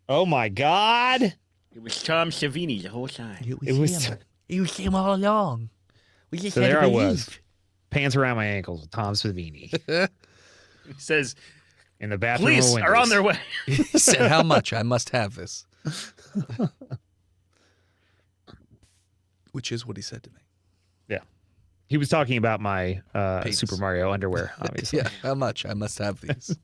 Oh my God! It was Tom Savini the whole time. It was him all along. We just so had there to I believe. was, pants around my ankles with Tom Savini He says, in the bathroom. police are on their way. He said, "How much? I must have this." Which is what he said to me. Yeah, he was talking about my Penis. Super Mario underwear, obviously. Yeah, how much? I must have these.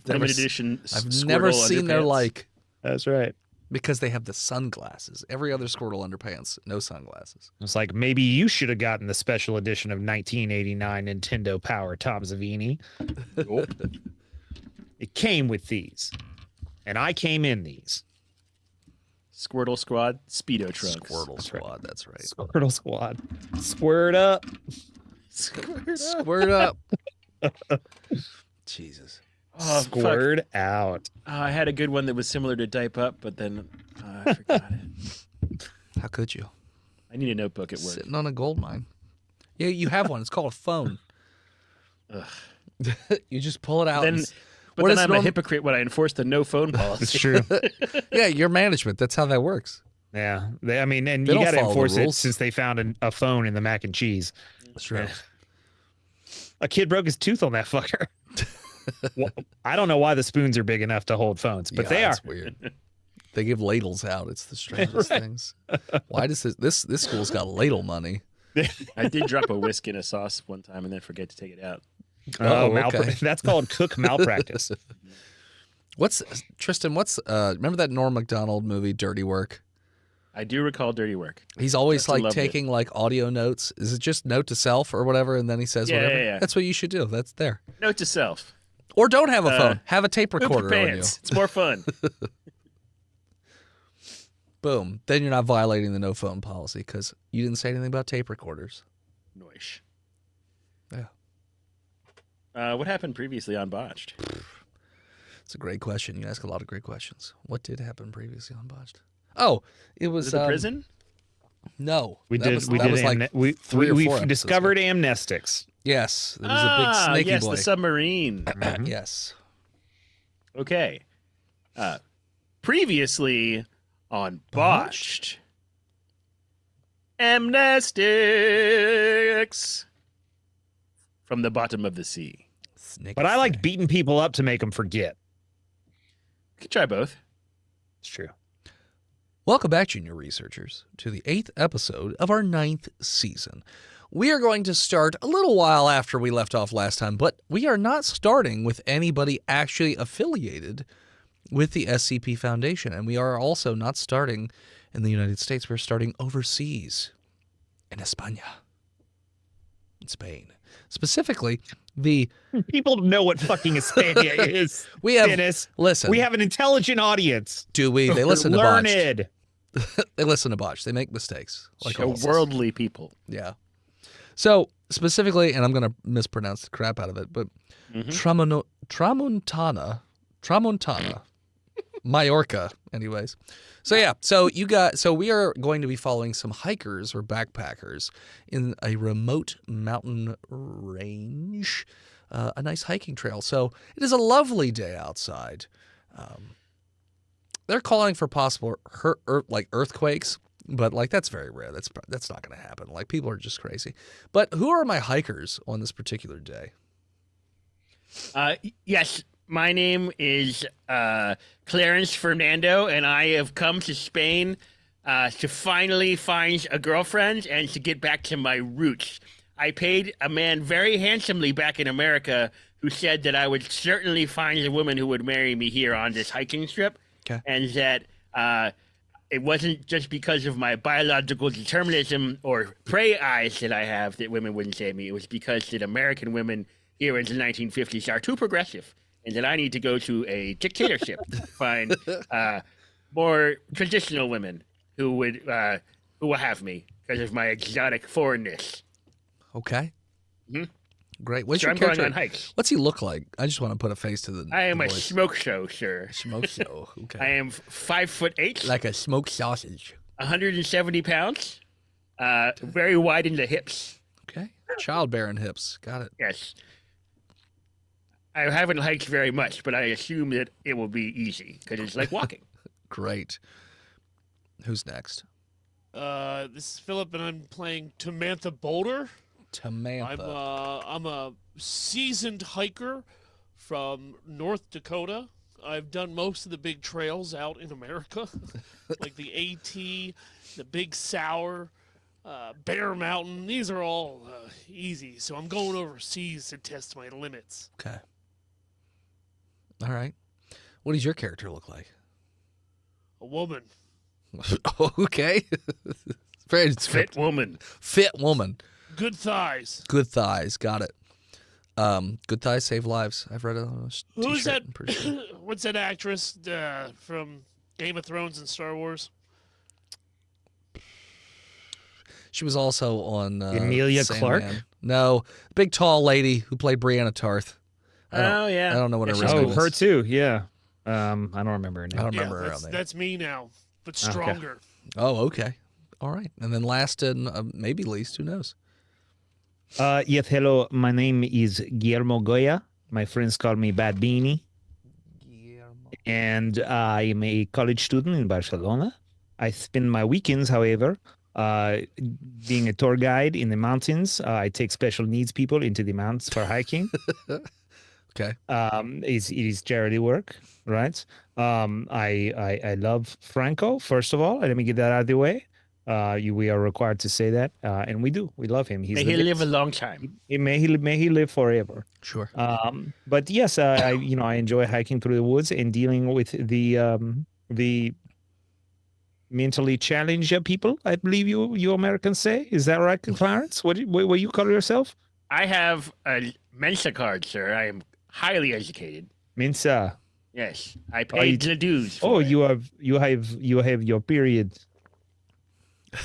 Limited edition. I've never seen their underpants. like. That's right. Because they have the sunglasses. Every other Squirtle underpants, no sunglasses. It's like, maybe you should have gotten the special edition of 1989 Nintendo Power Tom Savini. Nope. It came with these, and I came in these. Squirtle Squad, Speedo trucks. Squirtle Squad, that's right. Squirtle Squad. Squirt up. Squirt up. Jesus. Oh, Squirt out. I had a good one that was similar to Dipe Up, but then I forgot it. How could you? I need a notebook at work. Sitting on a gold mine. Yeah, you have one. It's called a phone. Ugh. You just pull it out. Then, but what then is I'm a hypocrite when I enforce the no phone policy. It's true. Yeah, your management. That's how that works. Yeah. I mean, and They you don't got to follow the enforce it rules. since they found a phone in the mac and cheese. That's true. A kid broke his tooth on that fucker. Well, I don't know why the spoons are big enough to hold phones, but they are. That's weird. They give ladles out. It's the strangest things. Why does this school's got ladle money? I did drop a whisk in a sauce one time and then forget to take it out. Oh, okay. That's called cook malpractice. Tristan? Remember that Norm Macdonald movie, Dirty Work? I do recall dirty work. He's always Justin like loved it. taking like audio notes. Is it just note to self or whatever? And then he says Yeah, whatever. yeah. That's what you should do. That's there. Note to self. Or don't have a phone. Have a tape Poop your recorder on you. pants. It's more fun. Boom. Then you're not violating the no phone policy because you didn't say anything about tape recorders. Noish. Yeah. What happened previously on Botched? It's a great question. You ask a lot of great questions. What did happen previously on Botched? Oh, it was Was it the prison? No, We that did. was- We that did. was like we 3 or 4 we episodes discovered amnestics. Yes, there was a big snaky yes, boy. the submarine. Yes. Okay. Previously on Botched. Amnestics from the bottom of the sea. Snaky But I like snake. beating people up to make them forget. You can try both. It's true. Welcome back, junior researchers, to the 8th episode of our 9th season. We are going to start a little while after we left off last time, but we are not starting with anybody actually affiliated with the SCP Foundation, and we are also not starting in the United States. We're starting overseas, in España, in Spain. Specifically, the People know what fucking Hispania is. we have Dennis. listen. We have an intelligent audience. Do we? They listen to Botched. Learned. They listen to Botched. They make mistakes, like all of us. Worldly people. Yeah. So specifically, and I'm going to mispronounce the crap out of it, but Tramontana, Majorca, anyways. So yeah, so we are going to be following some hikers or backpackers in a remote mountain range, a nice hiking trail. So it is a lovely day outside. They're calling for possible earthquakes. But like that's very rare. That's not going to happen. Like people are just crazy. But who are my hikers on this particular day? Yes, my name is Clarence Fernando, and I have come to Spain to finally find a girlfriend and to get back to my roots. I paid a man very handsomely back in America who said that I would certainly find a woman who would marry me here on this hiking trip, Okay. and that it wasn't just because of my biological determinism or prey eyes that I have that women wouldn't save me. It was because that American women here in the 1950s are too progressive, and that I need to go to a dictatorship to find more traditional women who will have me because of my exotic foreignness. Okay. Mhm. Great. What's So your I'm going character? on hikes. What's he look like? I just want to put a face to the. I am the a voice. smoke show, sir. Smoke show. Okay. I am 5'8", like a smoked sausage. 170 pounds, very wide in the hips. Okay. Childbearing hips. Got it. Yes. I haven't hiked very much, but I assume that it will be easy because it's like walking. Great. Who's next? This is Philip, and I'm playing Tamantha Boulder. Tamantha. I'm a seasoned hiker from North Dakota. I've done most of the big trails out in America, like the AT, the Big Sour, Bear Mountain. These are all easy, so I'm going overseas to test my limits. Okay. All right. What does your character look like? A woman. Okay. Very Fit woman. Fit woman. Good thighs. Good thighs. Got it. Good thighs save lives. I've read it on a t-shirt. Who's that? I'm pretty sure. What's that actress from Game of Thrones and Star Wars? She was also on Emilia Sandman. Clarke? No, big tall lady who played Brianna Tarth. Oh, yeah. I don't know what her Yeah, real she's name Oh, is. her too. Yeah. I don't remember her I name. don't remember her yeah, real name. that's me now, but Okay. stronger. Oh, okay. All right. And then last and maybe least, who knows? Yes, hello. My name is Guillermo Goya. My friends call me Bad Beanie. And I am a college student in Barcelona. I spend my weekends, however, being a tour guide in the mountains. I take special needs people into the mountains for hiking. Okay. It is charity work, right? I love Franco, first of all. Let me get that out of the way. We are required to say that, and we do. We love him. He's May the he live a best. long time. May he live forever. Sure. But yes, I enjoy hiking through the woods and dealing with the mentally challenged people. I believe you Americans say. Is that right, Clarence? What you call yourself? I have a Mensa card, sir. I am highly educated. Mensa. Yes, I paid the dues. Oh, For it. you have your period.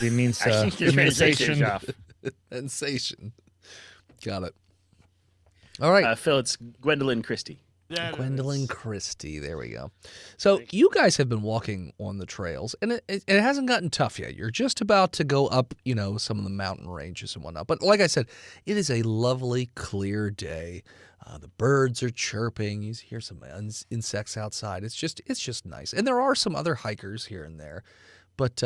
It means I think the translation's off. Sensation. Got it. All right. Phil, it's Gwendolyn Christie. That Gwendolyn is- Christie. There we go. So you guys have been walking on the trails, and it hasn't gotten tough yet. You're just about to go up, some of the mountain ranges and whatnot. But like I said, it is a lovely, clear day. The birds are chirping. You hear some insects outside. It's just nice. And there are some other hikers here and there, but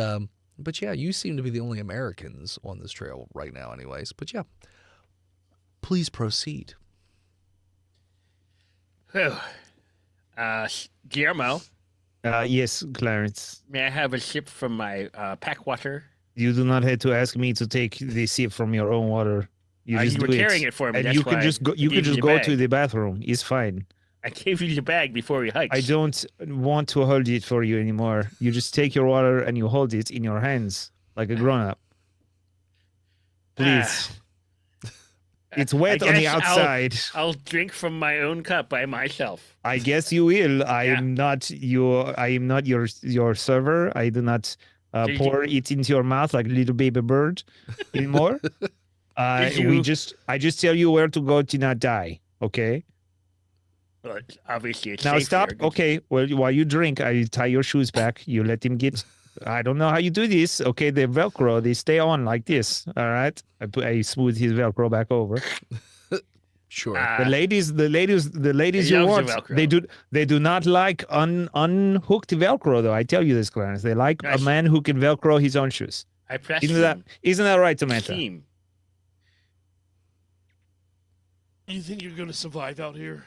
yeah, you seem to be the only Americans on this trail right now, anyways. But yeah, please proceed. Whew. Guillermo, Yes, Clarence. may I have a sip from my pack water? You do not have to ask me to take the sip from your own water. You just were do carrying it for me. and That's you can why just go. I You can gave just the go bag. to the bathroom. It's fine. I gave you the bag before we hiked. I don't want to hold it for you anymore. You just take your water and you hold it in your hands like a grown up. Please. It's wet I on the guess outside. I'll drink from my own cup by myself. I guess you will. I Yeah. am not your server. I do not Did you- pour it into your mouth like a little baby bird anymore. Did you- I just tell you where to go to not die. Okay. But obviously, it's Now safe stop. here. Okay. Well, while you drink, I tie your shoes back. You let him get. I don't know how you do this. Okay, the Velcro they stay on like this. All right. I smooth his Velcro back over. Sure. The ladies He you loves the want, Velcro. they do not like unhooked Velcro though. I tell you this, Clarence. They like a Nice. man who can Velcro his own shoes. I pressed Isn't that right, Samantha? team. You think you're going to survive out here?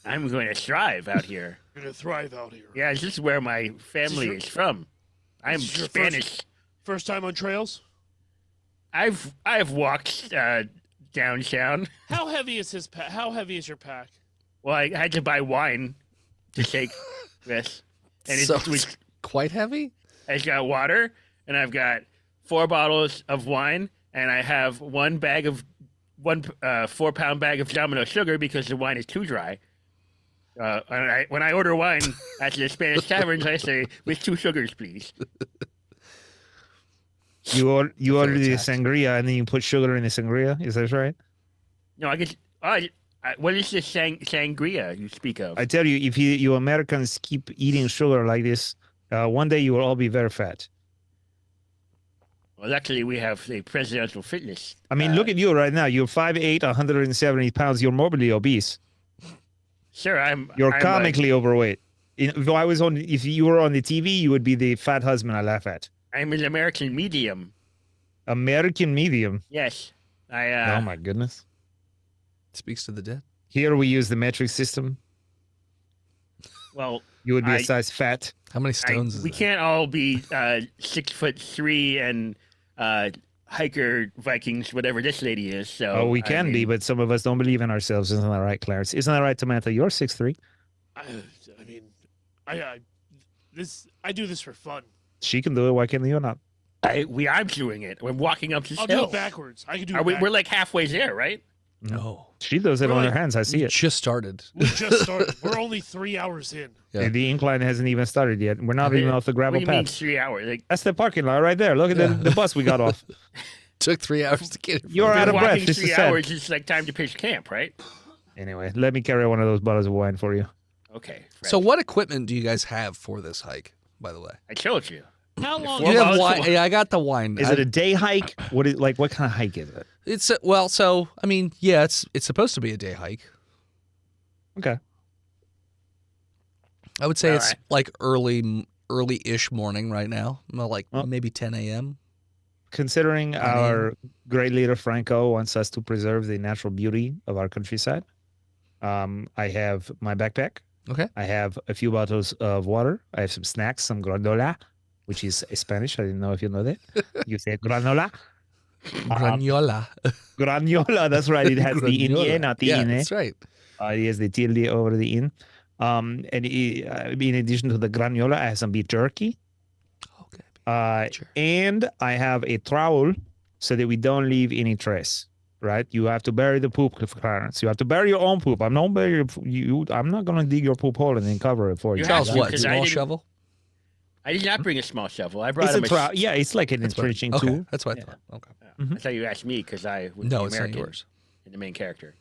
I'm going to thrive out here. You're going to thrive out here. Yeah, this is where my family your- is from. I'm this is your Spanish. First time on trails? I've walked downtown. How heavy is his pack? How heavy is your pack? Well, I had to buy wine to take with, and So it was it's quite heavy? I've got water, and I've got 4 bottles of wine, and I have 1 4-pound bag of Domino sugar because the wine is too dry. When I order wine at the Spanish taverns, I say with 2 sugars, please. You order the attacked. sangria and then you put sugar in the sangria. Is that right? No, I guess. What is this sangria you speak of? I tell you, if you Americans keep eating sugar like this, one day you will all be very fat. Well, luckily we have a presidential fitness. I mean, look at you right now. You're 5'8", 170 pounds. You're morbidly obese. Sir, You're I'm comically overweight. If you were on the TV, you would be the fat husband I laugh at. I'm an American medium. American medium. Yes, Oh my goodness. Speaks to the dead. Here we use the metric system. Well, You would be I- a size fat. How many stones is we that? can't all be 6'3" and hiker Vikings, whatever this lady is. So Oh, we can be, but some of us don't believe in ourselves. Isn't that right, Clarence? Isn't that right, Samantha? You're 6'3". I mean, I do this for fun. She can do it. Why can't you not? I'm doing it. We're walking up the I'll do hill. it backwards. I can do it We're backwards. like halfway there, right? No. She does it on Really? her hands. I see We it. just started. We just started. We're only 3 hours in. Yeah. The incline hasn't even started yet. We're not Okay. even off the What do gravel you mean path. 3 hours? Like, That's the parking lot right there. Look at the bus we got off. Took 3 hours to get it. You're we're out of breath. walking This 3 is sad. hours. It's like time to pitch camp, right? Anyway, let me carry one of those bottles of wine for you. Okay. So Fred. what equipment do you guys have for this hike, by the way? I told you. How long? Four You have bottles of wine. wine. Yeah, I got the wine. Is it a day hike? What kind of hike is it? It's well, so I mean, yeah, it's supposed to be a day hike. Okay. I would say All it's right. like early-ish morning right now. Well, like Well- maybe 10 a.m. Considering I our great leader Franco wants us to preserve the natural beauty of our countryside, I have my backpack. Okay. I have a few bottles of water. I have some snacks, some granola, which is Spanish. I didn't know if you know that. You say granola. Granola. Granola. That's right. It has the in, Granola. not the Yeah, in. that's right. It has the tilde over the in. In addition to the granola, I have some beef jerky. And I have a trowel so that we don't leave any trace. Right? You have to bury the poop, Clarence. You have to bury your own poop. I'm not bury you. I'm not gonna dig your poop hole and then cover it for you. You Charles, have to, what? 'cause Small shovel? I did not bring a small shovel. I brought It's a a trowel. Yeah, it's like an entrenching Okay, tool. that's what I thought. Okay. I thought you asked me because I was No, the it's not American yours. and the main character.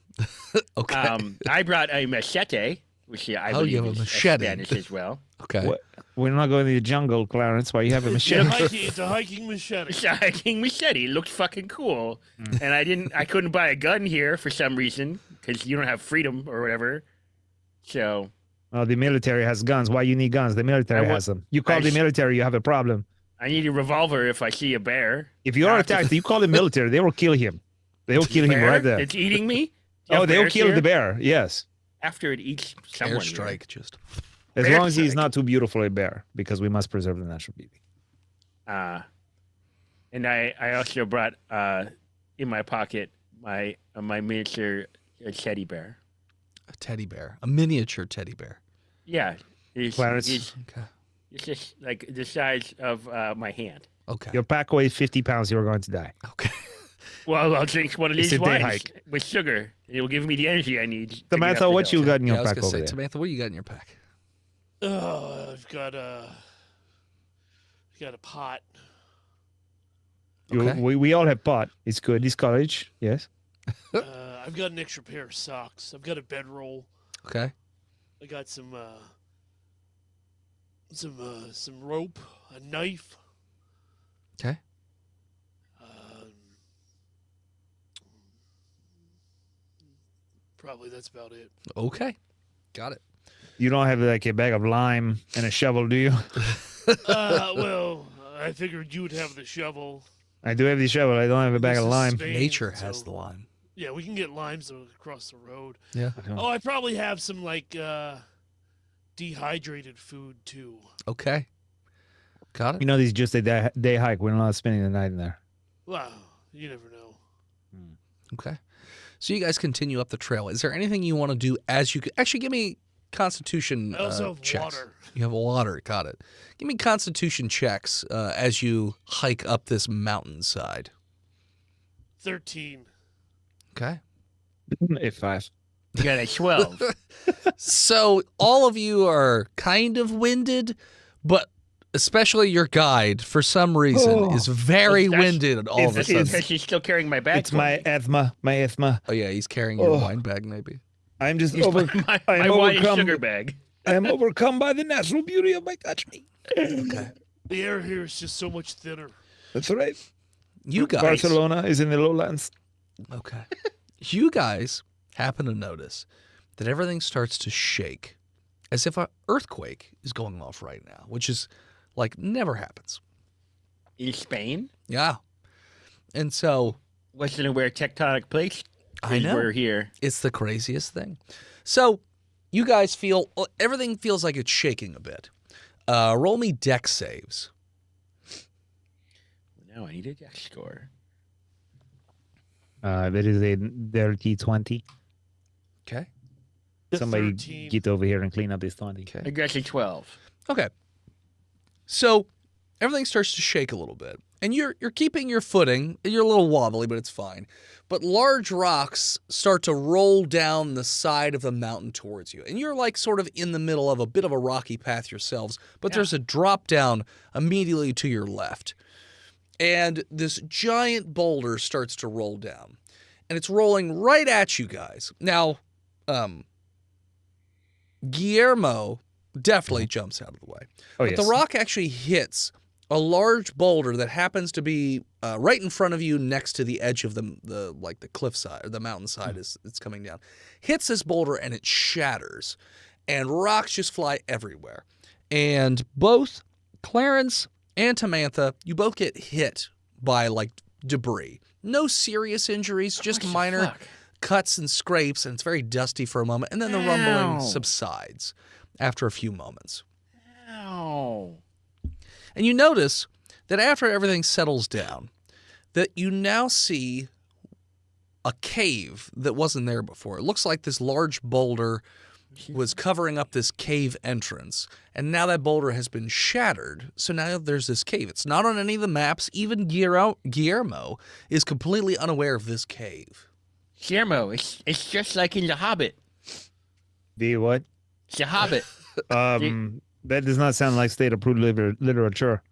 Okay. I brought a machete, which I Oh, you believe have a is machete. Spanish as well. Okay. What? We're not going to the jungle, Clarence. Why you have a It's machete? a hiking machete. It's a hiking machete. It looked fucking cool. And I couldn't buy a gun here for some reason because you don't have freedom or whatever. So Oh, the military has guns. Why you need guns? The military has them. You call the military, you have a problem. I need a revolver if I see a bear. If you are attacked, you call the military. They will kill him. They will kill him Bear right there. It's eating me? Oh, they'll Bears kill here? the bear. Yes, After it eats someone. Airstrike just. as Bear long as he's strike. not too beautiful a bear, because we must preserve the natural beauty. And I also brought in my pocket my miniature teddy bear. A teddy bear. A miniature teddy bear. Yeah. Clarence. It's Okay. just like the size of my hand. Okay. Your pack weighs 50 pounds. You're going to die. Okay. Well, I'll drink one of It's these a day wines hike. with sugar. It will give me the energy I need. to get Samantha, up the what hill. you got in Yeah, your I was pack gonna over say, there? Samantha, what do you got in your pack? I've got a pot. Okay. We all have pot. It's good. It's college. Yes. I've got an extra pair of socks. I've got a bedroll. Okay. I got some rope, a knife. Okay. Probably that's about it. Okay. Got it. You don't have like a bag of lime and a shovel, do you? Well, I figured you would have the shovel. I do have the shovel. I don't have a bag This of is lime. Spain, Nature has so- the lime. Yeah, we can get limes across the road. Yeah. Oh, I probably have some like dehydrated food too. Okay. Got it. You know, this is just a day hike. We're not spending the night in there. Wow, you never know. Okay. So you guys continue up the trail. Is there anything you want to do as you actually give me Constitution I also have checks? water. You have water. Got it. Give me Constitution checks as you hike up this mountainside. 13. Okay. A5. You got a 12. So all of you are kind of winded, but especially your guide, for some reason, is very That's- winded all of a That's sudden. because she's still carrying my bag. It's for my me. asthma. My asthma. Oh yeah, he's carrying your wine bag, maybe. I'm just He's over. my I'm wine and overcome. sugar bag. I am overcome by the natural beauty of my country. Okay. The air here is just so much thinner. That's right. You guys. Barcelona is in the lowlands. Okay. You guys happen to notice that everything starts to shake as if an earthquake is going off right now, which is like never happens. In Spain? Yeah. And so Wasn't aware tectonic plates I know. were here. It's the craziest thing. So you guys feel everything feels like it's shaking a bit. Roll me deck saves. Now I need a dex score. That is a dirty 20. Okay. Somebody 13. get over here and clean up this 20. Okay. I got a 12. Okay. So everything starts to shake a little bit. And you're keeping your footing. You're a little wobbly, but it's fine. But large rocks start to roll down the side of the mountain towards you. And you're like sort of in the middle of a bit of a rocky path yourselves, but there's a drop down immediately to your left. And this giant boulder starts to roll down. And it's rolling right at you guys. Now, Guillermo definitely jumps out of the way. Oh, But yes. the rock actually hits a large boulder that happens to be right in front of you, next to the edge of the cliffside or the mountainside as it's coming down. Hits this boulder and it shatters, and rocks just fly everywhere. And both Clarence and Samantha, you both get hit by like debris. No serious injuries, just What the minor fuck? cuts and scrapes, and it's very dusty for a moment, and then the Ow. rumbling subsides after a few moments. Ow. And you notice that after everything settles down, that you now see a cave that wasn't there before. It looks like this large boulder was covering up this cave entrance, and now that boulder has been shattered, so now there's this cave. It's not on any of the maps. Even Guillermo is completely unaware of this cave. Guillermo, it's just like in The Hobbit. The what? It's The Hobbit. That does not sound like state-approved literature.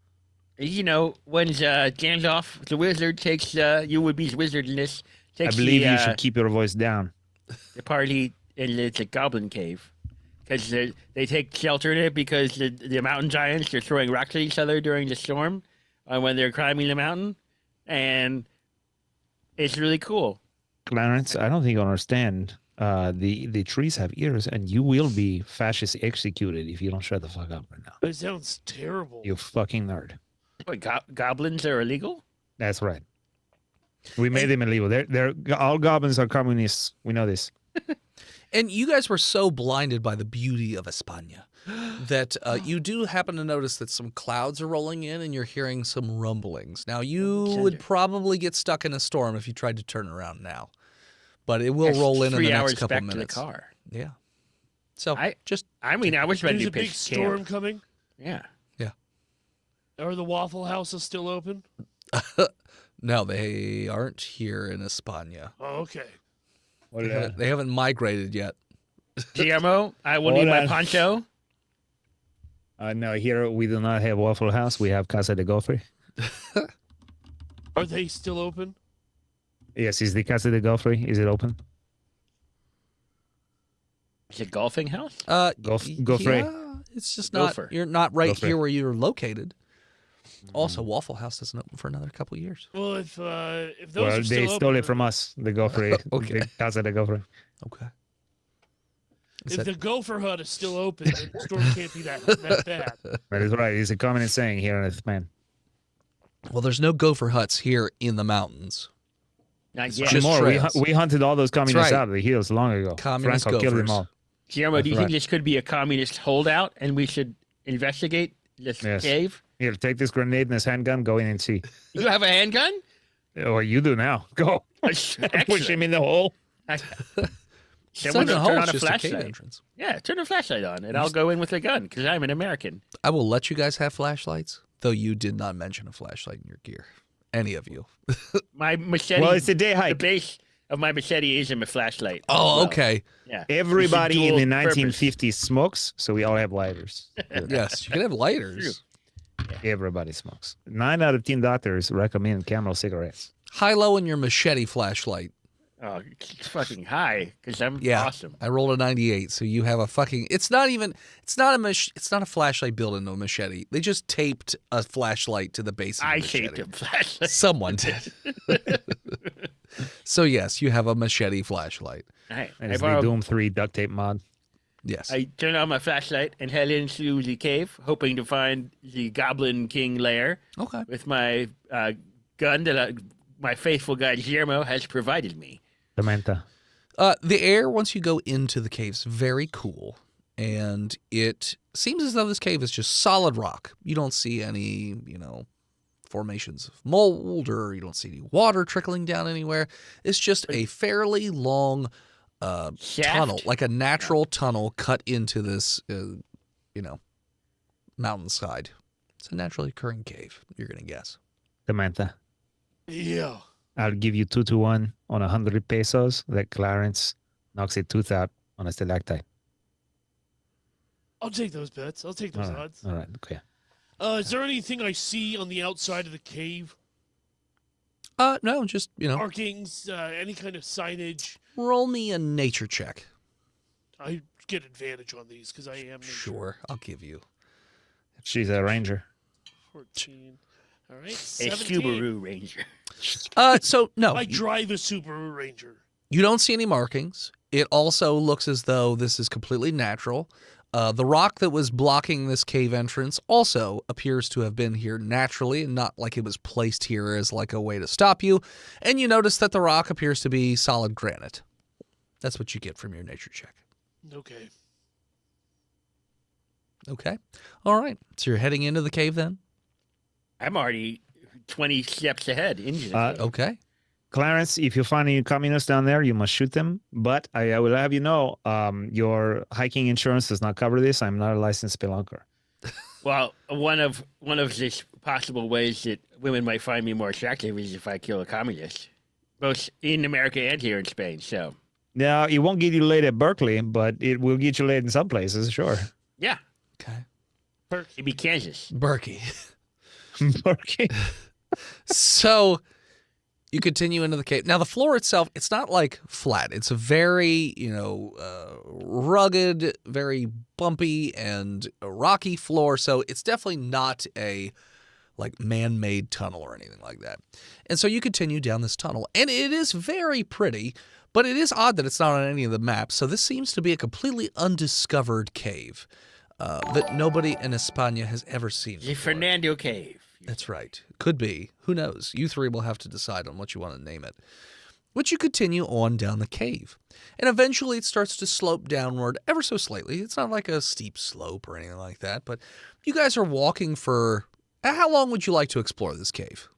You know, when Gandalf, the wizard, takes you would be the wizard in this. Takes I believe the, you should keep your voice down. the party, and it's a goblin cave. Because they take shelter in it because the mountain giants are throwing rocks at each other during the storm when they're climbing the mountain. And it's really cool. Clarence, I don't think you understand. The trees have ears, and you will be fascist executed if you don't shut the fuck up right now. That sounds terrible. You fucking nerd. What, goblins are illegal? That's right. We made them illegal. They're all goblins are communists. We know this. And you guys were so blinded by the beauty of España that you do happen to notice that some clouds are rolling in and you're hearing some rumblings. Now, you would probably get stuck in a storm if you tried to turn around now, but it will That's roll in the 3 next hours couple back minutes. to the car. Yeah. So I just was ready There's to a big pitch storm camp. coming. Yeah. Are the Waffle Houses still open? no, they aren't here in España. Oh, okay. They haven't migrated yet. Guillermo, I will Hold need my on. poncho. No, here we do not have Waffle House. We have Casa de Gofre. Are they still open? Yes, is the Casa de Gofre? Is it open? Is it golfing house? Go for it. Yeah, it's just not. Gopher. You're not right Go for here it. where you're located. Also, Waffle House doesn't open for another couple years. Well, if those Well, are still they stole open, it from us. The Gofre. Okay. The Casa de Gofre. Okay. Is If that- the Gopher Hut is still open, then the storm can't be that bad. That is right. It's a common saying here in Spain. well, there's no gopher huts here in the mountains. Not yet. Just More. trails. We hunted all those communists right. out of the hills long ago. Communist Franco killed them gophers. all. Guillermo, do you That's think right. this could be a communist holdout and we should investigate this Yes. cave? Here, take this grenade and this handgun. Go in and see. You have a handgun? Or you do now. Go. Push him in the hole. Someone It's not a turn hole, on it's a just a cave flashlight. entrance. Yeah, turn a flashlight on, and I'll go in with a gun because I'm an American. I will let you guys have flashlights, though you did not mention a flashlight in your gear. Any of you. My machete. Well, it's a day the hike. base of my machete is a flashlight. as Oh, well. okay. Yeah. Everybody in dual the purpose. 1950s smokes, so we all have lighters. Yes, you can have lighters. Everybody smokes. 9 out of 10 doctors recommend Camel cigarettes. High low in your machete flashlight. Oh, it's fucking high because I'm Yeah. awesome. I rolled a 98, so you have a fucking. It's not a flashlight built into a machete. They just taped a flashlight to the base of the I machete. shaped a flashlight. Someone did. So yes, you have a machete flashlight. I It's the borrowed Doom 3 duct tape mod. Yes. I turn on my flashlight and head into the cave, hoping to find the Goblin King lair Okay. with my gun that my faithful guide Guillermo has provided me. Samantha. The air once you go into the cave is very cool, and it seems as though this cave is just solid rock. You don't see any, formations of mold, or you don't see any water trickling down anywhere. It's just a fairly long Shaft? tunnel, like a natural tunnel cut into this, mountainside. It's a naturally occurring cave, you're going to guess. Samantha. Yeah. I'll give you 2 to 1 on 100 pesos that Clarence knocks a tooth out on a stalactite. I'll take those bets. I'll take those All right. odds. All right. Okay. Is there anything I see on the outside of the cave? No, just, Markings, any kind of signage? roll me a nature check. I get advantage on these because I am nature. Sure, I'll give you. She's a ranger. 14. All right. A 17. Subaru Ranger. So no, I drive a Subaru Ranger. you don't see any markings. It also looks as though this is completely natural. The rock that was blocking this cave entrance also appears to have been here naturally, and not like it was placed here as like a way to stop you. And you notice that the rock appears to be solid granite. That's what you get from your nature check. Okay. Okay. All right. So you're heading into the cave then? I'm already 20 steps ahead into the cave. Okay. Clarence, if you find any communists down there, you must shoot them. But I will have you know, your hiking insurance does not cover this. I'm not a licensed spelunker. Well, one of the possible ways that women might find me more attractive is if I kill a communist, both in America and here in Spain. So Now, it won't get you laid at Berkeley, but it will get you laid in some places, sure. yeah, Okay. it'd be Kansas. Berkey. Berkeley. So you continue into the cave. Now, the floor itself, it's not like flat. It's a very, rugged, very bumpy and a rocky floor. So it's definitely not a like man-made tunnel or anything like that. And so you continue down this tunnel, and it is very pretty, but it is odd that it's not on any of the maps. So this seems to be a completely undiscovered cave that nobody in España has ever seen The before. Fernando Cave. That's right. Could be. Who knows? You three will have to decide on what you want to name it. But you continue on down the cave. And eventually it starts to slope downward ever so slightly. It's not like a steep slope or anything like that. But you guys are walking for... How long would you like to explore this cave?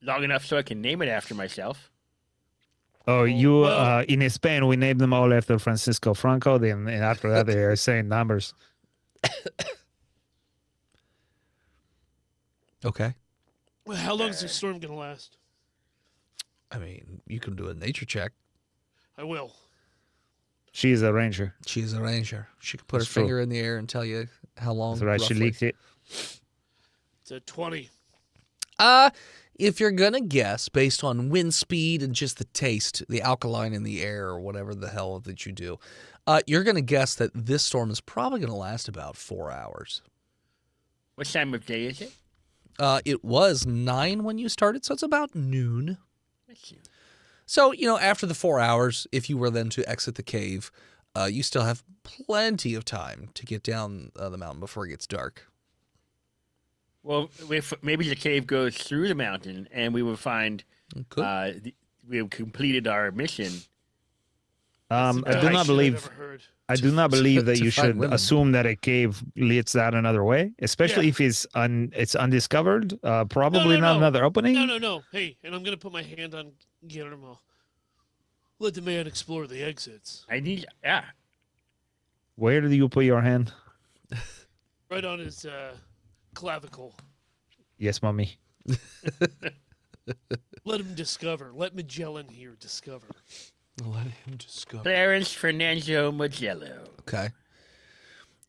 Long enough so I can name it after myself. Oh, you Well- in Spain, we named them all after Francisco Franco. Then and after that, they are saying numbers. Okay. Well, how long is the storm going to last? I mean, you can do a nature check. I will. She's a ranger. She's a ranger. She can put That's her true. finger in the air and tell you how long. That's right. She roughly. leaked it. It's a 20. If you're going to guess based on wind speed and just the taste, the alkaline in the air or whatever the hell that you do, you're going to guess that this storm is probably going to last about 4 hours. What time of day is it? It was 9 when you started, so it's about noon. Let's see. So, after the 4 hours, if you were then to exit the cave, you still have plenty of time to get down the mountain before it gets dark. Well, if maybe the cave goes through the mountain, and we will find Could. we have completed our mission. I That's the do best not shit I've believe. ever heard. I do not believe that to you find should women. assume that a cave leads out another way, especially Yeah. if it's undiscovered. Probably No, not no. another opening. No. Hey, and I'm going to put my hand on Guillermo. Let the man explore the exits. Where do you put your hand? Right on his clavicle. Yes, mommy. Let him discover. Let Magellan here discover. Let him discover. Clarence Fernando Magello. Okay.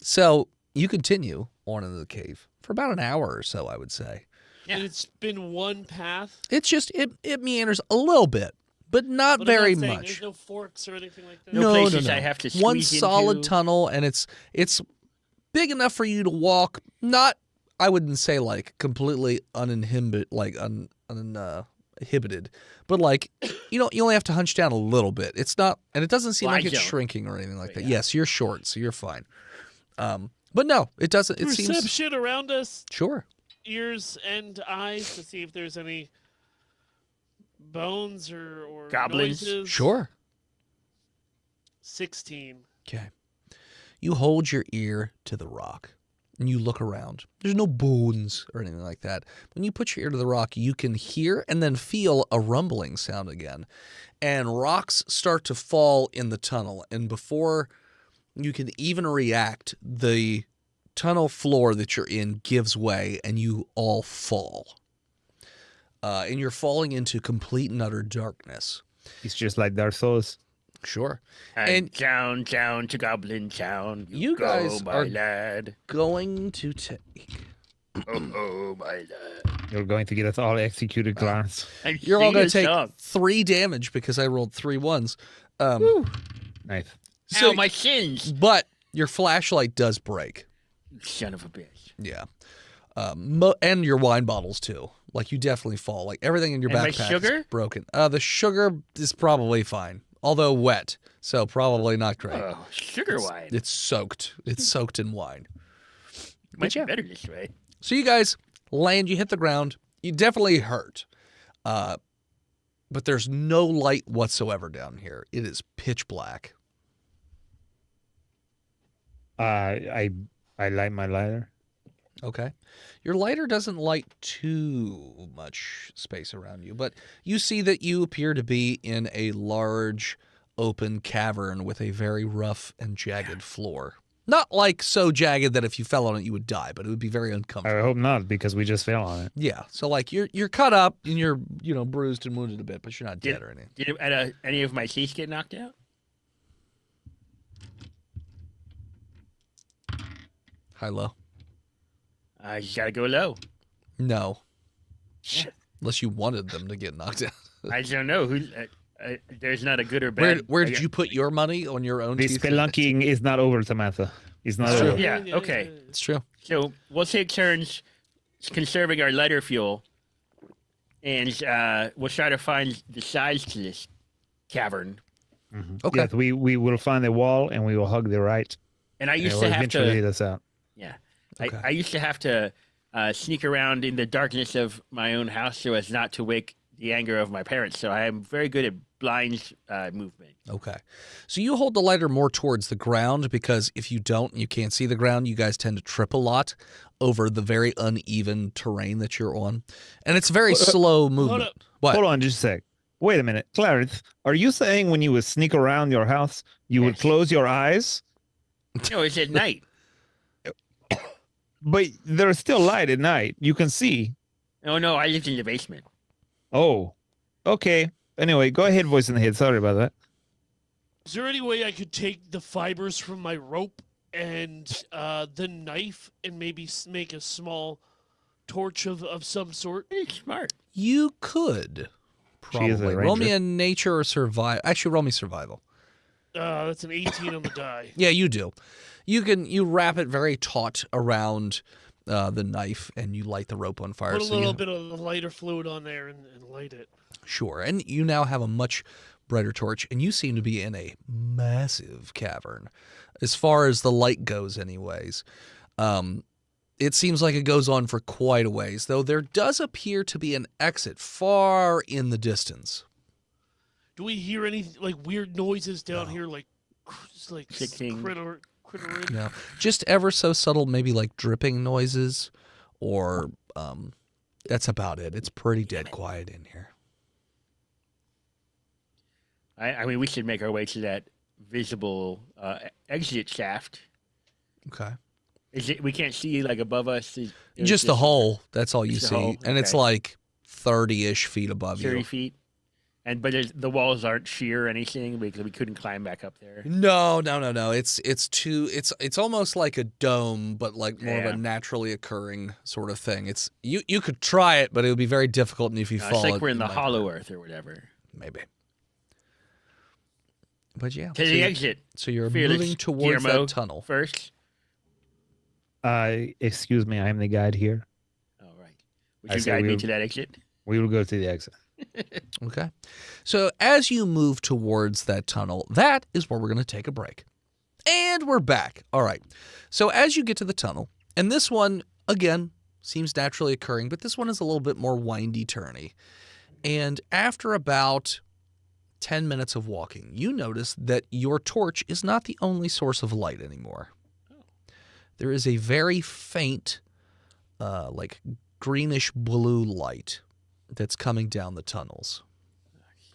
So you continue on into the cave for about an hour or so, I would say. Yeah. And it's been one path. It's just, it meanders a little bit, but not But very I'm not saying much. There's no forks or anything like that. No places I have to One squeeze solid into. tunnel, and it's big enough for you to walk. Not, I wouldn't say like completely uninhibited, inhibited, but like you only have to hunch down a little bit. It's not, and it doesn't seem Well, like I it's don't. shrinking or anything like But that. yeah. Yes, you're short, so you're fine. But no, it doesn't. It seems Perception around us, sure. ears and eyes, to see if there's any bones or Goblins? noises. Sure. 16. Okay. You hold your ear to the rock and you look around. There's no bones or anything like that. When you put your ear to the rock, you can hear and then feel a rumbling sound again. And rocks start to fall in the tunnel. And before you can even react, the tunnel floor that you're in gives way and you all fall. And you're falling into complete and utter darkness. It's just like Dark Souls. Sure. And down to Goblin Town. You go, guys my are- lad. Going to take... Oh, my lad. You're going to get us all executed, Clarence. I'm You're all singing going a to take song. 3 damage because I rolled 3 ones. Nice. Ow, my shins. But your flashlight does break. Son of a bitch. Yeah. And your wine bottles too. Like you definitely fall. Like everything in your And my backpack sugar? is broken. The sugar is probably fine, although wet, so probably not great. Oh, sugar wine. It's soaked. It's soaked in wine. Might yeah. be better this way. So you guys land. You hit the ground. You definitely hurt. But there's no light whatsoever down here. It is pitch black. I light my lighter. Okay. Your lighter doesn't light too much space around you, but you see that you appear to be in a large, open cavern with a very rough and jagged floor. Not like so jagged that if you fell on it you would die, but it would be very I uncomfortable. hope not, because we just fell on it. Yeah. So like you're cut up and you're bruised and wounded a bit, but you're not dead or anything. Did any of my teeth get knocked out? High low. I just gotta go low. No. Shit. Unless you wanted them to get knocked out. I don't know who. There's not a good or bad. Where did you put your money on your own The teeth? spelunking is not over, Samantha. It's not It's true. over. Yeah, okay. It's true. So we'll take turns conserving our lighter fuel, and we'll try to find the size to this cavern. Okay. Yes, we will find the wall and we will hug the right. And I And it used will to have eventually to. lead us out. Yeah. Okay. I used to have to sneak around in the darkness of my own house so as not to wake the anger of my parents. So I am very good at blind movement. Okay. So you hold the lighter more towards the ground because if you don't and you can't see the ground, you guys tend to trip a lot over the very uneven terrain that you're on. And it's very slow movement. up. What? Hold on just a sec. Wait a minute. Clarence, are you saying when you would sneak around your house, you would Yes. close your eyes? No, it's at night. But there's still light at night. You can see. Oh, no, I lived in the basement. Oh, okay. Anyway, go ahead, voice in the head. Sorry about that. Is there any way I could take the fibers from my rope and the knife and maybe make a small torch of some sort? Pretty smart. You could. She is a Probably. Roll me ranger. a nature or survival. Actually, roll me survival. That's an 18 on the die. Yeah, you do. You wrap it very taut around the knife and you light the rope on fire. Put a so little you- bit of the lighter fluid on there and light it. Sure. And you now have a much brighter torch, and you seem to be in a massive cavern. As far as the light goes, anyways. It seems like it goes on for quite a ways, though there does appear to be an exit far in the distance. Do we hear any like weird noises down No. here, like Clicking. critter? No. Just ever so subtle, maybe like dripping noises, or that's about it. It's pretty dead quiet in here. I mean, we should make our way to that visible exit shaft. Okay. Is it? We can't see like above us. Just the hole. That's all you Just the see. hole, And it's okay. like 30-ish feet above 30 you. feet. But the walls aren't sheer or anything because we couldn't climb back up there. No. It's almost like a dome, but like more of Yeah. a naturally occurring sort of thing. It's you could try it, but it would be very difficult, and if you It's fall, like we're in you the might hollow die. earth or whatever. Maybe. But yeah, To the exit. so you're Fearless moving towards Guillermo that tunnel. first. Excuse me, I am the guide here. All right. Would I you say guide me we'll- to that exit? We will go to the exit. Okay. So as you move towards that tunnel, that is where we're going to take a break. And we're back. All right. So as you get to the tunnel, and this one, again, seems naturally occurring, but this one is a little bit more windy-turny. And after about 10 minutes of walking, you notice that your torch is not the only source of light anymore. There is a very faint, like greenish blue light that's coming down the tunnels.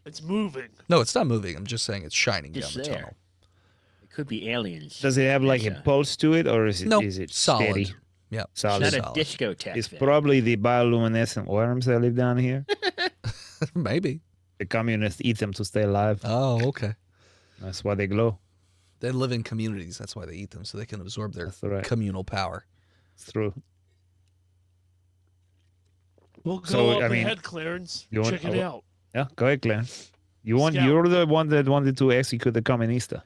It's moving. No, it's not moving. I'm just saying it's shining Just down the there. tunnel. It could be aliens. Does it have like a Yes, pulse to it, or is it, No, is it solid. steady? Yeah, It's Solid. not a solid. discotheque. It's then. probably the bioluminescent worms that live down here. Maybe. The communists eat them to stay alive. Oh, okay. That's why they glow. They live in communities. That's why they eat them, so they can absorb their That's right. communal power. It's true. We'll go So, up I mean, ahead, Clarence. you want- Check it out. Yeah, go ahead, Clarence. Scout. You're the one that wanted to execute the comunista.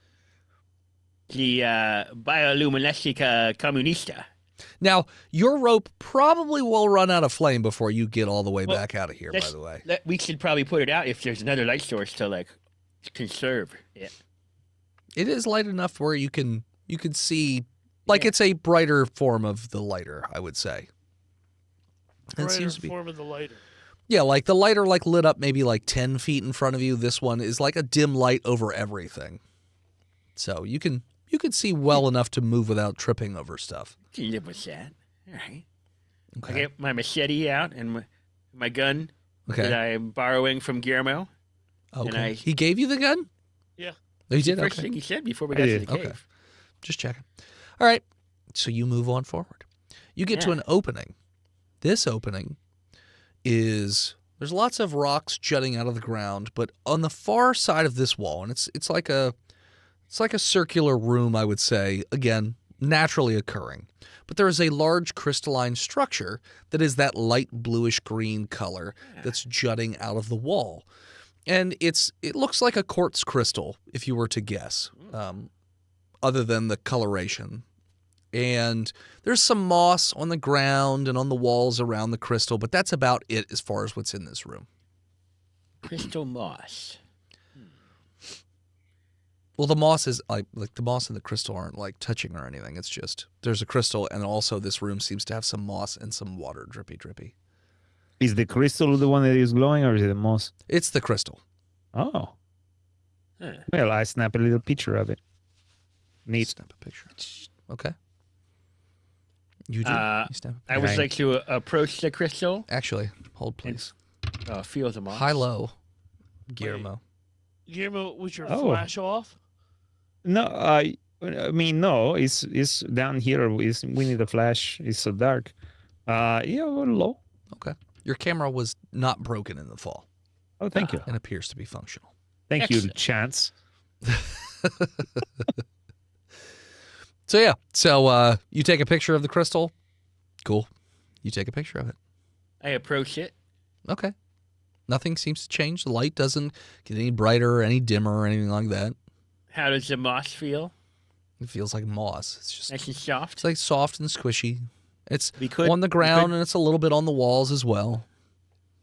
The bioluminescent comunista. Now, your rope probably will run out of flame before you get all the way Well, back out of here, by let's- the way. We should probably put it out if there's another light source to like conserve it. It is light enough where you can see, like Yeah. it's a brighter form of the lighter, I would say. It Brighter seems to be. form of the lighter. Yeah, like the lighter like lit up maybe like 10 feet in front of you. This one is like a dim light over everything. So you can see well enough to move without tripping over stuff. Can live with that. All right. I get my machete out and my gun that Okay. I am borrowing from Guillermo. Okay. He gave you the gun? Yeah. Oh, he The did? first Okay. thing he said before we I got did. to the cave. Okay. Just checking. All right. So you move on forward. You get to Yeah. an opening. This opening is there's lots of rocks jutting out of the ground, but on the far side of this wall, and it's like a circular room, I would say, again, naturally occurring. But there is a large crystalline structure that is that light bluish green color that's jutting out of the wall. And it looks like a quartz crystal, if you were to guess, other than the coloration. And there's some moss on the ground and on the walls around the crystal, but that's about it as far as what's in this room. Crystal moss. Well, the moss is like the moss and the crystal aren't like touching or anything. It's just there's a crystal, and also this room seems to have some moss and some water drippy. Is the crystal the one that is glowing, or is it the moss? It's the crystal. Oh, Huh. well, I snap a little picture of it. Neat. Snap a picture. Okay. You do. You snap a I picture. would Right. like to approach the crystal, Actually, hold please. feel the moss. High low, Guillermo. Guillermo, was your Oh. flash off? No, I mean no. It's down here. We need a flash. It's so dark. Yeah, a little low. Okay. Your camera was not broken in the fall Oh, thank you. and appears to be functional. Thank you, Excellent. Chance. So yeah, so you take a picture of the crystal. Cool. You take a picture of it. I approach it. Okay. Nothing seems to change. The light doesn't get any brighter or any dimmer or anything like that. How does the moss feel? It feels like moss. It's just Nice and soft. it's like soft and squishy. It's We could on the ground and it's a little bit on the walls as well.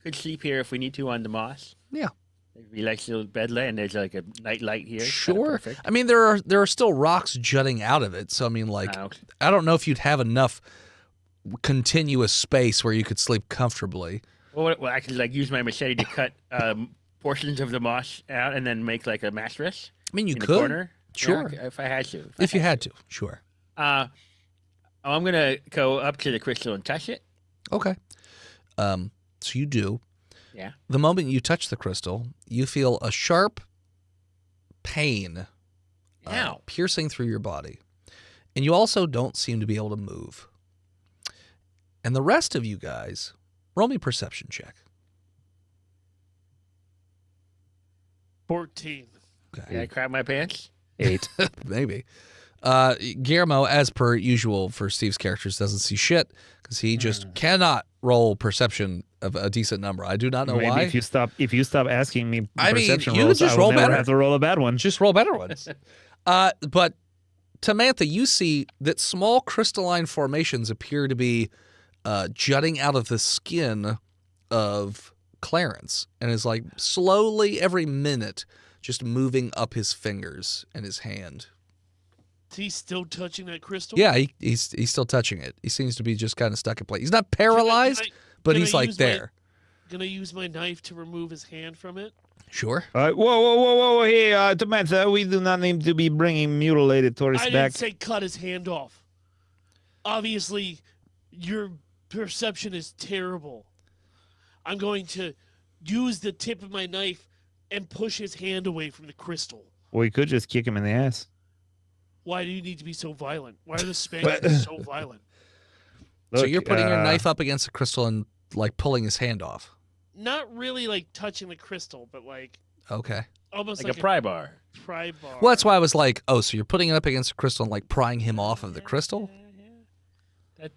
could sleep here if we need to on the moss. Yeah. Relax little bed lay, and there's like a night light here. It's kinda Sure. perfect. I mean, there are still rocks jutting out of it. So I mean, like, Wow. I don't know if you'd have enough continuous space where you could sleep comfortably. Well, I could like use my machete to cut portions of the moss out and then make like a mattress I mean, you in the could. corner. Sure. Yeah, if I had to. If you had to, sure. I'm gonna go up to the crystal and touch it. Okay. So you do. Yeah. The moment you touch the crystal, you feel a sharp pain Ow. piercing through your body. And you also don't seem to be able to move. And the rest of you guys, roll me perception check. 14. Okay. Did I crap my pants? 8. Maybe. Guillermo, as per usual for Steve's characters, doesn't see shit because he just cannot roll perception of a decent number. I do not know Maybe why. if you stop asking me I mean, perception you rolls, just I will roll never better. have to roll a bad one. Just roll better ones. But Tamantha, you see that small crystalline formations appear to be jutting out of the skin of Clarence and is like slowly every minute just moving up his fingers and his hand. Is he still touching that crystal? Yeah, he's still touching it. He seems to be just kind of stuck in place. He's not paralyzed, but can I he's like use my- there. Gonna use my knife to remove his hand from it. Sure. Whoa! Hey, Tamantha, we do not need to be bringing mutilated tourists I back. didn't say cut his hand off. Obviously, your perception is terrible. I'm going to use the tip of my knife and push his hand away from the crystal. We could just kick him in the ass. Why do you need to be so violent? Why are the Spaniards so violent? So Look, you're putting your knife up against the crystal and like pulling his hand off. Not really like touching the crystal, but like Okay. almost Like a pry bar. pry bar. Well, that's why I was like, oh, so you're putting it up against the crystal and like prying him off of the crystal? That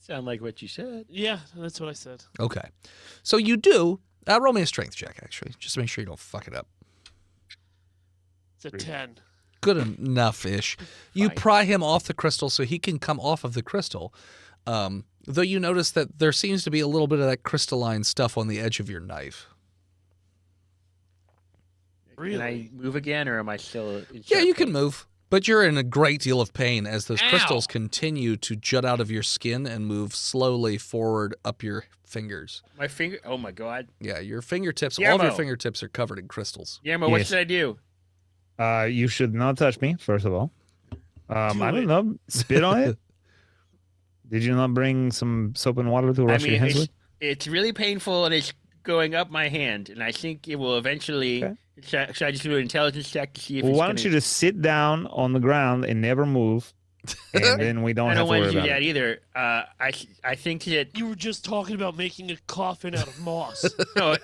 sounds like what you said. Yeah, that's what I said. Okay. So you do. Roll me a strength check, actually, just to make sure you don't fuck it up. It's a 10. Good enough-ish. You Fine. pry him off the crystal so he can come off of the crystal. Though you notice that there seems to be a little bit of that crystalline stuff on the edge of your knife. Really? Can I move again, or am I still? In Yeah, sharp you can place? move, but you're in a great deal of pain as those Ow. crystals continue to jut out of your skin and move slowly forward up your fingers. My finger. Oh my god. Yeah, your fingertips, all of your Guillermo. fingertips are covered in crystals. Guillermo, what Yes. should I do? You should not touch me, first of all. I Do don't it. know. Spit on it. Did you not bring some soap and water to wash your hands with? it's really painful and it's going up my hand, and I think it will eventually. Okay. Should I just do an intelligence check to see if Well, it's why don't you just sit down on the ground and never move, and then we don't I have don't to want worry to do about that it. either. I think that You were just talking about making a coffin out of moss. no,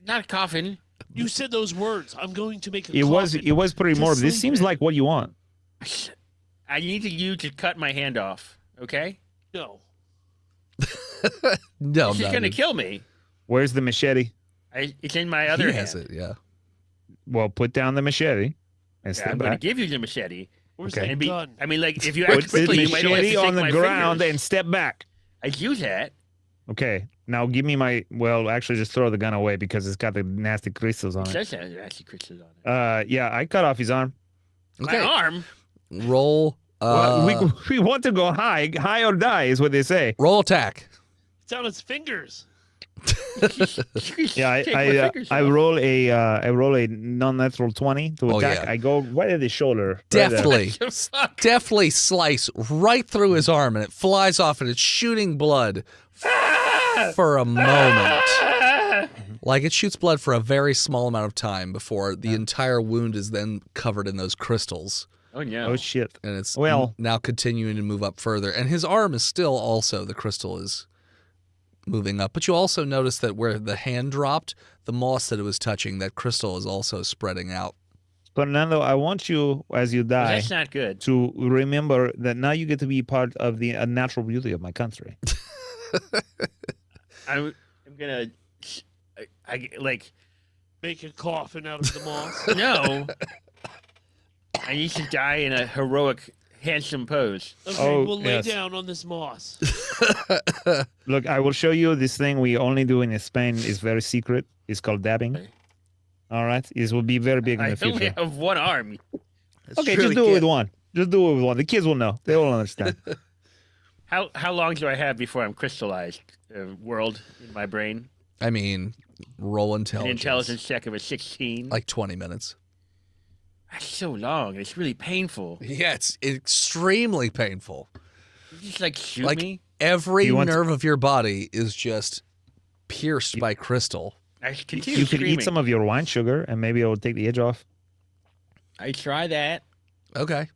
not a coffin. You said those words. I'm going to make a It coffin. was pretty to morbid. This sleep seems in. like what you want. I need you to cut my hand off. Okay, No. No, this is gonna kill me. Where's the machete? It's in my other He hand. has it, yeah. Well, put down the machete and Yeah, step I'm going to back. give you the machete. Where's Okay. that And be, gun? I mean, like, if you Put act the quickly, you might have to machete take on the my ground fingers. and step back. I use that. Okay, now give me my. Well, actually, just throw the gun away because it's got the nasty crystals on It it. says that there actually crystals on it. Yeah, I cut off his arm. Okay. My arm. Roll. Well, we want to go high or die is what they say. Roll attack. It's on his fingers. Yeah, Take my fingers I off. roll a non-natural 20 to Oh, attack. yeah. I go right at the shoulder. right there. Definitely. The fuck? Definitely slice right through his arm, and it flies off, and it's shooting blood for a moment. Like, it shoots blood for a very small amount of time before the entire wound is then covered in those crystals. Oh no. Oh shit. And it's Well- now continuing to move up further. And his arm is still also, the crystal is moving up. But you also notice that where the hand dropped, the moss that it was touching, that crystal is also spreading out. Fernando, I want you, as you Well, die, that's not good. to remember that now you get to be part of the natural beauty of my country. I'm gonna. I like. Make a coffin out of the moss. No. I need to die in a heroic, handsome pose. Okay, Oh, we'll lay yes. down on this moss. Look, I will show you this thing we only do in Spain. It's very secret. It's called dabbing. Okay. All right. This will be very big in I the only future. have one arm. It's Okay, true, just he do it with can't- one. Just do it with one. The kids will know. They will understand. How long do I have before I'm crystallized? World in my brain. I mean, roll An intelligence. intelligence check of a 16. Like 20 minutes. That's so long. It's really painful. Yeah, it's extremely painful. You just like shoot Like, me. every You want to- nerve of your body is just pierced by crystal. I continue You could screaming. eat some of your wine sugar, and maybe it will take the edge off. I try that. Okay.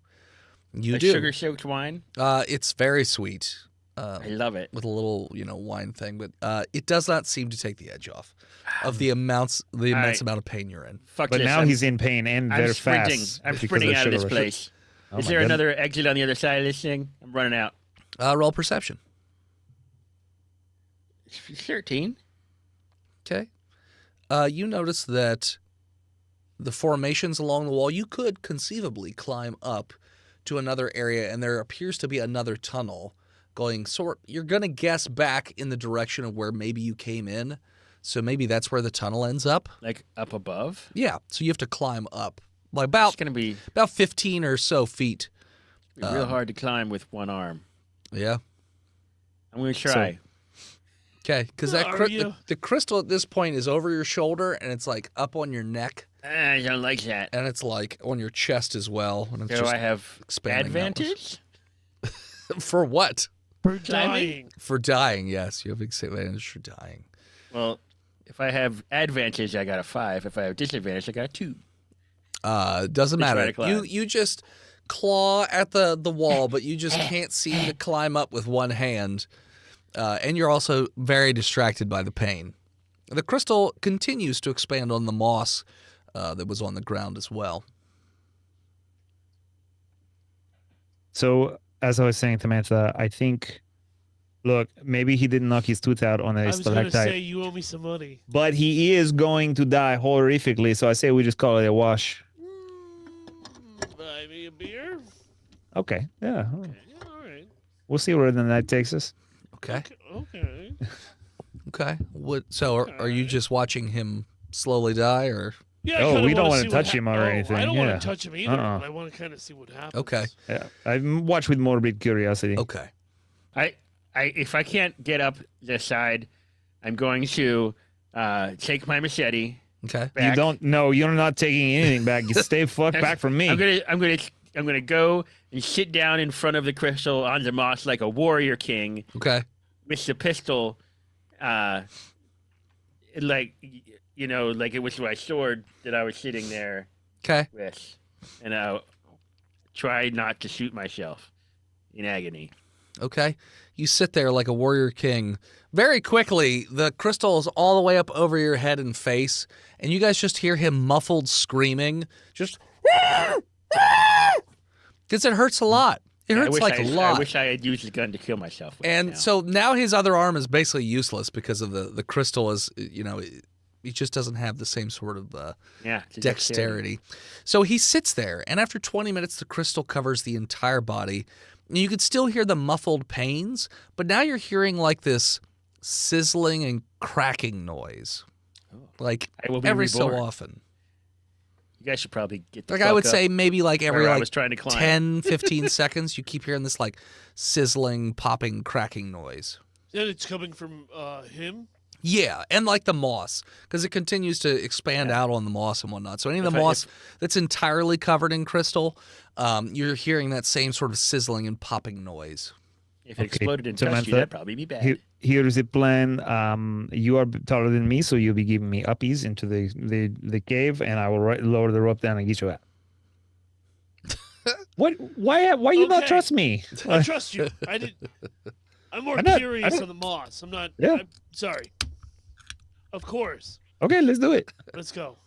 You A do. sugar-soaked wine. It's very sweet. I love it. With a little, wine thing, but it does not seem to take the edge off of the immense right. amount of pain you're in. Fuck But this. now I'm, he's in pain and I'm very sprinting. fast. I'm because sprinting out of this sugar rush. place. Oh Is my there goodness. another exit on the other side of this thing? I'm running out. Roll perception. 13. Okay. You notice that the formations along the wall, you could conceivably climb up to another area, and there appears to be another tunnel going you're going to guess back in the direction of where maybe you came in. So maybe that's where the tunnel ends up. Like up above. Yeah. So you have to climb up like It's about gonna be 15 or so feet. real hard to climb with one arm. Yeah. I'm gonna try. Okay. Because Are you- the crystal at this point is over your shoulder, and it's like up on your neck, I don't like that. and it's like on your chest as well. And it's Do just I have expanding advantage? for what? For Climbing? dying. For dying, yes. You have advantage for dying. Well, if I have advantage, I got a 5. If I have disadvantage, I got a 2. Doesn't Just try matter. to climb. You just claw at the wall, but you just can't seem to climb up with one hand. And you're also very distracted by the pain. The crystal continues to expand on the moss that was on the ground as well. So, as I was saying to Manta, I think, look, maybe he didn't knock his tooth out on I a was going to say stalactite, you owe me some money. but he is going to die horrifically. So I say we just call it a wash. Buy me a beer? Okay, yeah, Yeah, all right. we'll see where the night takes us. Okay. Okay. Okay. So are you just watching him slowly die, or? Yeah, I Oh, kinda we don't wanna wanna see touch what him or anything, I don't yeah. want to touch him either. Uh-uh. But I want to kind of see what happens. Okay. Yeah, I watch with morbid curiosity. Okay. I if I can't get up this side, I'm going to take my machete. Okay. Back. You don't. No, you're not taking anything back. You stay fuck back from me. I'm gonna gonna go and sit down in front of the crystal on the moss like a warrior king Okay. with the pistol, like like it was my sword that I was sitting there Okay. with, and I try not to shoot myself in agony. Okay. You sit there like a warrior king. Very quickly, the crystal is all the way up over your head and face, and you guys just hear him muffled screaming. Just. Because it hurts a lot. It hurts like a lot. I wish I had used the gun to kill myself with And now. so now his other arm is basically useless because of the crystal is, he just doesn't have the same sort of it's a dexterity. So he sits there, and after 20 minutes, the crystal covers the entire body. And you could still hear the muffled pains, but now you're hearing like this sizzling and cracking noise. Like I will be every so reborn. often. You guys should probably get the Like fuck I would up say maybe like every where I like was trying to climb. 10, 15 seconds, you keep hearing this like sizzling, popping, cracking noise. Then it's coming from him. Yeah, and like the moss, because it continues to expand out on the moss and whatnot. So any of the If I- moss that's entirely covered in crystal, you're hearing that same sort of sizzling and popping noise. If it exploded and touched Samantha, you, that'd probably be bad. Here's the plan. You are taller than me, so you'll be giving me uppies into the cave, and I will lower the rope down and get you out. What? Why you not Okay. trust me? I trust you. I did. I'm more I'm not- curious I'm- on the moss. I'm not. Yeah. I'm sorry. Of course. Okay, let's do it. Let's go.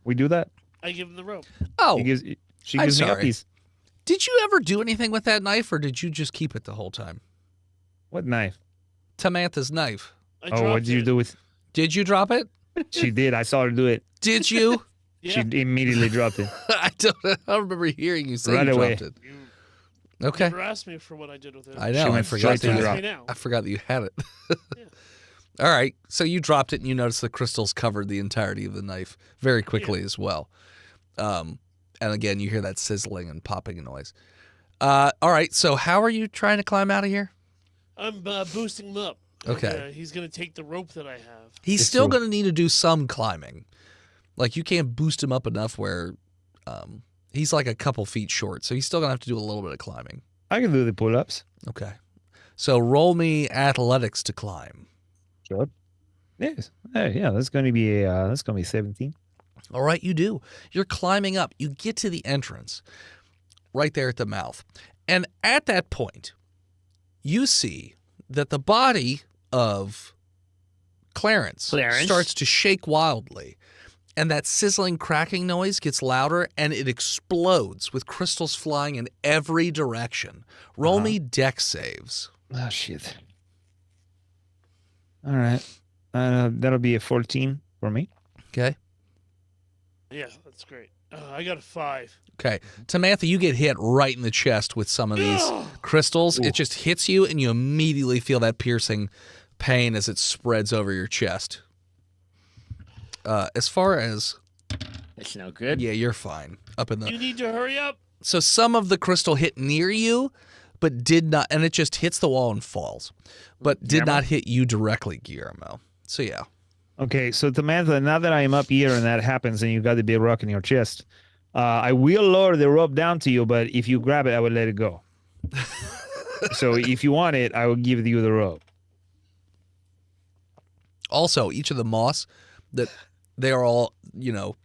We do that. I give him the rope. Oh, She I'm gives me sorry. uppies. did you ever do anything with that knife, or did you just keep it the whole time? What knife? Tamantha's knife. I Oh, what dropped did you it. do with? Did you drop it? She did. I saw her do it. Did you? Yeah. She immediately dropped it. I don't remember hearing you say Right you away. dropped it. You Okay. never asked me for what I did with it. I know. I went forgot straight to that. the Ask drop. me now. I forgot that you had it. Yeah. All right. So you dropped it, and you noticed the crystals covered the entirety of the knife very quickly as well. And again, you hear that sizzling and popping noise. All right. So how are you trying to climb out of here? I'm boosting him up. Okay. He's gonna take the rope that I have. He's It's still true. going to need to do some climbing. Like you can't boost him up enough where he's like a couple feet short. So he's still going to have to do a little bit of climbing. I can do the pull-ups. Okay. So roll me athletics to climb. Sure. Yes. Yeah. That's going to be 17. All right, you do. You're climbing up. You get to the entrance right there at the mouth. And at that point, you see that the body of Clarence starts to shake wildly. And that sizzling, cracking noise gets louder, and it explodes with crystals flying in every direction. Roll me dex saves. Oh shit. All right. That'll be a 14 for me. Okay. Yeah, that's great. I got a 5. Okay. Tamantha, you get hit right in the chest with some of these crystals. It just hits you, and you immediately feel that piercing pain as it spreads over your chest. As far as... That's no good. Yeah, you're fine. Up in You the... need to hurry up. So some of the crystal hit near you, but did not... And it just hits the wall and falls. But did not hit you directly, Guillermo. So yeah. Okay, so Samantha, now that I am up here and that happens and you got the big rock in your chest, I will lower the rope down to you, but if you grab it, I will let it go. So if you want it, I will give you the rope. Also, each of the moss, that they are all,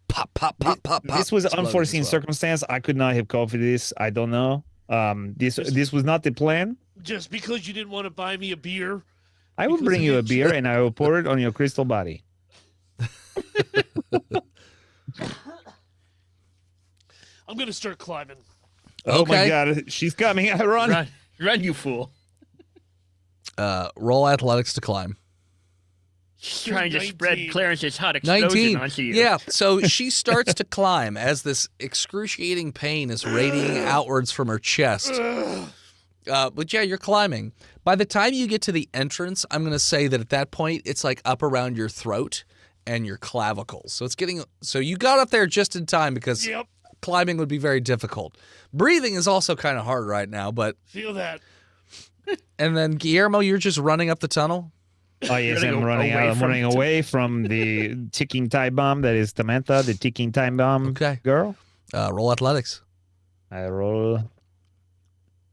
pop, pop, pop, pop, pop. This was an exploding unforeseen as well. circumstance. I could not have called for this. I don't know. This was not the plan. Just because you didn't want to buy me a beer. I will Because bring of you a it. beer and I will pour it on your crystal body. I'm going to start climbing. Oh my Okay. God, she's coming. I run. Run, you fool. Roll athletics to climb. She's trying to spread 19. Clarence's hot explosion 19. onto you. Yeah, so she starts to climb as this excruciating pain is radiating outwards from her chest. But yeah, you're climbing. By the time you get to the entrance, I'm going to say that at that point, it's like up around your throat and your clavicles. So you got up there just in time because Yep. climbing would be very difficult. Breathing is also kind of hard right now, but, Feel that. and then Guillermo, you're just running up the tunnel. Oh yes, Running I'm running away out. I'm from running it. away from the ticking time bomb that is Samantha, the ticking time bomb Okay. girl. Roll athletics. I roll.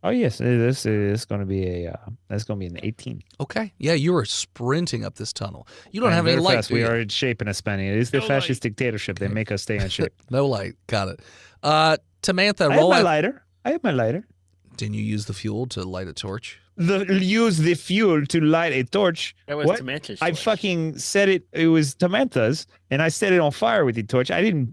Oh yes, this is going to be a. That's going to be an 18. Okay. Yeah, you are sprinting up this tunnel. You don't I'm have any very light, fast. do We you? are in shape in Hispania. It is the No fascist light. dictatorship. They make us stay in shape. No light. Got it. Samantha, I have roll my out. lighter. I have my lighter. Didn't you use the fuel to light a torch? Use the fuel to light a torch. That was What? Samantha's I choice. fucking said it. It was Samantha's, and I set it on fire with the torch. I didn't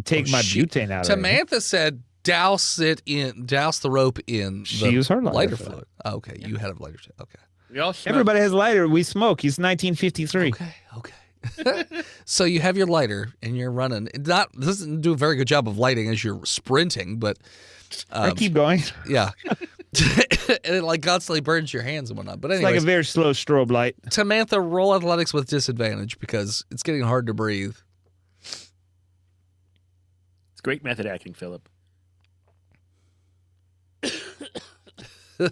take my butane out of it. Samantha said douse the rope in She the used her lighter for fluid. Oh, okay, you had a lighter too. Okay. We all smoked. Everybody has lighter. We smoke. It's 1953. Okay. So you have your lighter and you're running. It doesn't do a very good job of lighting as you're sprinting, but I keep going. yeah. And it like constantly burns your hands and whatnot. But It's anyway, like a very slow strobe light. Samantha, roll athletics with disadvantage because it's getting hard to breathe. It's great method acting, Philip. You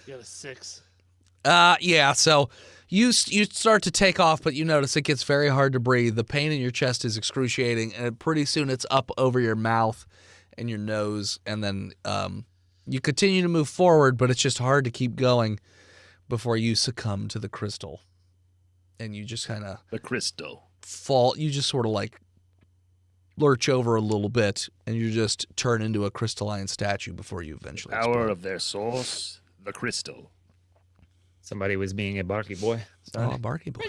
got a 6. Yeah, so you start to take off, but you notice it gets very hard to breathe. The pain in your chest is excruciating, and pretty soon it's up over your mouth and your nose, and then you continue to move forward, but it's just hard to keep going before you succumb to the crystal. And you just kind of The crystal. fall, you just sort of like lurch over a little bit, and you just turn into a crystalline statue before you eventually Power explode. of their source, the crystal. Somebody was being a barky boy. Oh, Barky Boy.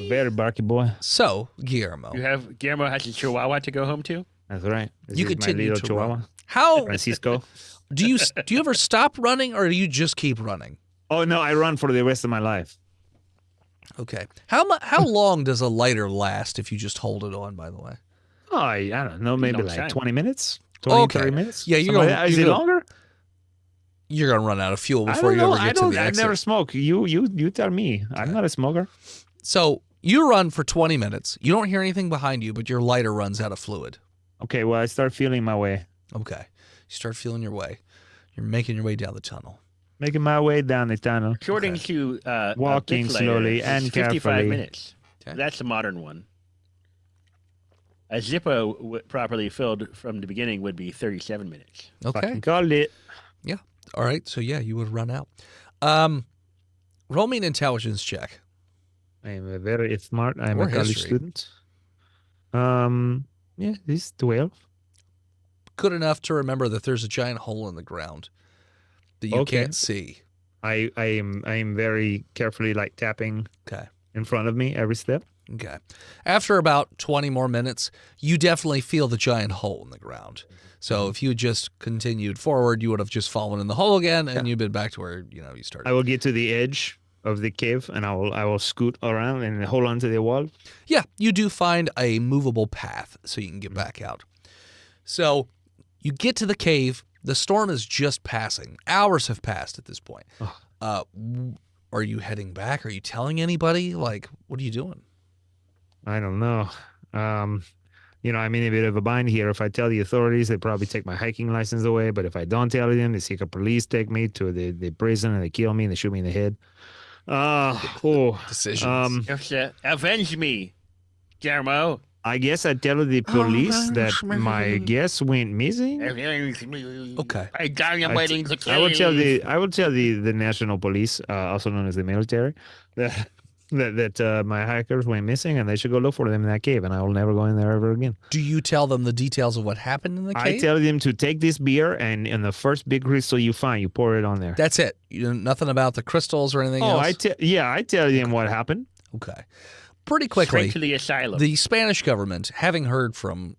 Very barky boy. So, Guillermo, Guillermo has a chihuahua to go home to? That's right. This You is my continue little to chihuahua, run. How Francisco. do you ever stop running, or do you just keep running? Oh no, I run for the rest of my life. Okay. How long does a lighter last if you just hold it on, by the way? Oh, I don't know, maybe long like time. 20 minutes, 20, Okay. 30 minutes. Yeah, you're Somebody- gonna- is you're it gonna- longer? You're going to run out of fuel I before don't you know. ever get to the I exit. never smoke. You tell me. I'm not a smoker. So, you run for 20 minutes. You don't hear anything behind you, but your lighter runs out of fluid. Okay, well, I start feeling my way. Okay. You start feeling your way. You're making your way down the tunnel. Making my way down the tunnel. According to Walking Bit Later, slowly it's and 55 carefully. minutes. Okay. That's the modern one. A Zippo properly filled from the beginning would be 37 minutes. Okay. Fucking called it. Yeah. All right. So, yeah, you would run out. Roll me an intelligence check. I am a very smart. I'm Or a college history. student. Yeah, this is 12. Good enough to remember that there's a giant hole in the ground that you Okay. can't see. I am very carefully like tapping Okay. in front of me every step. Okay. After about 20 more minutes, you definitely feel the giant hole in the ground. So if you had just continued forward, you would have just fallen in the hole again, and you'd been back to where you started. I will get to the edge of the cave and I will scoot around and hold on to the wall. Yeah, you do find a movable path so you can get back out. So you get to the cave. The storm is just passing. Hours have passed at this point. Are you heading back? Are you telling anybody? Like, what are you doing? I don't know. I'm in a bit of a bind here. If I tell the authorities, they probably take my hiking license away. But if I don't tell them, the secret police take me to the prison and they kill me and they shoot me in the head. Decisions. You have to avenge me, Guillermo. I guess I tell the police that my guest went missing. Avenge me. Okay. By dynamiting the I will tell cave. the national police, also known as the military, that my hikers went missing and they should go look for them in that cave, and I will never go in there ever again. Do you tell them the details of what happened in the I cave? tell them to take this beer and in the first big crystal you find, you pour it on there. That's it. You know nothing about the crystals or anything Oh, else? I tell them what happened. Okay. Pretty quickly, Straight to the asylum. the Spanish government, having heard from,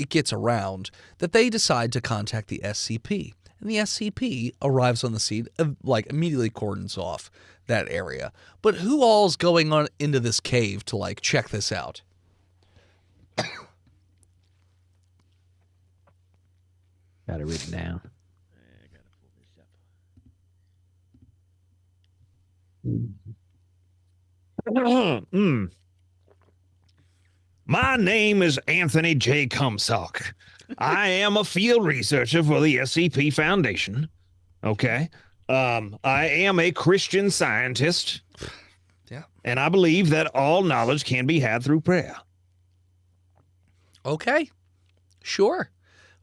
it gets around, that they decide to contact the SCP. And the SCP arrives on the scene, immediately cordons off that area. But who all's going on into this cave to, check this out? Got it written down. My name is Anthony J. Comstock. I am a field researcher for the SCP Foundation. Okay. I am a Christian scientist. Yeah. And I believe that all knowledge can be had through prayer. Okay. Sure.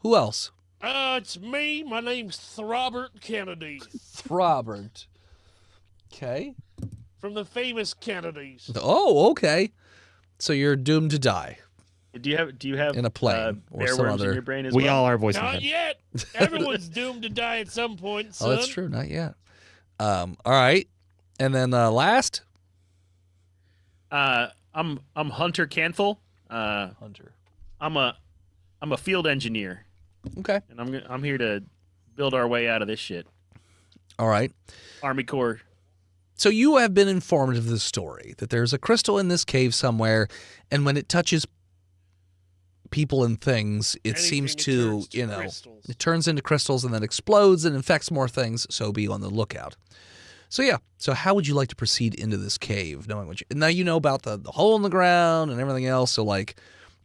Who else? It's me. My name's Robert Kennedy Robert. Okay. from the famous Kennedys. Oh, okay. So you're doomed to die Do you have in a plane or bear some worms in other. your brain as We well? all are voicing Not him. yet. Everyone's doomed to die at some point, son. Oh, that's true. Not yet. All right. And then last, I'm Hunter Canthel. Hunter. I'm a field engineer, Okay. and I'm here to build our way out of this shit. All right. Army Corps. So you have been informed of the story that there's a crystal in this cave somewhere, and when it touches people and things, it Anything, seems it to, turns to you know, crystals. it turns into crystals and then explodes and infects more things. So be on the lookout. So yeah. So how would you like to proceed into this cave, knowing what you now you know about the hole in the ground and everything else? So like,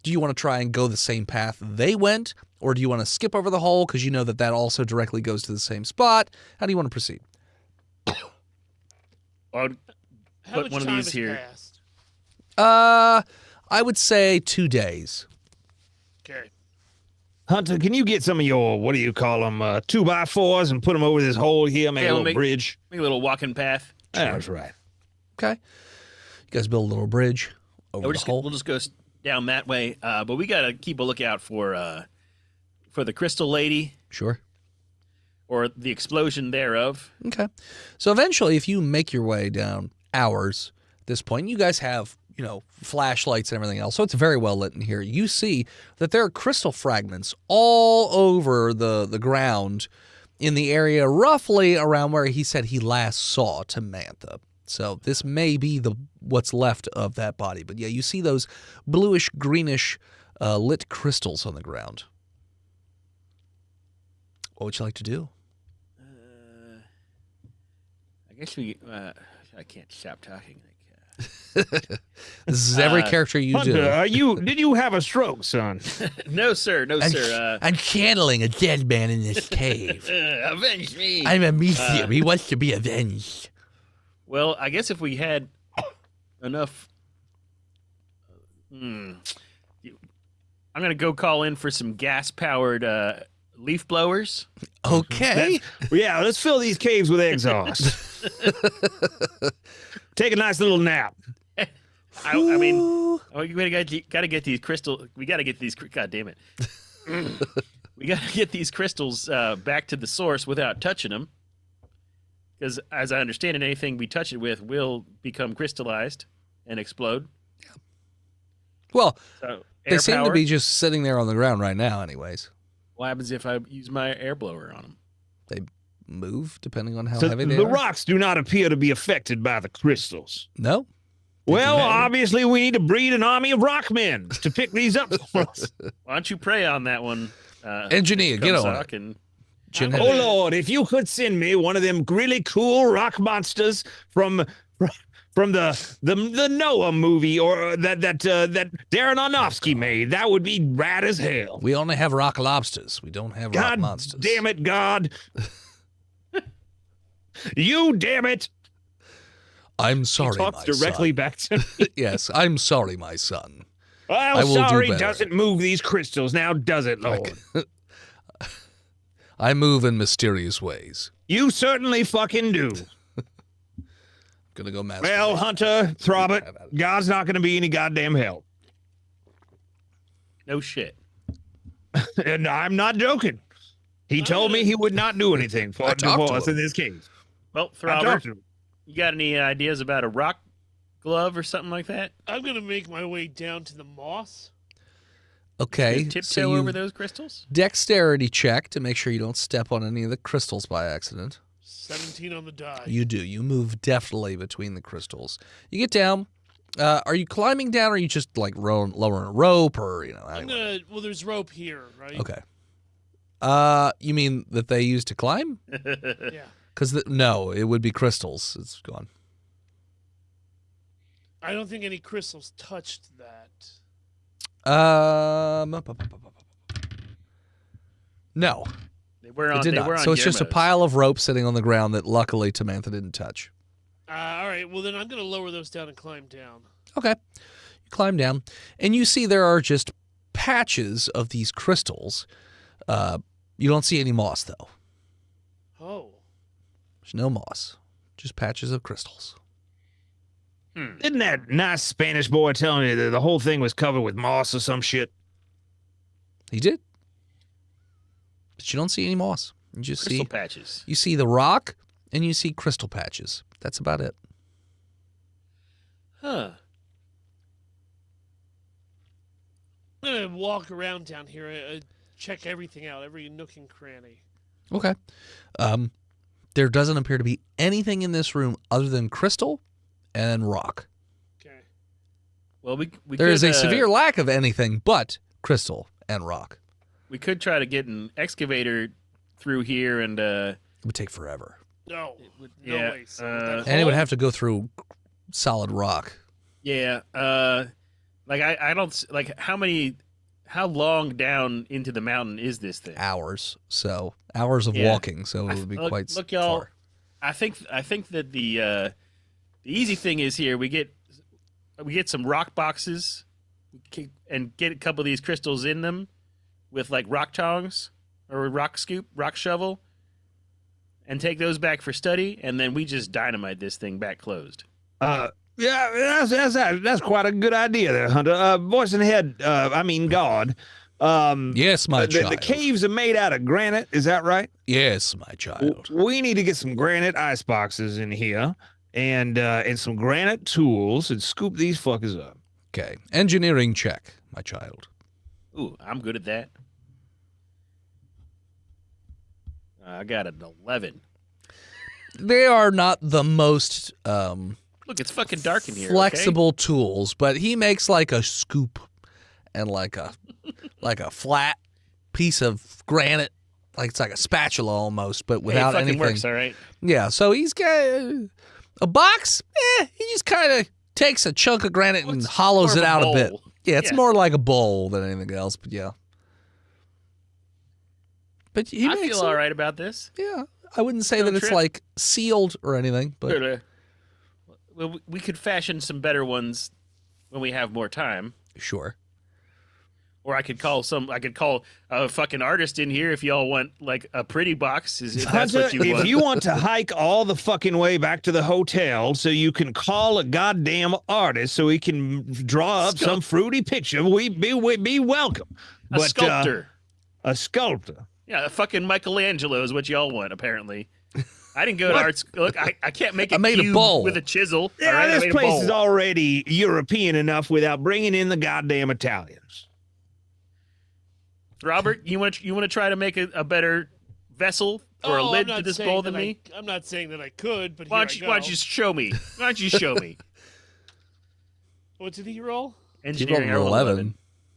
do you want to try and go the same path they went, or do you want to skip over the hole because you know that that also directly goes to the same spot? How do you want to proceed? I'll How put much one of time these has here. passed? I would say 2 days. Okay. Hunter, can you get some of your, what do you call them, 2x4s and put them over this hole here, make Yeah, a we'll little bridge? Make a little walking path. That's right. Okay. You guys build a little bridge over We'll the hole. just go down that way. But we gotta keep a lookout for the crystal lady Sure. or the explosion thereof. Okay. So eventually, if you make your way down hours at this point, you guys have, you know, flashlights and everything else. So it's very well lit in here. You see that there are crystal fragments all over the ground in the area roughly around where he said he last saw Tamantha. So this may be what's left of that body. But yeah, you see those bluish, greenish lit crystals on the ground. What would you like to do? I guess I can't stop talking. This is every character you Hunter, do. did you have a stroke, son? No, sir. No, sir. I'm channeling a dead man in this cave. Avenge me. I'm a medium. He wants to be avenged. Well, I guess if we had enough. I'm gonna go call in for some gas-powered leaf blowers. Okay. Yeah, let's fill these caves with exhaust. Take a nice little nap. I mean, we gotta get these crystal. We gotta get these. God damn it. We gotta get these crystals back to the source without touching them. Because as I understand it, anything we touch it with will become crystallized and explode. Well, So they air seem power. to be just sitting there on the ground right now, anyways. What happens if I use my air blower on them? They move depending on how So heavy they the are. rocks do not appear to be affected by the crystals. No. Well, do. obviously, we need to breed an army of rockmen to pick these up for us. Why don't you pray on that one? Engineer, get on Comstock, it. and Chin Oh head. Lord, if you could send me one of them really cool rock monsters from the Noah movie or that Darren Aronofsky made, that would be rad as hell. We only have rock lobsters. We don't have rock God monsters. damn it, God! You damn it! I'm sorry, He talks my directly son. back to me. Yes, I'm sorry, my son. I Well, will do sorry, better. doesn't move these crystals now, does it, Lord? I move in mysterious ways. You certainly fucking do. Gonna go masturbate. Well, Hunter, Throbert, God's not going to be any goddamn help. no shit. And I'm not joking. He told me he would not do anything for talked to us him. in this case. Well, I talked Throbber, to him. you got any ideas about a rock glove or something like that? I'm gonna make my way down to the moss. Okay, Tiptoe so you over those crystals? dexterity check to make sure you don't step on any of the crystals by accident. 17 on the die. You do. You move deftly between the crystals. You get down. Are you climbing down, or are you just like lowering a rope, or you know? I'm Anyway? gonna. Well, there's rope here, right? Okay. You mean that they used to climb? Yeah. Because no, it would be crystals. It's gone. I don't think any crystals touched that. No, They were it on. did They were not. on So it's just a Yermo's. pile of rope sitting on the ground that luckily Tamantha didn't touch. All right. Well, then I'm gonna lower those down and climb down. Okay. You climb down, and you see there are just patches of these crystals You don't see any moss, though. Oh. There's no moss, just patches of crystals. Didn't that nice Spanish boy tell me that the whole thing was covered with moss or some shit? He did. But you don't see any moss. You just Crystal see patches. You see the rock, and you see crystal patches. That's about it. Huh. I'm going to walk around down here, check everything out, every nook and cranny. Okay. There doesn't appear to be anything in this room other than crystal and rock. Okay. Well, we There could, is a severe lack of anything but crystal and rock. We could try to get an excavator through here and It would take forever. No. No yeah, way. So that And it would hole- have to go through solid rock. yeah. Like I don't like how long down into the mountain is this thing? Hours. So hours of Yeah. walking. So it would be quite look, y'all. far. I think that the easy thing is here we get some rock boxes and get a couple of these crystals in them with like rock tongs or a rock scoop, rock shovel, and take those back for study, and then we just dynamite this thing back closed. Yeah, that's quite a good idea there, Hunter. Voice and head, I mean God. Yes, my child. The caves are made out of granite, is that right? Yes, my child. We need to get some granite ice boxes in here and some granite tools and scoop these fuckers up. Okay. Engineering check, my child. Ooh, I'm good at that. I got an 11. They are not the most Look, it's fucking dark in here. flexible tools, but he makes like a scoop and like a flat piece of granite, like it's like a spatula almost, but Okay? without it fucking anything. works, all right. Yeah, so he's got a box. He just kind of takes a chunk of granite and It's hollows more it of a out a bit. bowl. Yeah, it's Yeah. more like a bowl than anything else, but yeah. But he I makes feel it- all right about this. Yeah, I wouldn't say No that it's trip. like sealed or anything, but Well, we could fashion some better ones when we have more time. sure. Or I could call a fucking artist in here if y'all want like a pretty box. If that's Hunter, what you if want. you want to hike all the fucking way back to the hotel so you can call a goddamn artist so he can draw up some fruity picture, we'd be welcome. a sculptor. A sculptor. Yeah, a fucking Michelangelo is what y'all want, apparently. I didn't go to art school. Look, I can't make a I made a cube bowl. with a chisel. Yeah, all right? I this made a place bowl. is already European enough without bringing in the goddamn Italians. Robert, you want to try to make a better vessel or a Oh, lid I'm not to this saying bowl that than me? I'm not saying that I could, but Why here don't I you show me? Why don't you show me? What did he roll? He rolled Engineering, an I rolled 11.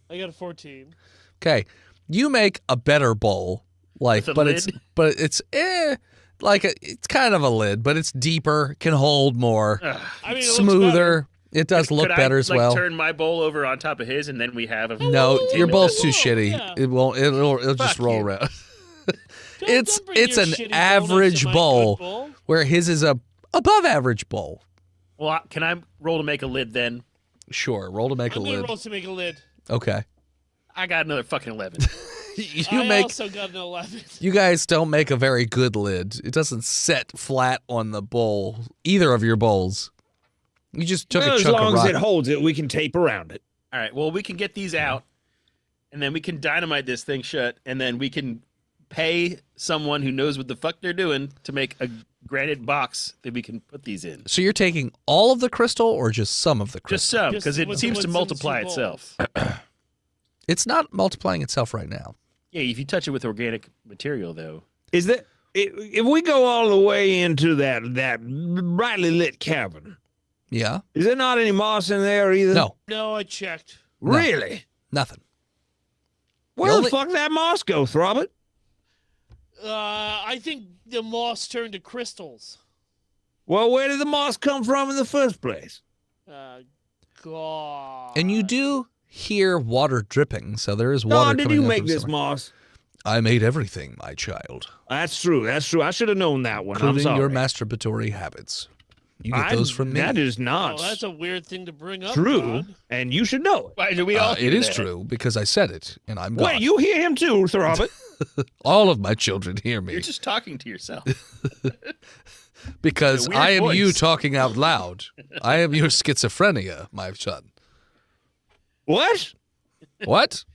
I got a 14. Okay, you make a better bowl, like, With a lid? it's it's kind of a lid, but it's deeper, can hold more, Ugh. I mean, it looks smoother. It does look Could better I, as like, well. turn my bowl over on top of his, and then we have a No, Oh, your yeah, bowl's too yeah. shitty. Yeah. It won't. It'll just Fuck roll you. around. Don't It's bring an your shitty bowl average next to my bowl, good bowl. where his is a above average bowl. Well, can I roll to make a lid then? Sure, roll to make I'm a gonna lid. roll to make a lid. Okay, I got another fucking 11. you I make. also got an 11. You guys don't make a very good lid. It doesn't set flat on the bowl, either of your bowls. You just took Well, a as chunk of long as rock. it holds it, we can tape around it. All right. Well, we can get these out, and then we can dynamite this thing shut, and then we can pay someone who knows what the fuck they're doing to make a granite box that we can put these in. So you're taking all of the crystal or just some of the crystal? Just some, Just because it what's- seems to what's in multiply two itself. It's not multiplying itself right now. Yeah, if you touch it with organic material, though. Is that if we go all the way into that brightly lit cavern? Yeah? Is there not any moss in there either? No, No, I checked. Really? nothing. Where only- the fuck did that moss go, Throbbit? I think the moss turned to crystals. Well, where did the moss come from in the first place? God. And you do hear water dripping, so there is water Dawn, coming did you up make from this somewhere. moss? I made everything, my child, That's true. That's true. I should have known that one. I'm including sorry. your masturbatory habits. You get those from me. That is Oh, not that's a weird thing to bring up. true, John. and you should know it. Why do we all It do is that? true because I said it, and I'm God. Wait, you hear him too, Throbbit? All of my children hear me You're just talking to yourself. because a weird I am you voice. talking out loud. I am your schizophrenia, my son. What? What?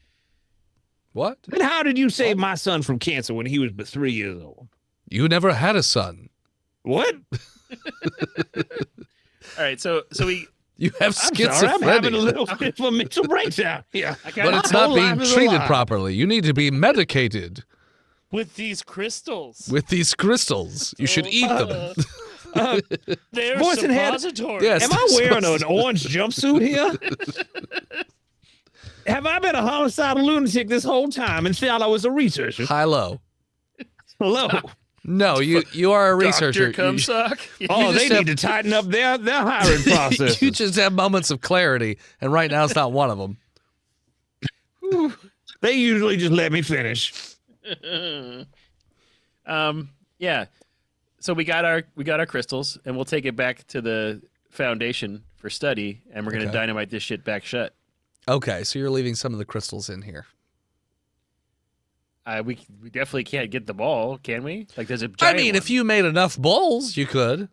What? Then how did you save my son from cancer when he was but 3 years old? You never had a son. What? All right, so we You have I'm sorry, I'm having a schizophrenia. little bit of a mental breakdown. Yeah. I got But it. it's My not whole being life is a treated lie. properly. You need to be medicated With these crystals. with these crystals. You should eat them. They're Voice and head- suppositories. Yes. Am I wearing an orange jumpsuit here? Have I been a homicidal lunatic this whole time and thought I was a researcher? High-low. Hello. No, you are a researcher. Dr. Cumsock. Oh, just they have- need to tighten up their hiring process. You just have moments of clarity, and right now it's not one of them. They usually just let me finish. Yeah. So we got our crystals, and we'll take it back to the Foundation for study, and we're gonna Okay. dynamite this shit back shut. Okay, so you're leaving some of the crystals in here. We definitely can't get them all, can we? Like, there's a I giant mean, one. if you made enough bowls, you could.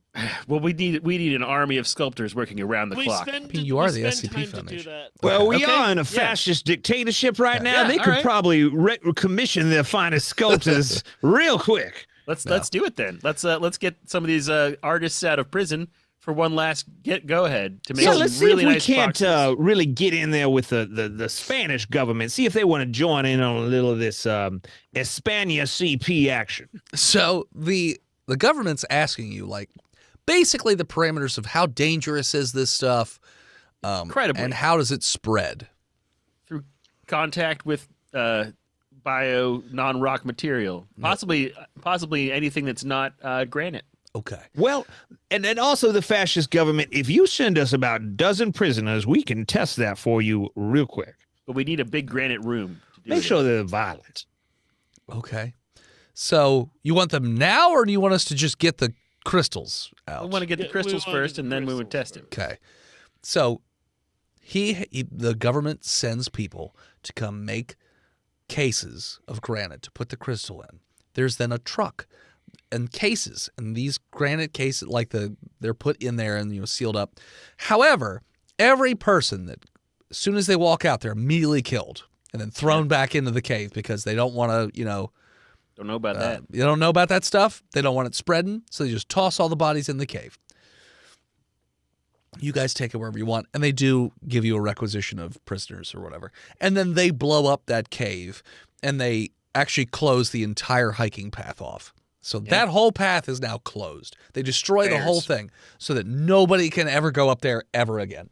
Well, we need an army of sculptors working around the We clock. spend, You are we the spend SCP time to do Foundation. that. Well, we Okay, are in a yeah. fascist dictatorship right now. Yeah, they all could right. probably commission their finest sculptors real quick. Let's do it then. Let's get some of these artists out of prison for one last go ahead to make Yeah, some let's really see if we nice can't boxes. really get in there with the Spanish government. See if they want to join in on a little of this España CP action. So the government's asking you, like, basically the parameters of how dangerous is this stuff, Incredibly. and how does it spread? Through contact with bio non-rock material, possibly anything that's not granite. Okay. Well, and then also the fascist government, if you send us about a dozen prisoners, we can test that for you real quick. But we need a big granite room to do Make it. sure they're violent. Okay. So you want them now, or do you want us to just get the crystals out? We want to get Yeah, the we crystals wanna first, get and the then we would crystals test it. Okay. So the government sends people to come make cases of granite to put the crystal in. There's then a truck and cases, and these granite cases, like they're put in there and sealed up. However, every person that, as soon as they walk out, they're immediately killed and then thrown back into the cave because they don't want to, Don't know about that. they don't know about that stuff. They don't want it spreading, so they just toss all the bodies in the cave. You guys take it wherever you want, and they do give you a requisition of prisoners or whatever. And then they blow up that cave, and they actually close the entire hiking path off. So that whole path is now closed. They destroy the whole thing so that nobody can ever go up there ever again.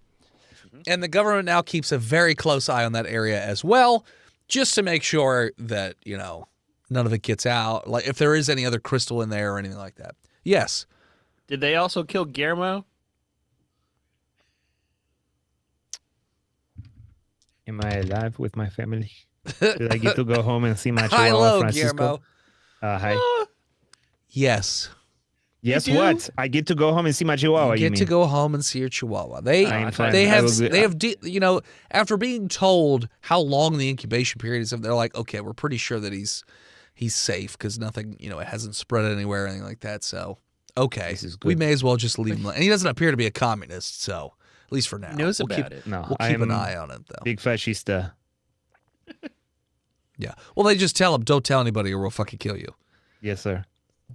And the government now keeps a very close eye on that area as well, just to make sure that, none of it gets out. Like if there is any other crystal in there or anything like that. Yes. Did they also kill Guillermo? Am I alive with my family? Did I get to go home and see my chihuahua, Hello, Francisco? Guillermo. Hi. Yes. Yes, do? what? I get to go home and see my chihuahua, You you get to mean? go home and see your chihuahua. They I am fine. they I have will be- after being told how long the incubation period is, they're like, okay, we're pretty sure that he's safe because nothing, it hasn't spread anywhere or anything like that. So okay, This is we good. may as well just leave him. And he doesn't appear to be a communist, so at least for now, He knows we'll about keep, it. No, We'll I keep an am eye on it though. big fascista. Yeah. Well, they just tell him, don't tell anybody or we'll fucking kill you. Yes, sir.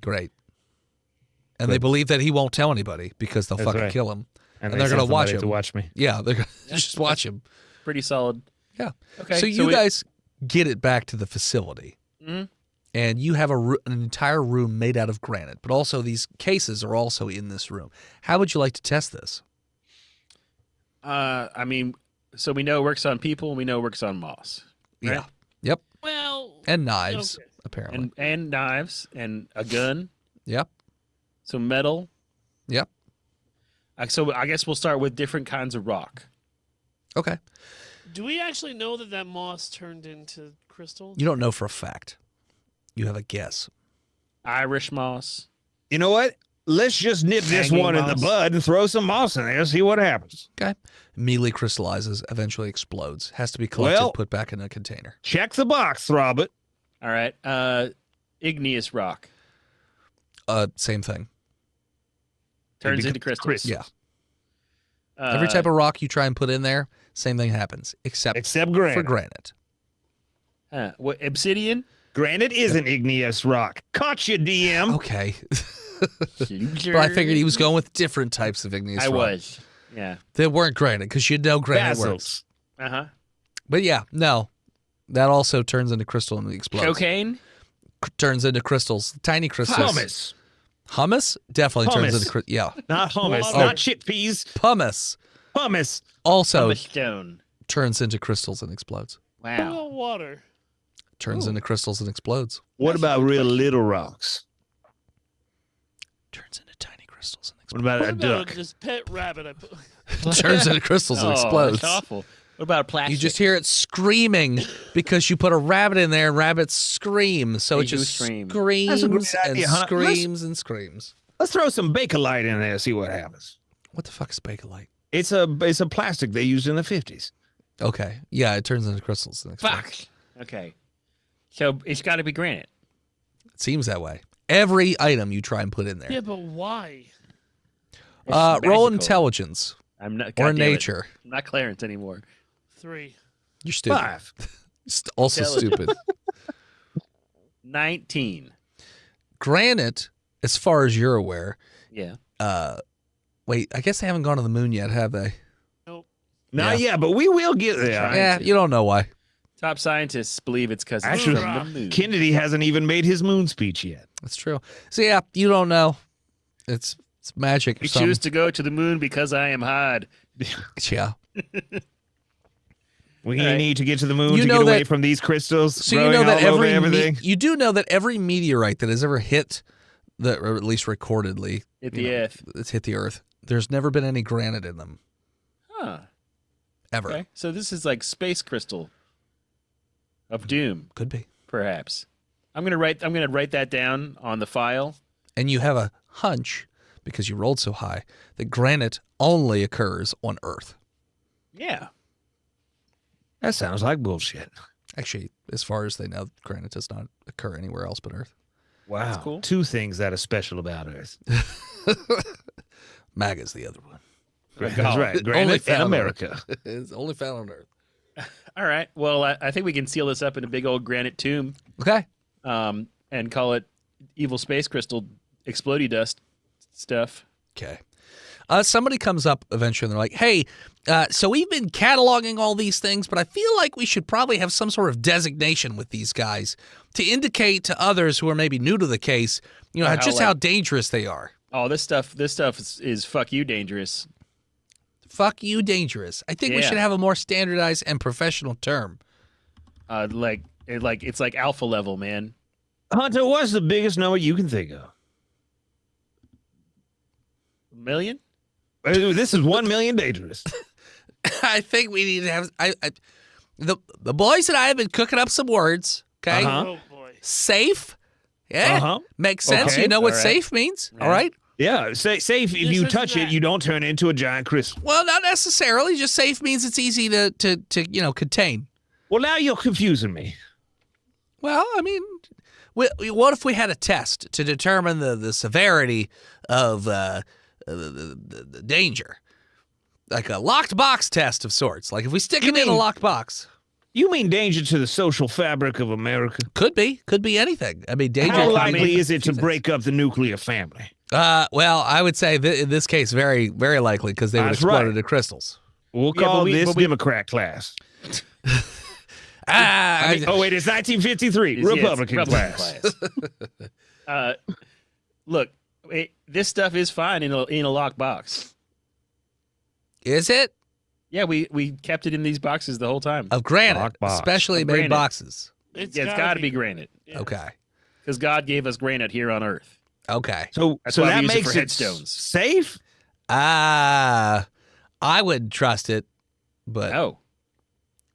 Great. And they Good. believe that he won't tell anybody because they'll That's fucking right. kill him. And, And they they're gonna sent watch somebody him. to watch me. Yeah, they're gonna just watch him. Pretty solid. Yeah. Okay. So you we- guys get it back to the facility, Mhm. and you have an entire room made out of granite, but also these cases are also in this room. How would you like to test this? I mean, so we know it works on people, and we know it works on moss. Right? Yeah. Yep. Well, And knives, Okay. apparently. And knives and a gun. Yep. So metal. Yep. So I guess we'll start with different kinds of rock. Okay. do we actually know that moss turned into crystal? You don't know for a fact. You have a guess. Irish moss. You know what? Let's just nip this Hanging one in the moss. bud and throw some moss in there, see what happens. Okay. Immediately crystallizes, eventually explodes. Has to be collected, Well- put back in a container. Check the box, Robert. All right. Igneous rock Same thing. turns into crystals. Yeah. Every type of rock you try and put in there, same thing happens, except granite. for granite. What, obsidian? Granite is an igneous rock. Caught you, DM. Okay. Loser. But I figured he was going with different types of igneous rock. was. Yeah. They weren't granite, because you know granite works. Basils. But yeah, no. That also turns into crystal and explodes. Cocaine? Turns into crystals. Tiny crystals. Hummus. Hummus definitely turns Hummus. into crystals. Yeah. Not hummus. Oh. Not chickpeas. Pumice Hummus. also Pumice stone. turns into crystals and explodes. Wow. Boil water. Turns into crystals and explodes. What That's a about good real question. little rocks? Turns into tiny crystals and What explodes. about a What about duck? this pet rabbit I put? Turns into crystals and Oh, explodes. that's awful. What about plastic? You just hear it screaming because you put a rabbit in there and rabbits scream. So They it do just scream. screams That's a great and idea, huh? screams and screams. Let's throw some Bakelite in there. See what happens. What the fuck is Bakelite? It's a plastic they used in the 50s. Okay. Yeah, it turns into crystals and explodes. Fuck. Okay. So it's got to be granite. It seems that way. Every item you try and put in there. Yeah, but why? It's Roll magical. intelligence I'm not. or God damn it. nature. I'm not Clarence anymore. 3. You're stupid. 5. Also Intelligence. stupid. 19. Granite, as far as you're aware, Yeah. wait, I guess they haven't gone to the moon yet, have they? Not yet, but we will get there. Trying Yeah, to. you don't know why. Top scientists believe it's because Actually, it's from the moon. Kennedy hasn't even made his moon speech yet. That's true. So yeah, you don't know. It's magic or We something. choose to go to the moon because I am hard. Yeah. We All right. need to get to the moon You to know get away that- from these crystals So you growing know that all over every everything. you do know that every meteorite that has ever hit or at least recordedly, Hit you the know, earth. it's hit the earth. There's never been any granite in them Huh. ever. Okay. So this is like space crystal of doom, Could be. perhaps. I'm gonna write that down on the file. And you have a hunch because you rolled so high that granite only occurs on Earth. Yeah. That sounds like bullshit. Actually, as far as they know, granite does not occur anywhere else but Earth. Wow. That's cool. 2 things that are special about Earth. Maga's the other one. That's Oh, right. only Granite in found on America. It's only found on Earth. All right. Well, I think we can seal this up in a big old granite tomb, Okay. and call it evil space crystal explodey dust stuff. Okay. Somebody comes up eventually and they're like, hey, so we've been cataloging all these things, but I feel like we should probably have some sort of designation with these guys to indicate to others who are maybe new to the case, you know, How, just like- how dangerous they are. Oh, this stuff is fuck you dangerous. Fuck you, dangerous. I think we Yeah. should have a more standardized and professional term. It's like alpha level, man. Hunter, what's the biggest number you can think of? $1 million? This is 1 million dangerous. I think we need to have the boys and I have been cooking up some words. Okay, Uh-huh. Oh boy. safe. Yeah, Uh-huh. makes sense. Okay. You know what All right. safe means, Yeah. all right? Yeah, safe. If This you is touch it, that. you don't turn into a giant crystal. Well, not necessarily. Just safe means it's easy to contain. Well, now you're confusing me. Well, I mean, what if we had a test to determine the severity of the danger? Like a locked box test of sorts. Like if we stick You it in a mean- locked box. You mean danger to the social fabric of America? Could be anything. I mean, danger. How could be likely is a it few to things. break up the nuclear family? Well, I would say in this case, very, very likely because they would That's explode right. into crystals. We'll Yeah, call this but we- Democrat class. Ah, Oh, wait, it's 1953. Yeah, it's Republican class. Look, this stuff is fine in a locked box. is it Yeah, we kept it in these boxes the whole time. of granite, Locked box. specially Of made granite. boxes? It's Yeah, it's got to be granite Yeah. Okay, because God gave us granite here on Earth. okay. So, That's so why we that use it makes for it headstones. safe? I would trust it, but Oh,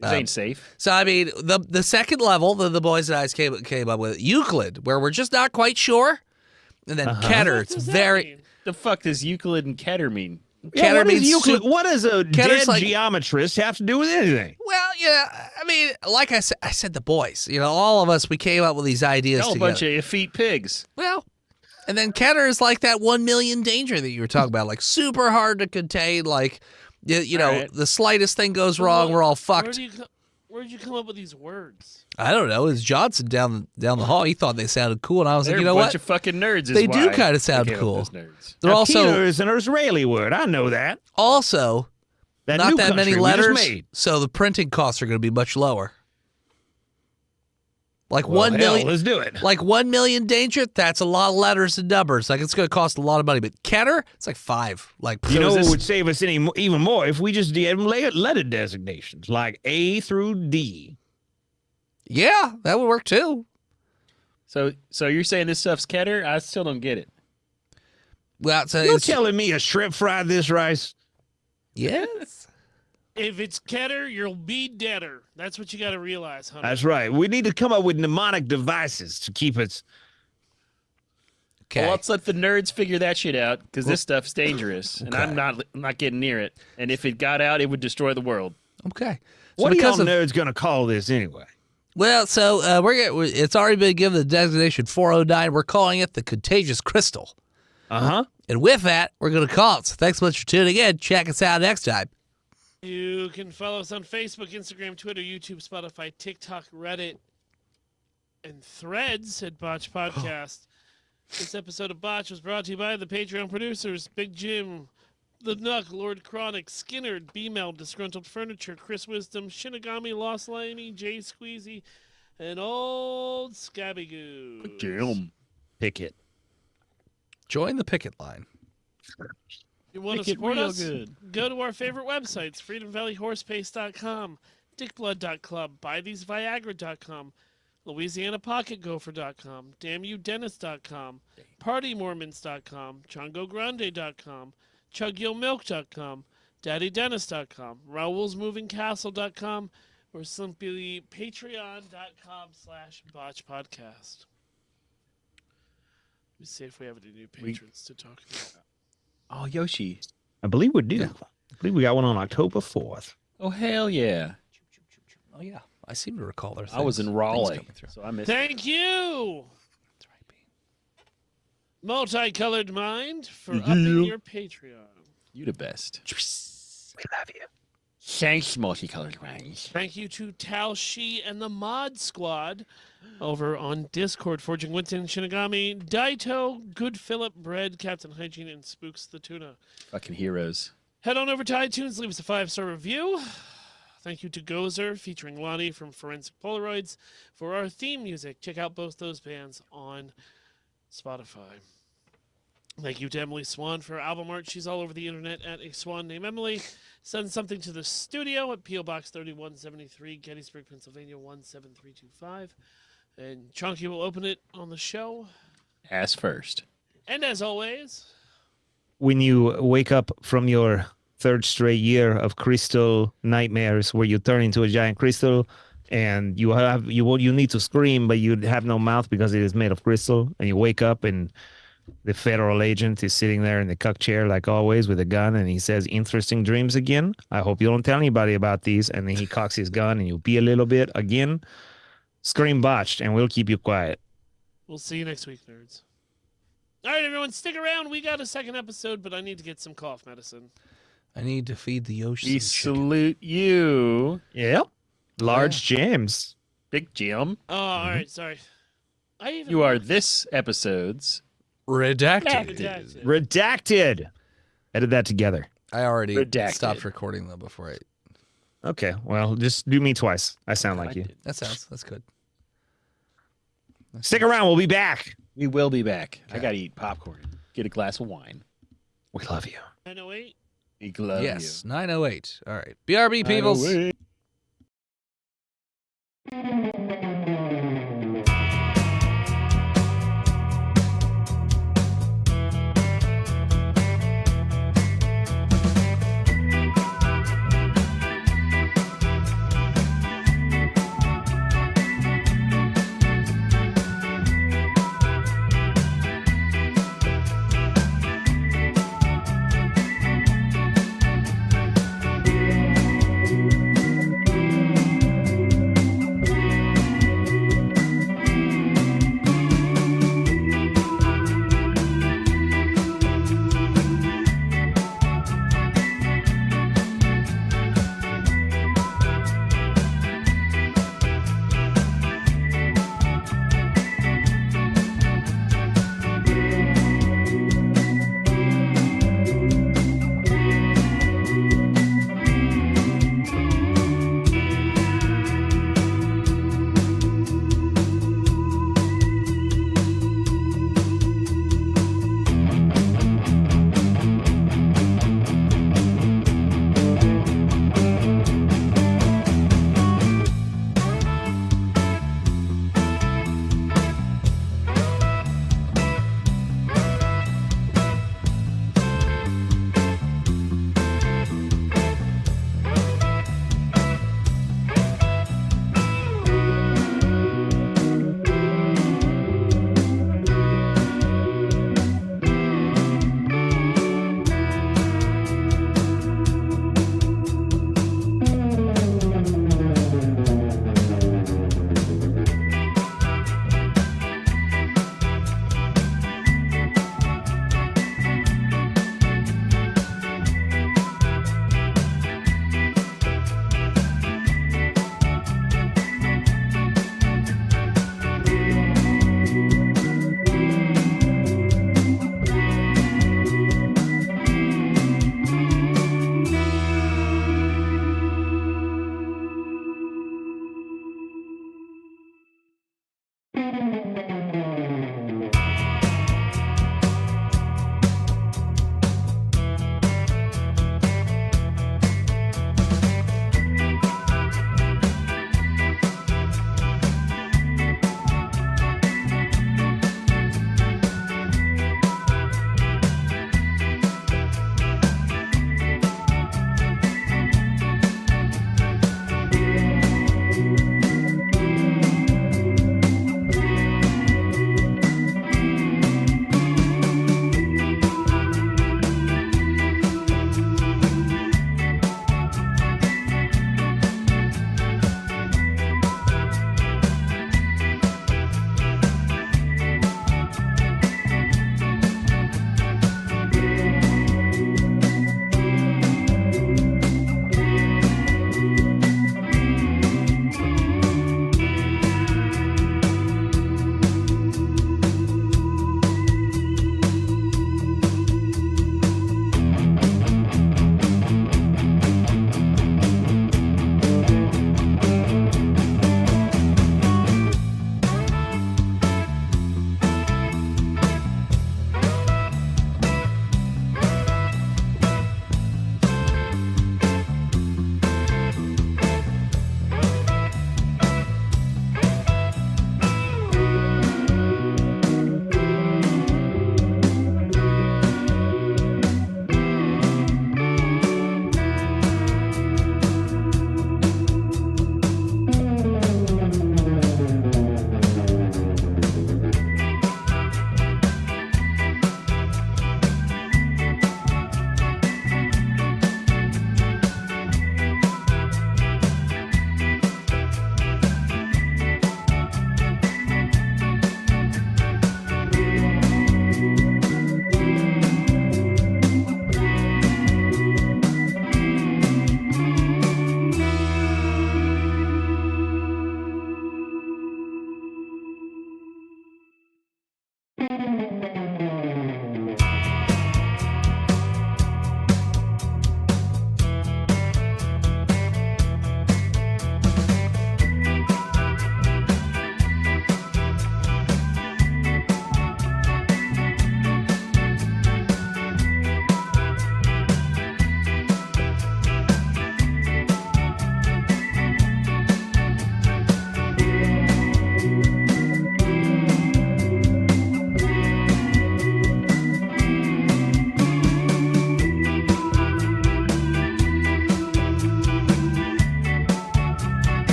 this Um, ain't safe. so I mean, the second level that the boys and I came up with Euclid, where we're just not quite sure, and then Keter. What It's does that very mean? The fuck does Euclid and Keter mean? Yeah, Keter what, means does Euclid, soup. what does a Ketter's dead like- geometrist have to do with anything? well, I mean, like I said, the boys, all of us, we came up with these ideas Y'all a together. bunch of effete pigs. Well, and then Kenner is like that 1 million danger that you were talking about, like super hard to contain, like, right. the slightest thing goes wrong, we're all fucked. Where'd you come up with these words? I don't know. It was Johnson down the hall. He thought they sounded cool, and I was They're like, you know a bunch what? of fucking nerds. Is They do why kinda sound they came up cool. with those nerds. They're Akita is an Israeli word. I know that. also That not new that many country we just letters, made. so the printing costs are going to be much lower. Like Well, 1 million. hell, let's do it. Like 1 million danger, that's a lot of letters and numbers. Like, it's going to cost a lot of money. But Kenner, it's like 5. Like, You know is what this- would save us even more if we just did letter designations like A through D. yeah, that would work too. So you're saying this stuff's Keter? I still don't get it. Well, so You're it's, telling me a shrimp fried this rice? yes. If it's Keter, you'll be deader. That's what you got to realize, honey. That's right. We need to come up with mnemonic devices to keep us. Okay. Well, let's let the nerds figure that shit out because this stuff's dangerous, and I'm not getting near it. And if it got out, it would destroy the world. okay. So What are y'all because of- nerds gonna call this anyway? Well, so it's already been given the designation 409. We're calling it the Contagious Crystal. Uh-huh. And with that, we're going to call it. So thanks so much for tuning in. Check us out next time. You can follow us on Facebook, Instagram, Twitter, YouTube, Spotify, TikTok, Reddit, and Threads at Botch Podcast. This episode of Botch was brought to you by the Patreon producers, Big Jim, The Nuck, Lord Chronic, Skinner, B-Mel, Disgruntled Furniture, Chris Wisdom, Shinigami, Lost Lamey, Jay Squeezy, and Old Scabby Goo. Damn. Pick it. Join the picket line. You want Make to it support real us? good. Go to our favorite websites, freedomvalleyhorsepace.com, dickblood.club, buytheseviagra.com, louisianapocketgopher.com, damnyoudennis.com, partymormons.com, chongogrande.com, chugyomilk.com, daddydennis.com, raoulsmovingcastle.com, or simply patreon.com/botchpodcast. Let me see if we have any new patrons to talk about. Oh, Yoshi. I believe we do. Yeah. I believe we got one on October 4th. Oh, hell yeah. Oh, yeah. I seem to recall there's I was in things Raleigh, coming through. so I missed Thank you, That's right, Bean. Multicolored Mind, for Yeah. upping your Patreon. you the best. We love you. Thanks, multicolored rays. Thank you to Tal Shi and the Mod Squad over on Discord, Forging Winston, Shinigami, Daito, Good Philip, Bread, Captain Hygiene, and Spooks the Tuna. Fucking heroes. Head on over to iTunes, leave us a 5-star review. Thank you to Gozer, featuring Lonnie from Forensic Polaroids, for our theme music. Check out both those bands on Spotify. Thank you to Emily Swan for album art. She's all over the internet at a swan named Emily. Send something to the studio at P.O. Box 3173, Gettysburg, Pennsylvania 17325. And Chunky will open it on the show. Ass first. And as always, When you wake up from your third straight year of crystal nightmares where you turn into a giant crystal and you need to scream, but you have no mouth because it is made of crystal, and you wake up and the federal agent is sitting there in the cuck chair like always with a gun, and he says, "Interesting dreams again. I hope you don't tell anybody about these." And then he cocks his gun and you pee a little bit again. Scream Botched, and we'll keep you quiet. we'll see you next week, nerds. All right, everyone, stick around. We got a second episode, but I need to get some cough medicine. I need to feed the Yoshi We some chicken. salute you, Yep. Large James. Big Jim. Oh, all right, sorry. I even You are this episode's Redacted. Redacted. Redacted. Edit that together. I already Redacted. stopped recording though before I. Okay. Well, just do me twice. I sound like you. That's good. Stick around. We'll be back. We will be back. I Okay. gotta eat popcorn. Get a glass of wine. We love you. 908. We love Yes, 908. All right. BRB you. peoples. 908.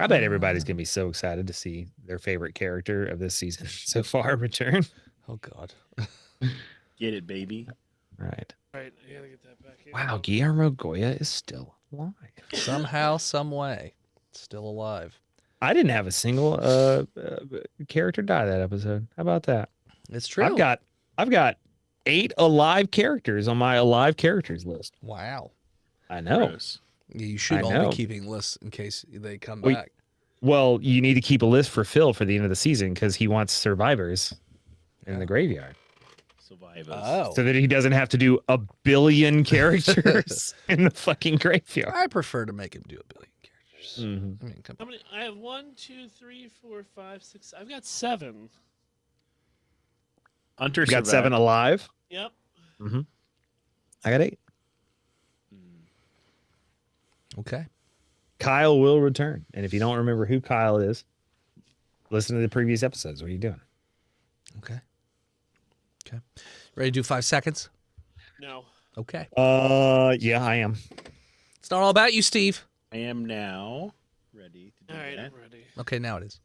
I bet everybody's gonna be so excited to see their favorite character of this season so far return. Oh God. Get it, baby. Right. Right, I gotta get that back in. Wow, Guillermo Goya is still alive. Somehow, some way, still alive. I didn't have a single character die that episode. How about that? It's true. I've got 8 alive characters on my alive characters list. Wow. I know. Gross. Yeah, you should I all know. be keeping lists in case they come Wait. back. Well, you need to keep a list for Phil for the end of the season because he wants survivors in the graveyard Survivors. Oh. so that he doesn't have to do a billion characters in the fucking graveyard. I prefer to make him do a billion characters. Mhm. I mean, come How many? I have 1, 2, 3, 4, 5, 6. I've got 7. Hunter You got survived. 7 alive. Yep. I got 8. Okay. Kyle will return, and if you don't remember who Kyle is, listen to the previous episodes. What are you doing? Okay. Okay. Ready to do 5 seconds? No. Okay. Yeah, I am. It's not all about you, Steve. I am now ready to do All right, that. I'm ready. Okay, now it is.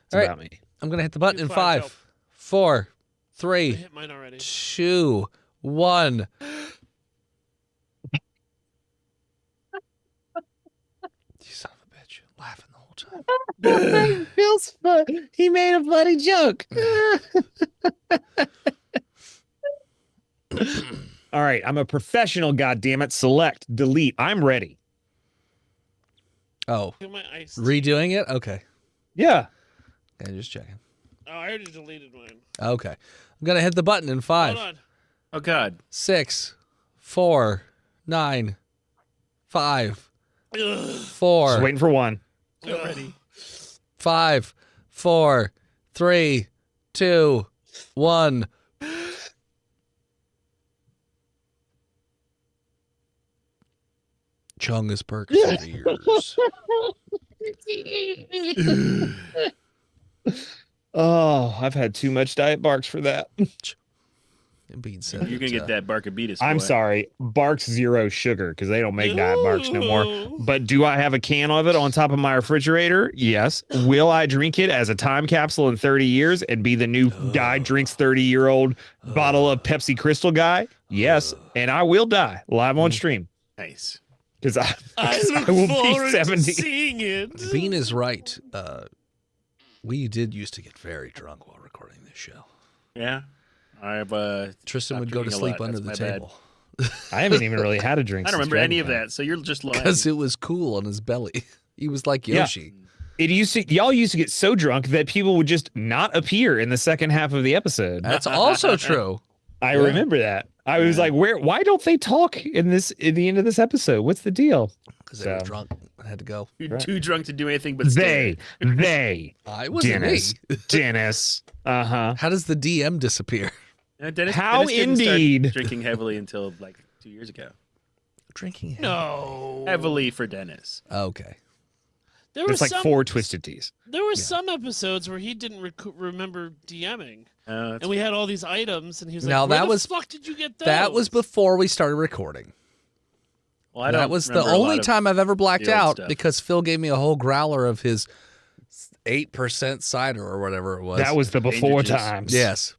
It's All right. about me. I'm going to hit the button Do in 5, 5, go. 4, I 3, hit mine already. 2, 1. You son of a bitch. Laughing the whole time. Phil's fun. He made a funny joke. All right, I'm a professional. Goddammit! Select, delete. I'm ready. Oh, Look at my ice. redoing it? Okay. Yeah. Okay, just checking. Oh, I already deleted mine. Okay. I'm going to hit the button in 5, Hold on. Oh God. 6, 4, 9, 5, Ugh. 4, Just waiting for one. Already. 5, 4, 3, 2, 1. Chungus Perks over years. Oh, I've had too much Diet Barks for that. It being said, You're gonna get that Barkabetus. I'm boy. sorry. Barks Zero Sugar because they don't make Diet Barks no more. Ooh. But do I have a can of it on top of my refrigerator? Yes. Will I drink it as a time capsule in 30 years and be the new guy drinks 30-year-old bottle of Pepsi Crystal guy? Yes. And I will die live on stream Nice. because I look I will be forward to 70. seeing it. Bean is right. We did used to get very drunk while recording this show. Yeah. I've Tristan stopped would go to drinking a sleep lot. under the That's my bad. table I haven't even really had a drink. I don't since remember any of Dragon Con. that, so you're just lying. because it was cool on his belly. He was like Yeah. Yoshi. Y'all used to get so drunk that people would just not appear in the second half of the episode. That's also true. I Yeah. remember that. I was like, why don't they talk in the end of this episode? What's the deal? Because they were So- drunk. I had to go. You're too drunk to do anything but stare. They, I wasn't me. Dennis. Uh-huh. How does the DM disappear? Dennis, How Dennis didn't start indeed. drinking heavily until like 2 years ago. Drinking. No. Heavily for Dennis. Okay. There were It's like some, 4 Twisted Teas. There were some episodes where he didn't remember DMing, That's and we had all these items, and he was like, Now, "Where that the was- fuck did you get those?" That was before we started recording. well, I don't That was the remember a lot only of time I've ever blacked the old out stuff. because Phil gave me a whole growler of his 8% cider or whatever it was. That was the before Danger juice. times. Yes.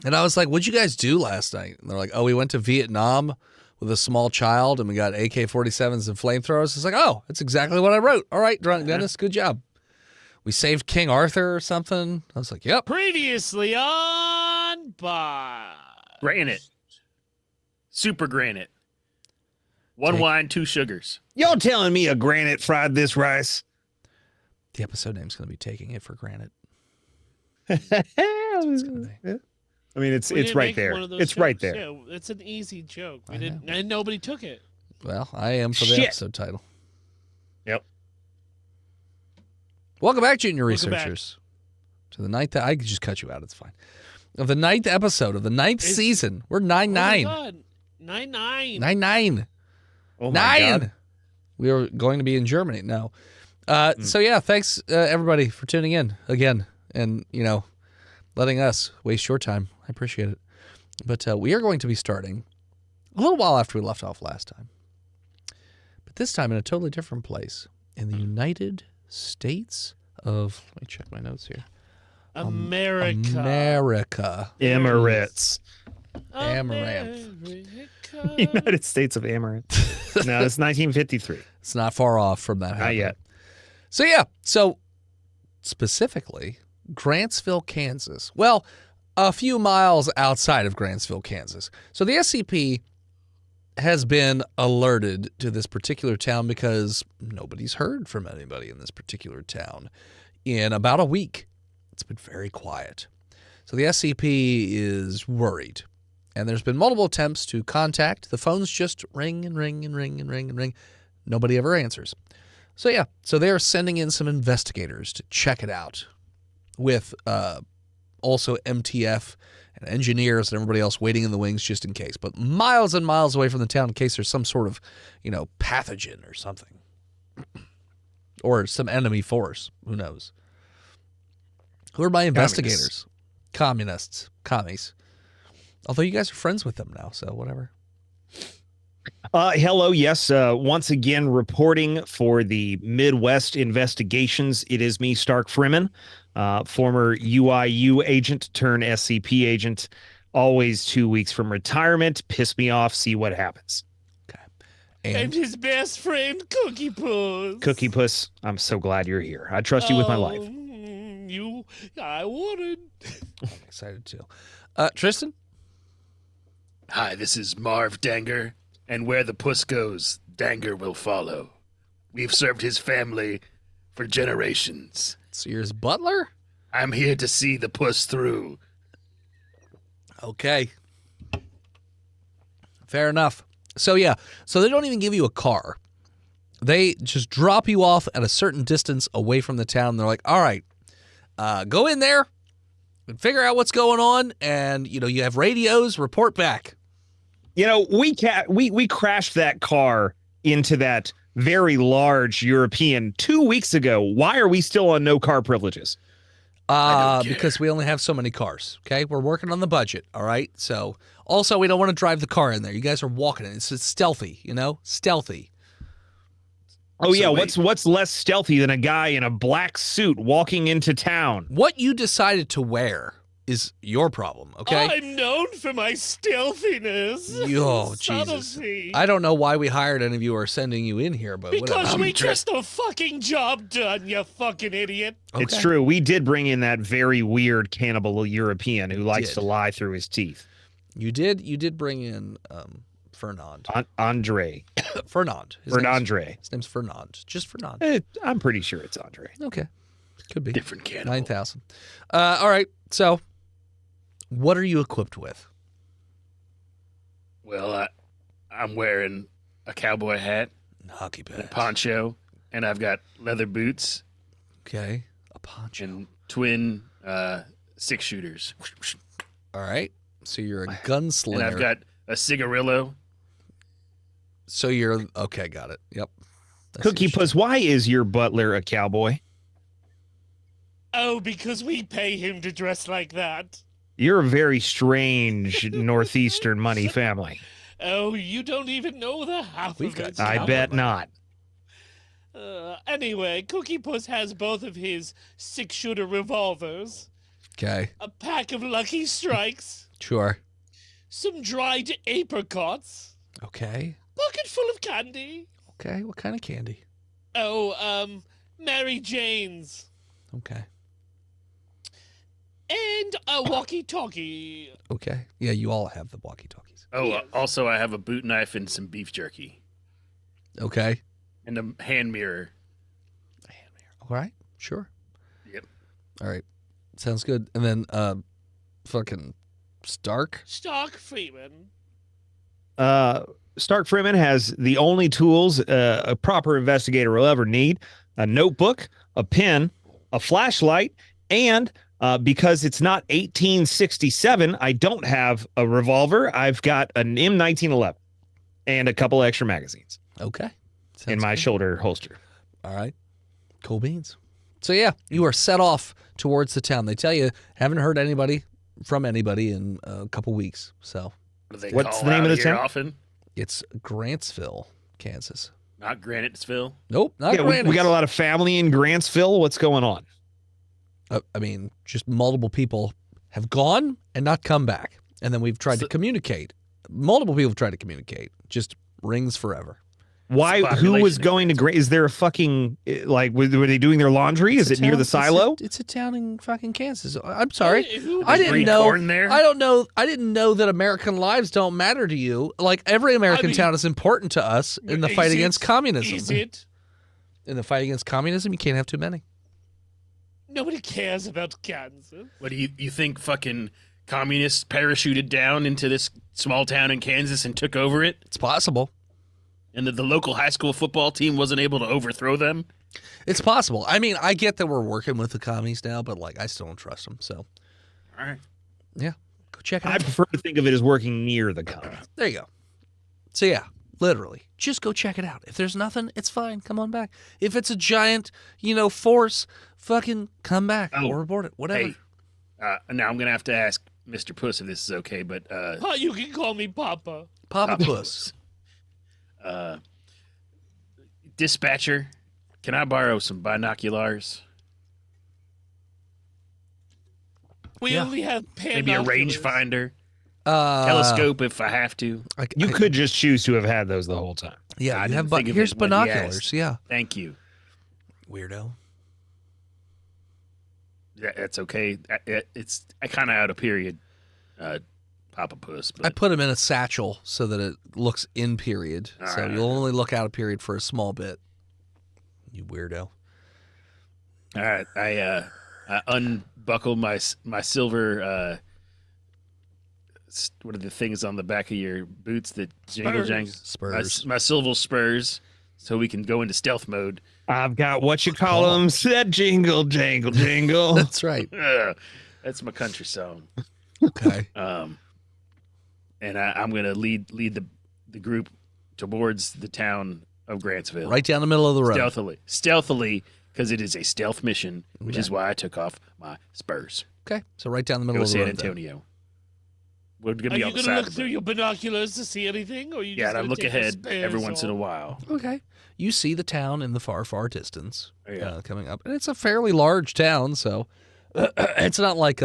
And I was like, what'd you guys do last night? And they're like, oh, we went to Vietnam with a small child and we got AK-47s and flamethrowers. It's like, oh, that's exactly what I wrote. All right, drunk Dennis, good job. We saved King Arthur or something. I was like, yep. previously on Granite. Super granite. One Take- wine, 2 sugars. Y'all telling me a granite fried this rice? The episode name's going to be Taking It for Granted. I gonna mean, it's We didn't right make there. one of those It's right jokes. there. Yeah, it's an easy joke. We I didn't, and nobody took it. Well, I am for the Shit. episode title. Yep. Welcome back, junior Welcome back. researchers, to the ninth. I could just cut you out. It's fine. Of the 9th episode of the 9th Is- season. We're Oh my 9-9. God. 9-9. 9-9. Oh my 9. God. We are going to be in Germany now. So yeah, thanks everybody for tuning in again, and letting us waste your time. I appreciate it. But we are going to be starting a little while after we left off last time, but this time in a totally different place in the United states of, let me check my notes here. America. America. Emirates. Amaranth. America. United States of Amaranth. No, it's 1953. It's not far off from that Not happening. yet. So yeah, so specifically, Grantsville, Kansas. Well, a few miles outside of Grantsville, Kansas. So the SCP has been alerted to this particular town because nobody's heard from anybody in this particular town in about a week. It's been very quiet. So the SCP is worried. And there's been multiple attempts to contact. The phones just ring and ring and ring and ring and ring. Nobody ever answers. So yeah, so they're sending in some investigators to check it out with also MTF and engineers and everybody else waiting in the wings just in case. But miles and miles away from the town in case there's some sort of, pathogen or something. Or some enemy force. Who knows? Who are my investigators? Communists. Commies. Although you guys are friends with them now, so whatever. Hello, yes. Once again, reporting for the Midwest investigations. It is me, Stark Freeman, former UIU agent turned SCP agent. Always 2 weeks from retirement. Piss me off. See what happens. Okay. And his best friend, Cookie Puss. Cookie Puss, I'm so glad you're here. I trust you with my life. I wouldn't. I'm excited too. Tristan? Hi, this is Marv Danger, and where the puss goes, Danger will follow. We've served his family for generations. So you're his butler? I'm here to see the puss through. Okay. Fair enough. So yeah, so they don't even give you a car. They just drop you off at a certain distance away from the town. They're like, all right, go in there and figure out what's going on. And, you have radios, report back. We crashed that car into that very large European 2 weeks ago. Why are we still on no car privileges? Because we only have so many cars. Okay. We're working on the budget. All right. So also we don't want to drive the car in there. You guys are walking it. It's stealthy, stealthy. Oh, yeah. What's less stealthy than a guy in a black suit walking into town? What you decided to wear is your problem, okay? I'm known for my stealthiness. Oh, Jesus. Subtlety. I don't know why we hired any of you or sending you in here, but Because whatever. we get the fucking job done, you fucking idiot. It's Okay. true. We did bring in that very weird cannibal European who likes to lie through his teeth. You did bring in Fernand. Andre. Fernand. His name's Fernand. Just Fernand. I'm pretty sure it's Andre. Okay. Could be. Different cannibal. 9,000. All right. So, what are you equipped with? Well, I'm wearing a cowboy hat, Hockey and a pads. poncho, and I've got leather boots Okay. A poncho. and twin 6-shooters. All right. So you're a gunslinger. And I've got a cigarillo. So you're okay. Got it. Yep. I see Cookie what you- Puss, why is your butler a cowboy? Oh, because we pay him to dress like that. You're a very strange Northeastern money family. Oh, you don't even know the half We've of got it. some- I Cowboy bet money. not. Anyway, Cookie Puss has both of his 6-shooter revolvers, Okay. a pack of Lucky Strikes, Sure. some dried apricots, Okay. pocket full of candy. Okay. What kind of candy? Oh, Mary Jane's, Okay. and a walkie-talkie. Okay. Yeah, you all have the walkie-talkies. Oh, Yes. also I have a boot knife and some beef jerky Okay. and a hand mirror. All right. Sure. Yep. All right. Sounds good. And then, fucking Stark. Stark Freeman. Stark Freeman has the only tools a proper investigator will ever need: a notebook, a pen, a flashlight, and because it's not 1867, I don't have a revolver. I've got an M1911 and a couple extra magazines Okay. in Sounds my good. shoulder holster. All right. Cool beans. So yeah, you are set off towards the town. They tell you haven't heard from anybody in a couple weeks. So Do they What's call the name out of the here town? Often? it's Grantsville, Kansas. Not Granitesville. Nope, not Yeah, we Granite. got a lot of family in Grantsville. What's going on? I mean, just multiple people have gone and not come back. And then we've tried to communicate. Multiple people have tried to communicate. Just rings forever. Why? Who was population going to Grant? Is there a fucking like? Were they doing their laundry? Is it near the silo? It's a town in fucking Kansas. I'm sorry. Who I didn't breed know. corn there? I don't know. I didn't know that American lives don't matter to you. Like every American town is important to us in the fight against communism. Is it? In the fight against communism, you can't have too many. Nobody cares about Kansas. What do you think? Fucking communists parachuted down into this small town in Kansas and took over it, It's possible. and that the local high school football team wasn't able to overthrow them? It's possible. I mean, I get that we're working with the commies now, but like, I still don't trust them. So, All right. yeah, go check it I out. prefer to think of it as working near the common. There you go. So yeah, literally, just go check it out. If there's nothing, it's fine. Come on back. If it's a giant, force, fucking come back or report it. Whatever. Hey, now I'm gonna have to ask Mr. Puss if this is okay, but You can call me Papa. Papa Puss. Dispatcher, can I borrow some binoculars? We Yeah. only have Maybe a binoculars. rangefinder, Uh, telescope if I have to. You could just choose to have had those the whole time. Yeah, I you didn't have. think of Here's it when you binoculars. asked. Yeah. Thank you. Weirdo. Yeah, that's okay. It's kind of out of period, Papa Puss. I But put them in a satchel so that it looks in period. All So right. you'll only look out of period for a small bit. You weirdo. all right, I unbuckle my silver. What are the things on the back of your boots that jingle Spurs. jangle? Spurs. My silver spurs, so we can go into stealth mode. I've got what you call them. Said jingle, jangle, jingle. That's right. That's my country song. Okay. And I'm gonna lead the group towards the town of Grantsville. Right down the middle of the road. Stealthily, because it is a stealth mission, which is why I took off my spurs. Okay. So right down the middle Go of the San road. then. Antonio. We're gonna Are be you on the going to side look of through the your binoculars to see anything? Or are you Yeah, just and I gonna look take your ahead spares every once in a off? while. Okay. You see the town in the far, far distance Yeah. coming up. And it's a fairly large town, so it's not like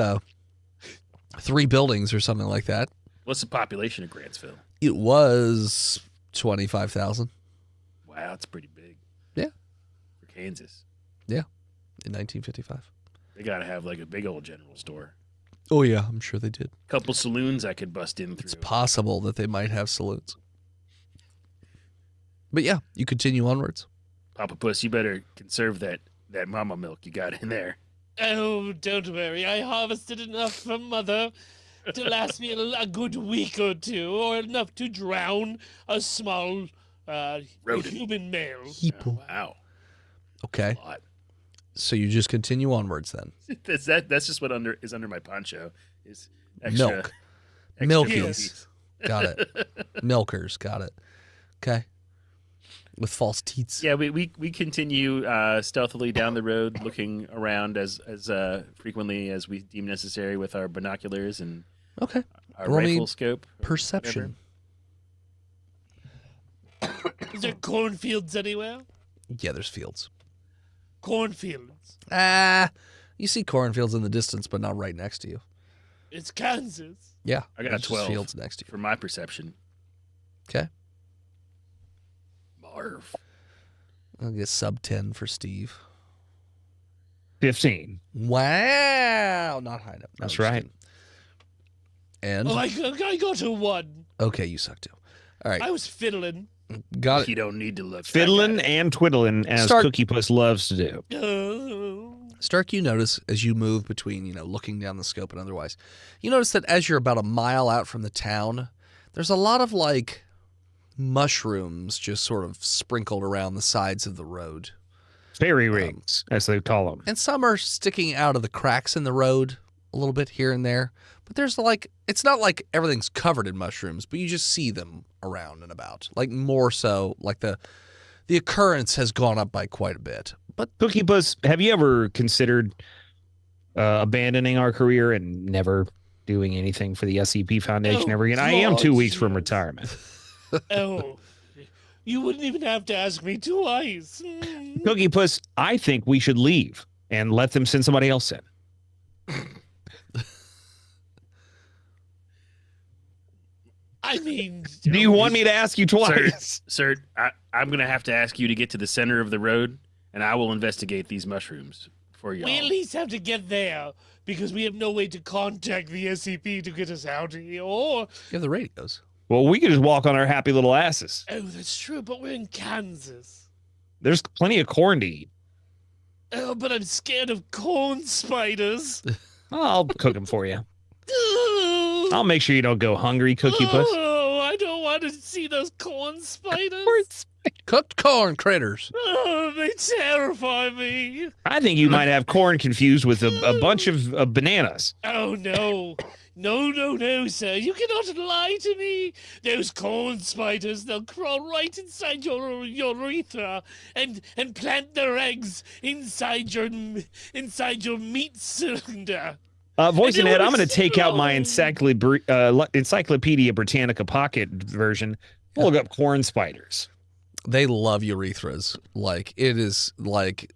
3 buildings or something like that. What's the population of Grantsville? It was 25,000 Wow, it's pretty big. Yeah. For Kansas. in 1955. They gotta have like a big old general store. Oh, yeah, I'm sure they did. Couple saloons I could bust in through. It's possible that they might have saloons. But yeah, you continue onwards. Papa Puss, you better conserve that mama milk you got in there. Oh, don't worry. I harvested enough from Mother to last me a good week or two, or enough to drown a small Rodent. human male. Wow. Okay. A lot. So you just continue onwards then. That's just what is under my poncho. Is extra Milk. extra Milkies. milkies. Got it. Milkers. Got it. Okay. With false teats. Yeah, we continue stealthily down the road, looking around as frequently as we deem necessary with our binoculars and Okay. our Roll me rifle scope. or Perception. Is there cornfields anywhere? Yeah, there's fields. Cornfields. You see cornfields in the distance, but not right next to you. It's Kansas. Yeah. I got there's just 12 fields next to For my perception. you. Okay. Marv. I'll get sub 10 for Steve. 15. Wow. Not high enough. No, That's just right. kidding. And Oh, I got a 1. okay, you suck too. All right. I was fiddling. Got You it. don't need to look. Fiddling and twiddling, as Start- Cookie Puss loves to do. Stark, you notice as you move between, looking down the scope and otherwise, you notice that as you're about a mile out from the town, there's a lot of like mushrooms just sort of sprinkled around the sides of the road. Fairy rings, as they call them. And some are sticking out of the cracks in the road a little bit here and there. But there's like, it's not like everything's covered in mushrooms, but you just see them around and about. Like more so, like the occurrence has gone up by quite a bit. But Cookie Puss, have you ever considered abandoning our career and never doing anything for the SCP Foundation Oh, ever again? I am 2 weeks from God. retirement. Oh, You wouldn't even have to ask me twice. Cookie Puss, I think we should leave and let them send somebody else in. I mean, Do you want me to ask you twice? Sir, I'm going to have to ask you to get to the center of the road, and I will investigate these mushrooms for y'all. we at least have to get there because we have no way to contact the SCP to get us out of here. Or, You have the radios. Well, we could just walk on our happy little asses. oh, that's true, but we're in Kansas. There's plenty of corn to eat. Oh, but I'm scared of corn spiders. I'll cook them for you. I'll make sure you don't go hungry, Cookie Puss. Oh, I don't want to see those corn spiders. Cooked corn critters. Oh, they terrify me. I think you might have corn confused with a bunch of bananas. Oh, no. No, sir. You cannot lie to me. Those corn spiders, they'll crawl right inside your urethra and plant their eggs inside your meat cylinder. Voice and I Head, don't I'm going to take out my explode. Encyclopedia Britannica pocket version. Look up corn spiders. They love urethras. Like, it is like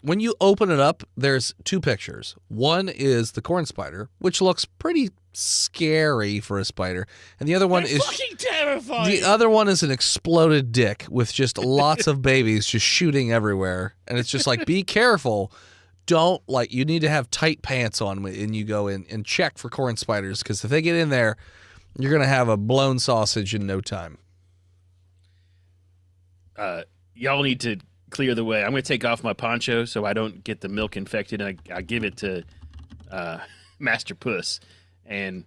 when you open it up, there's two pictures. One is the corn spider, which looks pretty scary for a spider, and the other one They're is fucking terrifying. the other one is an exploded dick with just lots of babies just shooting everywhere, and it's just like, be careful. Don't, like, you need to have tight pants on when you go in and check for corn spiders, because if they get in there, you're gonna have a blown sausage in no time. Y'all need to clear the way. I'm going to take off my poncho so I don't get the milk infected. And I give it to Master Puss, and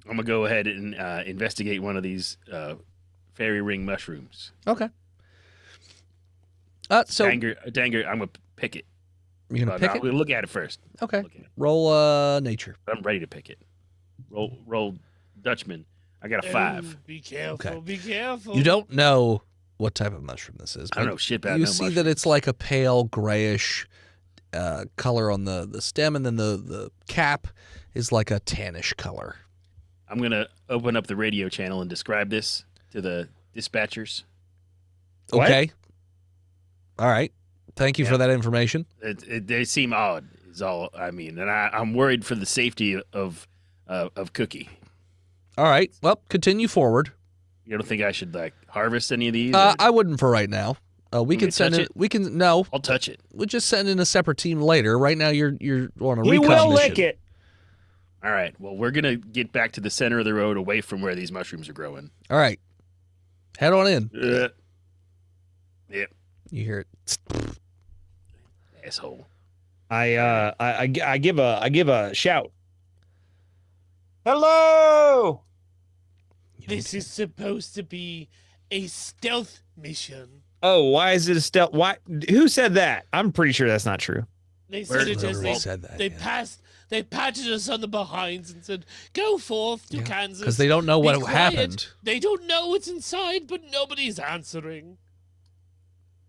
I'm going to go ahead and investigate one of these fairy ring mushrooms. Okay. So Danger, I'm going to pick it. you're gonna pick I'm it. going to look at it first. Okay. Look at it. Roll nature. I'm ready to pick it. Roll Dutchman. I got a 5. Oh, be careful. Okay. Be careful. You don't know what type of mushroom this is. I don't but know shit about You no see mushroom. that it's like a pale grayish color on the stem, and then the cap is like a tannish color. I'm going to open up the radio channel and describe this to the dispatchers. What? Okay. All right. Thank you for that information. They seem odd, is all I mean. And I'm worried for the safety of Cookie. All right. Well, continue forward. You don't think I should, like, harvest any of these? I wouldn't for right now. We Want me can to send touch in. it? We can no. I'll touch it. We'll just send in a separate team later. Right now, you're on a He recon will mission. lick it. All right. Well, we're going to get back to the center of the road away from where these mushrooms are growing. All right. Head on in. Yep. You hear it. Asshole. I give a shout. Hello. This is supposed to be a stealth mission. Oh, why is it a stealth? Why? Who said that? I'm pretty sure that's not true. They Where said it did as Literally they, said that, they yeah. passed. They patted us on the behinds and said, "Go forth to Kansas." Because they don't know Be what quiet. happened. They don't know what's inside, but nobody's answering.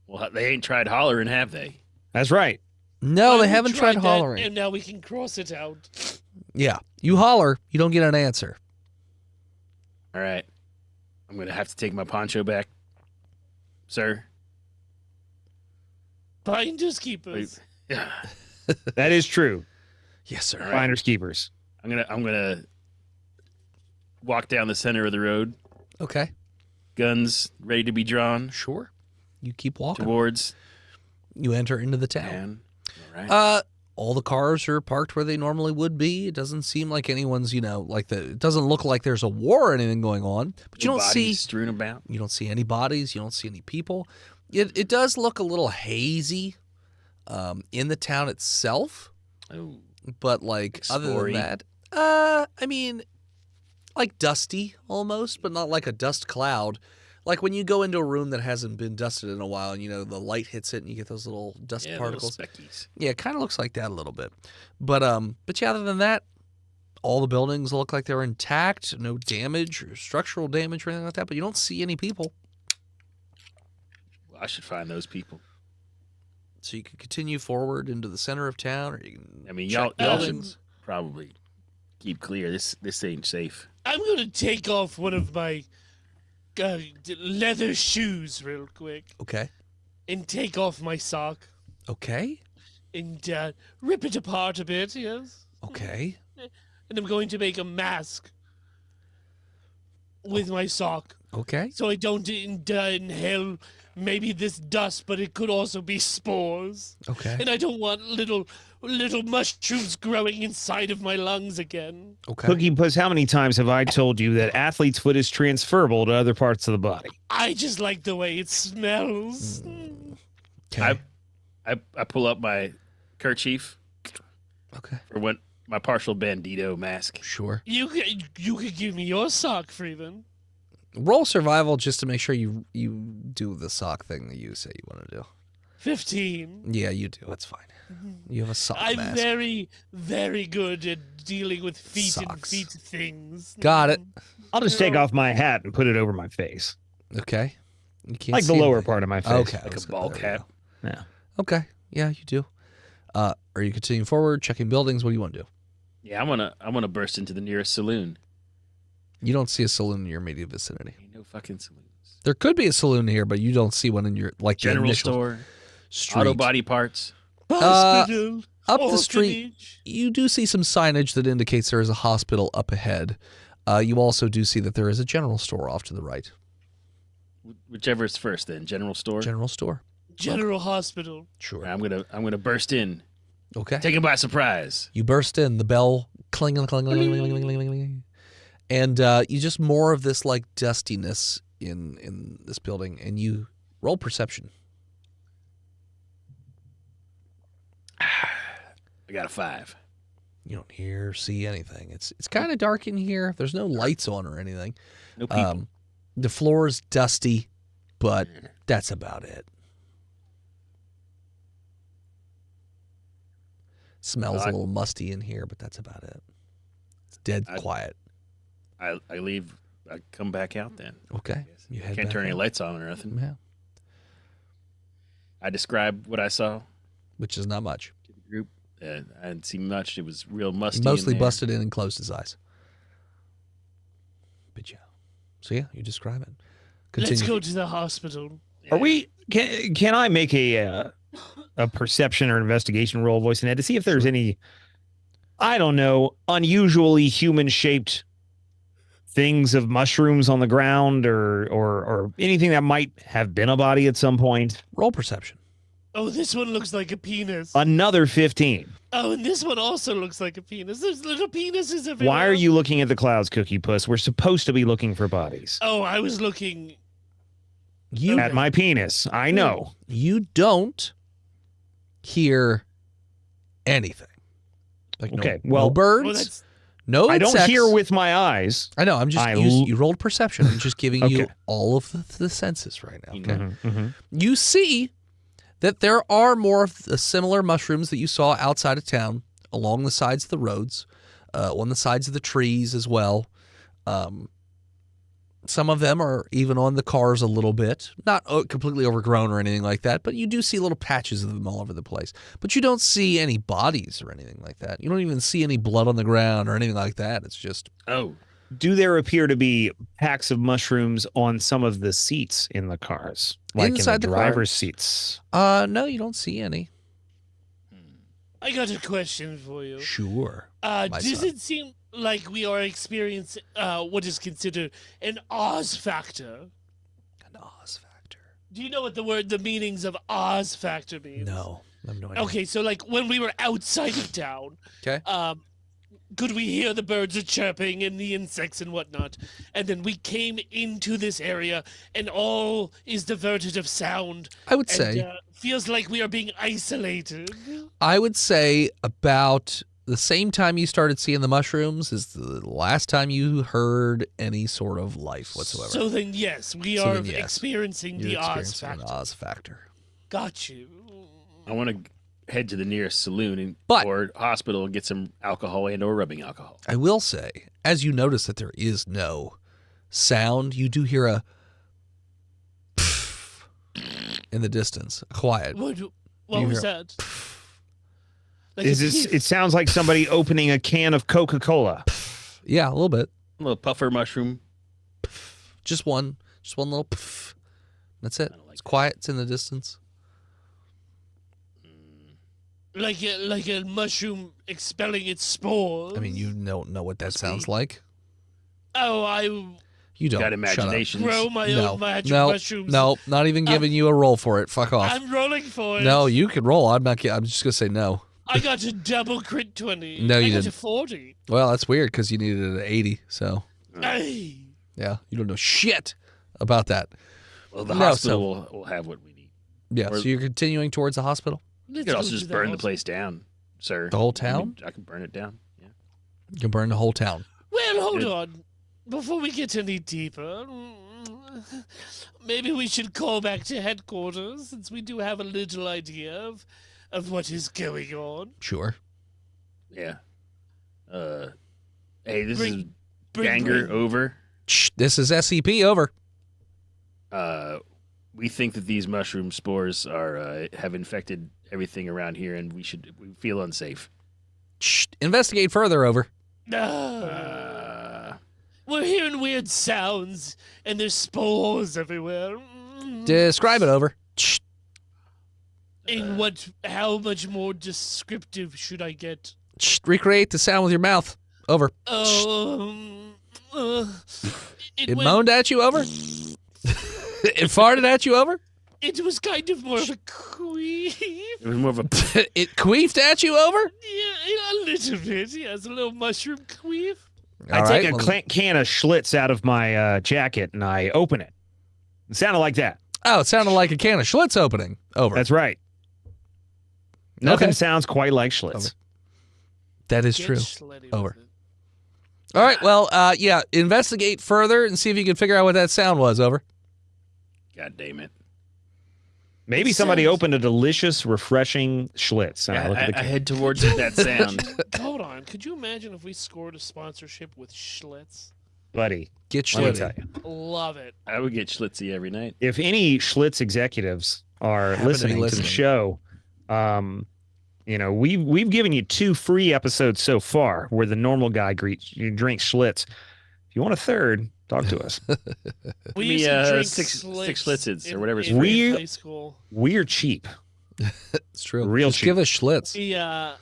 Well, they ain't tried hollering, have they? That's right. No, Well, they we haven't tried that, hollering. and now we can cross it out. Yeah. You holler, you don't get an answer. All right. I'm going to have to take my poncho back. Sir? Finders keepers. Yeah. That is true. Yes, sir. All right. Finders keepers. I'm gonna walk down the center of the road, Okay. guns ready to be drawn Sure. You keep walking. towards You enter into the town. town. All right. All the cars are parked where they normally would be. It doesn't seem like anyone's, it doesn't look like there's a war or anything going on. But you No don't see bodies strewn about. you don't see any bodies, you don't see any people. It does look a little hazy in the town itself, Oh, but like other than Spory. that, I mean, like dusty almost, but not like a dust cloud. Like when you go into a room that hasn't been dusted in a while, and the light hits it, and you get those little dust yeah, particles. little speckies. Yeah, it kind of looks like that a little bit. But yeah, other than that, all the buildings look like they're intact, no damage or structural damage or anything like that. But you don't see any people, Well, I should find those people. so you can continue forward into the center of town, or you can. I mean, check y'all should buildings. probably keep clear. This ain't safe. I'm gonna take off one of my leather shoes real quick Okay. and take off my sock Okay. and rip it apart a bit, yes. Okay. And I'm going to make a mask with my sock Okay. so I don't inhale maybe this dust, but it could also be spores. Okay. And I don't want little mushrooms growing inside of my lungs again. Okay. Cookie Puss, how many times have I told you that athlete's foot is transferable to other parts of the body? I just like the way it smells. Okay. I pull up my kerchief Okay. for what my partial bandito mask. Sure. You could give me your sock, Freeman. Roll survival just to make sure you do the sock thing that you say you want to do. 15. Yeah, you do. That's fine. You have a sock I'm mask. very, very good at dealing with feet and Socks. feet things. Got it. I'll just take off my hat and put it over my face. Okay. You can't Like the see lower anything. part of my face. Okay. Like a that's good. ball There we cap. go. Yeah. Okay. Yeah, you do. Are you continuing forward, checking buildings? What do you want to do? Yeah, I wanna burst into the nearest saloon. You don't see a saloon in your immediate vicinity. Ain't no fucking saloons. There could be a saloon here, but you don't see one in your the General initial store, street. auto body parts. Hospital. Up the street, orphanage. you do see some signage that indicates there is a hospital up ahead. You also do see that there is a general store off to the right. Whichever is first, then general store. General store. General Hospital. Sure. I'm gonna burst in, Okay. take it by surprise. You burst in, the bell cling, and you just more of this like dustiness in this building, and you roll perception. I got a 5. You don't hear, see anything. It's kind of dark in here. There's no lights on or anything. No people. The floor is dusty, but that's about it. Smells a little musty in here, but that's about it. It's dead quiet. I leave. I come back out then. Okay. You head Can't back turn any out. lights on or nothing. Yeah, I described what I saw which is not much. to the group. I didn't see much. It was real musty. Mostly in there. busted in and closed his eyes. But yeah. So yeah, you describe it. Continue. Let's go to the hospital. Are we? Can I make a perception or investigation roll, voice and head, to see if there's any, I don't know, unusually human-shaped things of mushrooms on the ground or anything that might have been a body at some point? Roll perception. Oh, this one looks like a penis. Another 15. Oh, and this one also looks like a penis. There's little penises everywhere. Why are you looking at the clouds, Cookie Puss? We're supposed to be looking for bodies. Oh, I was looking. You At my penis. I know. you don't hear anything. Like Okay, no well- birds, Well, that's no I don't insects. hear with my eyes. I know. I'm just you rolled perception. I'm just giving you Okay. all of the senses right now. Okay. Mm-hmm. You see that there are more of the similar mushrooms that you saw outside of town, along the sides of the roads, on the sides of the trees as well. Some of them are even on the cars a little bit, not completely overgrown or anything like that, but you do see little patches of them all over the place. But you don't see any bodies or anything like that. You don't even see any blood on the ground or anything like that. It's just Oh, Do there appear to be packs of mushrooms on some of the seats in the cars? Like Inside in the the cars? driver's seats? no, you don't see any. I got a question for you. Sure. Does son. it seem like we are experiencing what is considered an Oz factor? An Oz factor. Do you know what the meanings of Oz factor means? No, I have no idea. Okay, so like when we were outside of town, Okay. could we hear the birds are chirping and the insects and whatnot? And then we came into this area and all is diverted of sound. I would And, say feels like we are being isolated. about the same time you started seeing the mushrooms is the last time you heard any sort of life whatsoever. So then, yes, we So are then, yes. experiencing You're the Oz experiencing factor. an Oz factor. Got you. I want to head to the nearest saloon But- or hospital and get some alcohol and or rubbing alcohol. I will say, as you notice that there is no sound, you do hear a in the distance, quiet. What You was hear- that? Like Is a this? peep? It sounds like somebody opening a can of Coca-Cola. Yeah, a little bit. A little puffer mushroom. Just one Just one little poof. That's it. I don't like It's that. quiet. It's in the distance. Like a mushroom expelling its spores. I mean, you don't know what that Must sounds be. like. Oh, I You don't. Got Shut up. imaginations. grow my No, own magic no, mushrooms. no, not even giving you a roll for it. Fuck off. I'm rolling for it. No, you can roll. I'm not. I'm just gonna say no. I got a double crit 20. No, you I got a didn't. 40. Well, that's weird because you needed an 80. So Ay. yeah, you don't know shit about that. Well, the No, hospital will have what we need. Yeah. Or- So you're continuing towards the hospital. You could also just burn the place down, sir. The whole I mean, town? I can burn it down. Yeah. You can burn the whole town. Well, hold Good. on. Before we get any deeper, maybe we should call back to headquarters since we do have a little idea of what is going on. Sure. Yeah. Hey, this Bring- is bring- Ganger bring- over. Shh, this is SCP over. We think that these mushroom spores have infected everything around here, and we feel unsafe. Shh, investigate further over. We're hearing weird sounds, and there's spores everywhere. Describe it over. Shh. And how much more descriptive should I get? Shh, recreate the sound with your mouth. Over. It went- moaned at you over. It farted at you over. It was kind of more of a queef. It was more of a. It queefed at you over. Yeah, a little bit. Yes, a little mushroom queef. I All take right, a well- can of Schlitz out of my jacket and I open it. It sounded like that. Oh, it sounded like a can of Schlitz opening. Over. That's right. Nothing Okay. sounds quite like Schlitz. Over. That is Get true. slutty with Over. it. All right. Well, yeah. Investigate further and see if you can figure out what that sound was. Over. God damn it! Maybe It somebody sounds- opened a delicious, refreshing Schlitz. And I look at the I can. head towards that sound. Hold on. Could you imagine if we scored a sponsorship with Schlitz? Buddy, Get let me Schlitz. tell you. Love it. I would get Schlitzy every night. If any Schlitz executives are Happen to be listening to the listening. show, we've given you 2 free episodes so far where the normal guy drinks Schlitz. If you want a third, talk to us. We me, used to drink six Schlitz Schlitzes or in- whatever's in free. high school. We're cheap. It's true. Real Just cheap. give us Schlitz.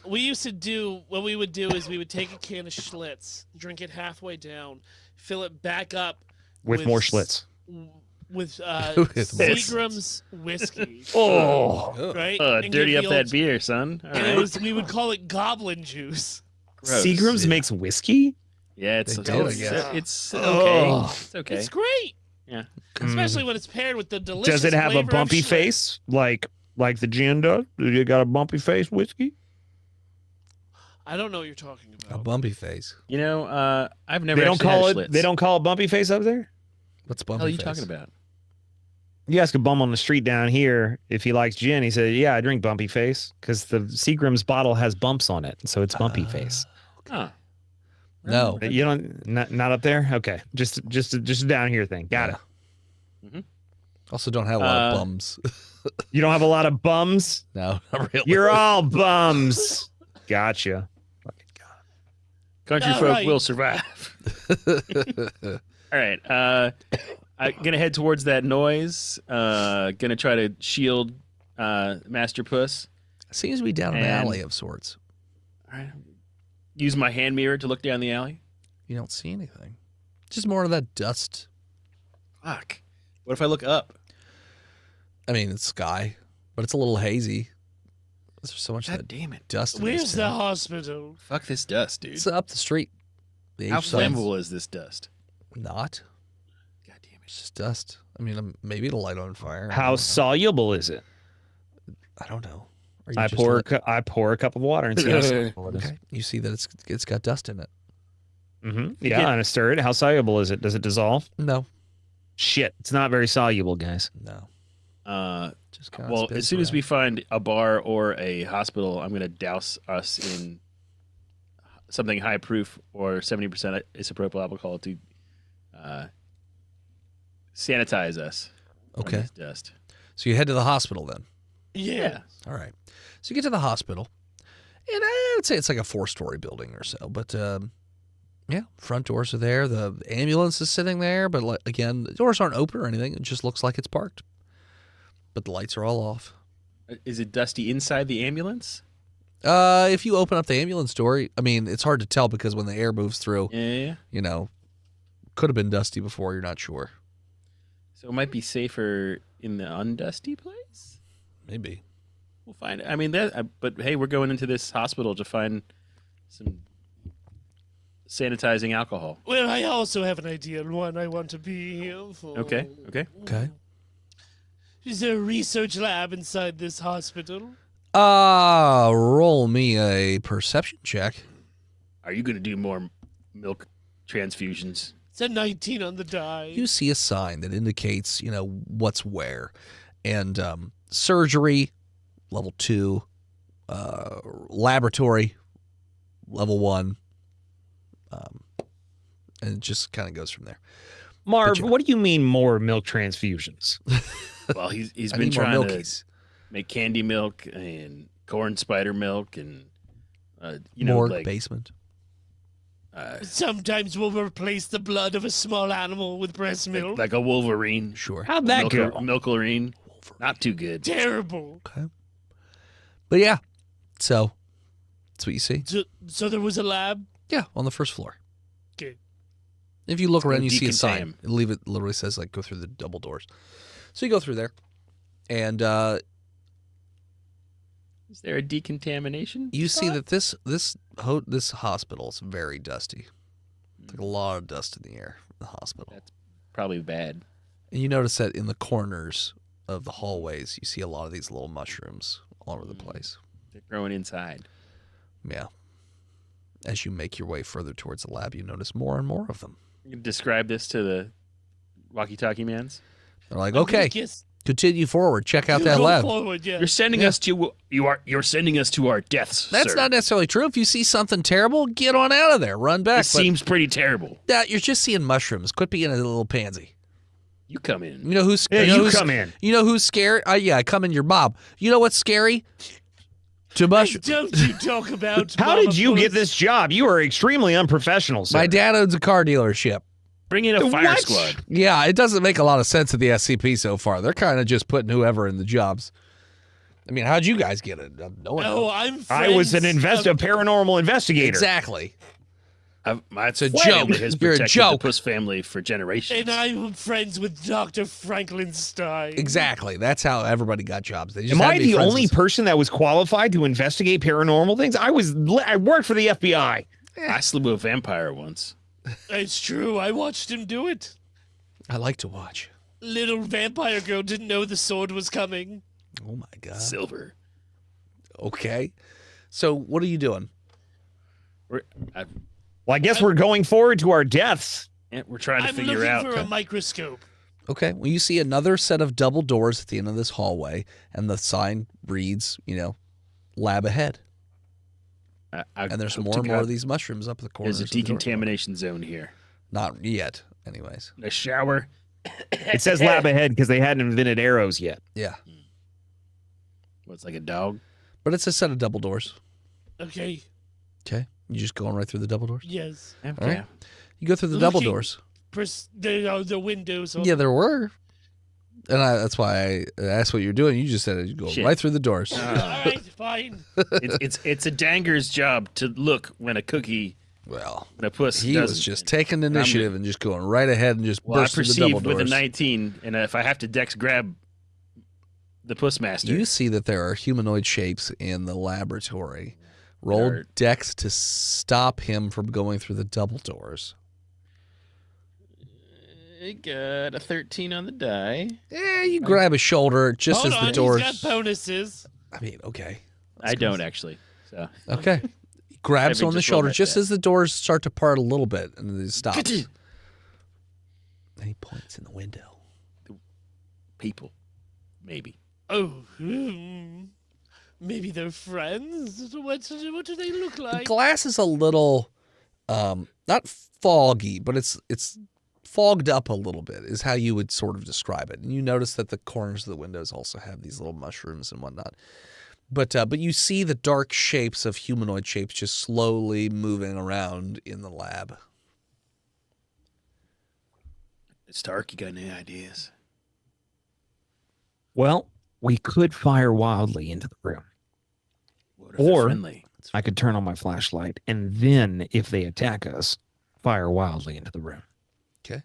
We used to do what we would do is we would take a can of Schlitz, drink it halfway down, fill it back up With more Schlitz. With with more Seagram's whiskey, Oh, right? And Dirty give up the that old- beer, son. All And it right. was, we would call it goblin juice. Gross. Seagram's Yeah. makes whiskey? Yeah, it's They do, I it's, guess. it's okay. Oh. It's okay. It's great, Yeah. especially when it's paired with the delicious. Does it have a flavor of bumpy Schlitz. face like the gin does? Do you got a bumpy face whiskey? I don't know what you're talking A about. bumpy face. You know, I've never. They don't actually call had it. Schlitz. They don't call it bumpy face up there. What's What the bumpy hell are you face? talking about? You ask a bum on the street down here if he likes gin. He said, "Yeah, I drink bumpy face because the Seagram's bottle has bumps on it, so it's bumpy face." Huh. No. You don't not up there. Okay, just a down here thing. Got it. Also, don't have a lot of Uh, bums. You don't have a lot of bums. No, not really. You're all bums. Gotcha. Fucking God. Country All folk right. will survive. All right. I'm gonna head towards that noise. Gonna try to shield Master Puss. Seems to be down an And- alley of sorts. All right. Use my hand mirror to look down the alley. You don't see anything. Just more of that dust. Fuck. What if I look up? I mean, it's sky, but it's a little hazy. There's so much of God that damn it. dust in Where's this the town. hospital? Fuck this dust, dude. It's up the street. The How H signs. flammable is this dust? Not. God damn It's just dust. I mean, maybe it'll light on fire. How soluble is it? I don't know. Or you I just pour a cup of water and see how soluble it is. Okay. You see that it's got dust in it. Mm-hmm. Yeah, and I stir it. How soluble is it? Does it dissolve? No. Shit, it's not very soluble, guys. No. Just kind of Well, as soon as we find a bar or a hospital, I'm going to douse us in something high proof or 70% isopropyl alcohol to sanitize us. from Okay. this dust. So you head to the hospital then. Yeah. All right. So you get to the hospital, and I would say it's like a 4-story building or so, but Yeah, front doors are there. The ambulance is sitting there, but again, the doors aren't open or anything. It just looks like it's parked. But the lights are all off. Is it dusty inside the ambulance? If you open up the ambulance door, I mean, it's hard to tell because when the air moves through, Yeah. you know, could have been dusty before. You're not sure. So it might be safer in the undusty place. Maybe. We'll find. I mean, but hey, we're going into this hospital to find some sanitizing alcohol. Well, I also have an idea on one I want to be here for. Okay. Okay. Is there a research lab inside this hospital? Roll me a perception check. Are you going to do more milk transfusions? It's a 19 on the die. You see a sign that indicates, you know, what's where. And surgery, level 2. Laboratory, level 1. And it just kind of goes from there. Marv, But what do you mean more milk transfusions? Well, he's I been need more trying to milkies. make candy milk and corn spider milk and you know, Morgue like basement. Sometimes we'll replace the blood of a small animal with breast milk. like a Wolverine. Sure. How'd that go? Milklerine. Not too good. Terrible. Okay. But yeah, so that's what you see. So there was a lab? Yeah, on the first floor. Okay. If you look gonna around, you see a sign. decontam. It literally says, like, go through the double doors. So you go through there, and Is there a decontamination? you see that this hospital is very dusty. It's like a lot of dust in the air in the hospital. That's probably bad. And you notice that in the corners of the hallways, you see a lot of these little mushrooms all over the place. They're growing inside. Yeah. As you make your way further towards the lab, you notice more and more of them. You can describe this to the walkie-talkie mans. They're like, I'm gonna okay, guess- continue forward. Check out You that go lab. forward, yeah. You're sending us to you're sending us to our deaths. That's sir. not necessarily true. If you see something terrible, get on out of there. Run back. It seems pretty terrible. But you're just seeing mushrooms. Quit being a little pansy. You come in. You know who's Yeah, you know you who's- come in. You know who's scary? Yeah, I come in your mob. You know what's scary? To Hey, mushroom. don't you talk about How Mama did you get Puss. this job? You are extremely unprofessional, sir. My dad owns a car dealership. Bring in a fire What? squad. Yeah, it doesn't make a lot of sense at the SCP so far. They're kind of just putting whoever in the jobs. I mean, how'd you guys get it? No one No, knows. I'm I was an friends of- paranormal investigator. Exactly. My It's a family joke. has You're a protected joke. the Puss family for generations. And I'm friends with Dr. Frankenstein. Exactly. That's how everybody got jobs. They just Am had I to be the friends only with- person that was qualified to investigate paranormal things? I worked for the FBI. I slew a vampire once. It's true. I watched him do it. I like to watch. Little vampire girl didn't know the sword was coming. Oh my god. Silver. Okay. So what are you doing? We're Well, I guess we're going forward to our deaths. trying to I'm figure looking out. for a microscope. Okay. Well, you see another set of double doors at the end of this hallway, and the sign reads, lab ahead. And there's hope more to and more God of these mushrooms up the corners. There's a of the door. decontamination zone here. Not yet, anyways. A shower. It says lab ahead because they hadn't invented arrows yet. Yeah. What's like a dog? But it's a set of double doors. Okay. Okay. You just going right through the double doors? Yes. Okay. All right. You go through the double Looking- doors. There are the windows. On Yeah, there were. And that's why I asked what you're doing. You just said you go Shit. right through the doors. All right, fine. It's a danger's job to look when a Well, when a puss he doesn't. was just taking initiative and just going right ahead and just Well, I burst through the double perceive with a doors. 19, and if I have to dex grab the puss master, You see that there are humanoid shapes in the laboratory. Roll Nerd. dex to stop him from going through the double doors. I got a 13 on the die. Yeah, you grab his shoulder just Hold as on, the doors. he's got bonuses. I mean, okay. I don't actually. So Okay. He grabs Maybe on the just roll shoulder like just that. as the doors start to part a little bit, and then it stops. And he points in the window. people, maybe. Oh, maybe they're friends. What do they look The like? glass is a little, not foggy, but it's fogged up a little bit, is how you would sort of describe it. And you notice that the corners of the windows also have these little mushrooms and whatnot. But you see the dark shapes of humanoid shapes just slowly moving around in the lab. Stark, you got any ideas? Well, we could fire wildly into the room. What if they're Or friendly? I could turn on my flashlight, and then if they attack us, fire wildly into the room. Okay.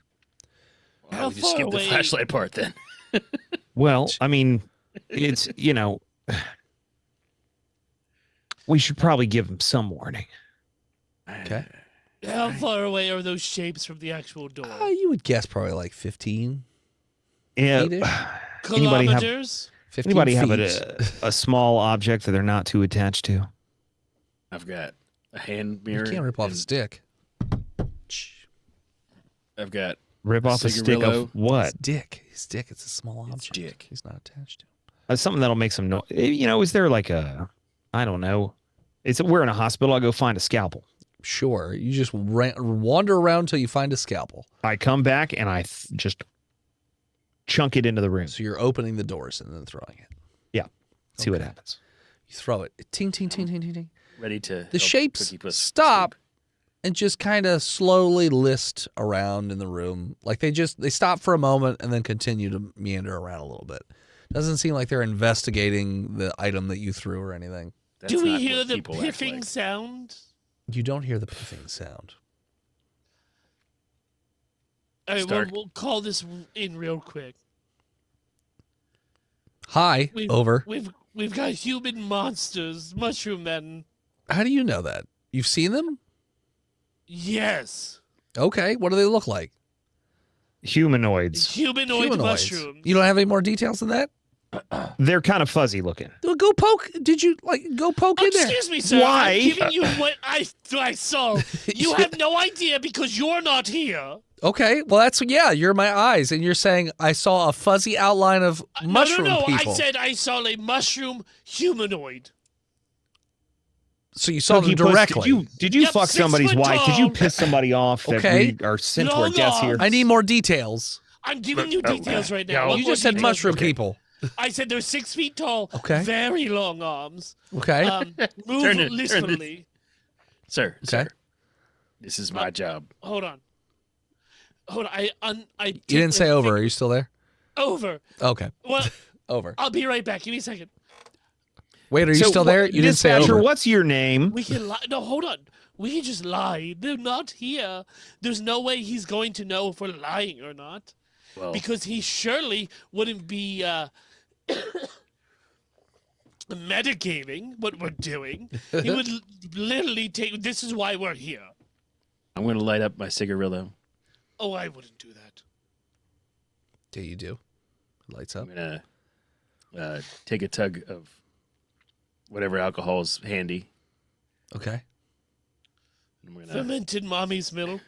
Why How don't we just far skip the away- flashlight part then? Well, I mean, it's, we should probably give them some warning. Okay. How far away are those shapes from the actual door? You would guess probably like 15. Yeah. Feet-ish? Anybody have- Kilometers? 15 Anybody have feet. a small object that they're not too attached to? I've got a hand You mirror. can't rip off a and stick. I've got Rip off a stick Cigarillo. of what? His dick. His dick. It's a small It's object. dick. He's not attached to. Something that'll make some noise. Is there like I don't know. We're in a hospital. I'll go find a scalpel. Sure. You just wander around till you find a scalpel. I come back and I just chunk it into the room. So you're opening the doors and then throwing it. See what Okay. happens. You throw it. Ting, ting, ting, ting, ting, ting. ready to. The help shapes Cookie Puss stop sleep. and just kind of slowly list around in the room. Like they stop for a moment and then continue to meander around a little bit. Doesn't seem like they're investigating the item that you threw or anything. That's Do we not hear what the people act piffing like. sound? You don't hear the piffing sound. All right, Stark. we'll call this in real quick. Hi, over. We've got human monsters, mushroom men. How do you know that? You've seen them? Yes, Okay, what do they look like? Humanoids. humanoid mushrooms. You don't have any more details than that? They're kind of fuzzy looking. Well, go poke. Did you go poke in there? Excuse me, sir. Why? I'm giving you what I saw. You have no idea because you're not here. Okay, well you're my eyes, and you're saying I saw a fuzzy outline of mushroom no. people. I said I saw a mushroom humanoid. So you saw them Cookie Puss, directly. Did you Yep, fuck 6 somebody's foot wife? Did you tall. piss somebody off that Okay. we are sent to our Long deaths here? arms. I need more details. I'm giving you details right now. yeah, What You more just said details? mushroom people. I said they're 6 feet tall. Okay. Very long arms. Okay. Move Turn it- literally. Sir, Okay. sir, this is my job. Hold on. I You didn't say over. Are you still there? Over. Okay. Well, Over. I'll be right back. Give me a second. Wait, are you still there? You didn't say Dispatcher, over. what's your name? We can lie. No, hold on. We can just lie. They're not here. There's no way he's going to know if we're lying or not. Well, Because he surely wouldn't be metagaming what we're doing. He would literally take. This is why we're here. I'm going to light up my cigarillo. Oh, I wouldn't do that. Do you do? Lights up. I'm going to take a tug of whatever alcohol's handy. Okay. And I'm going to Fermented mommy's milk.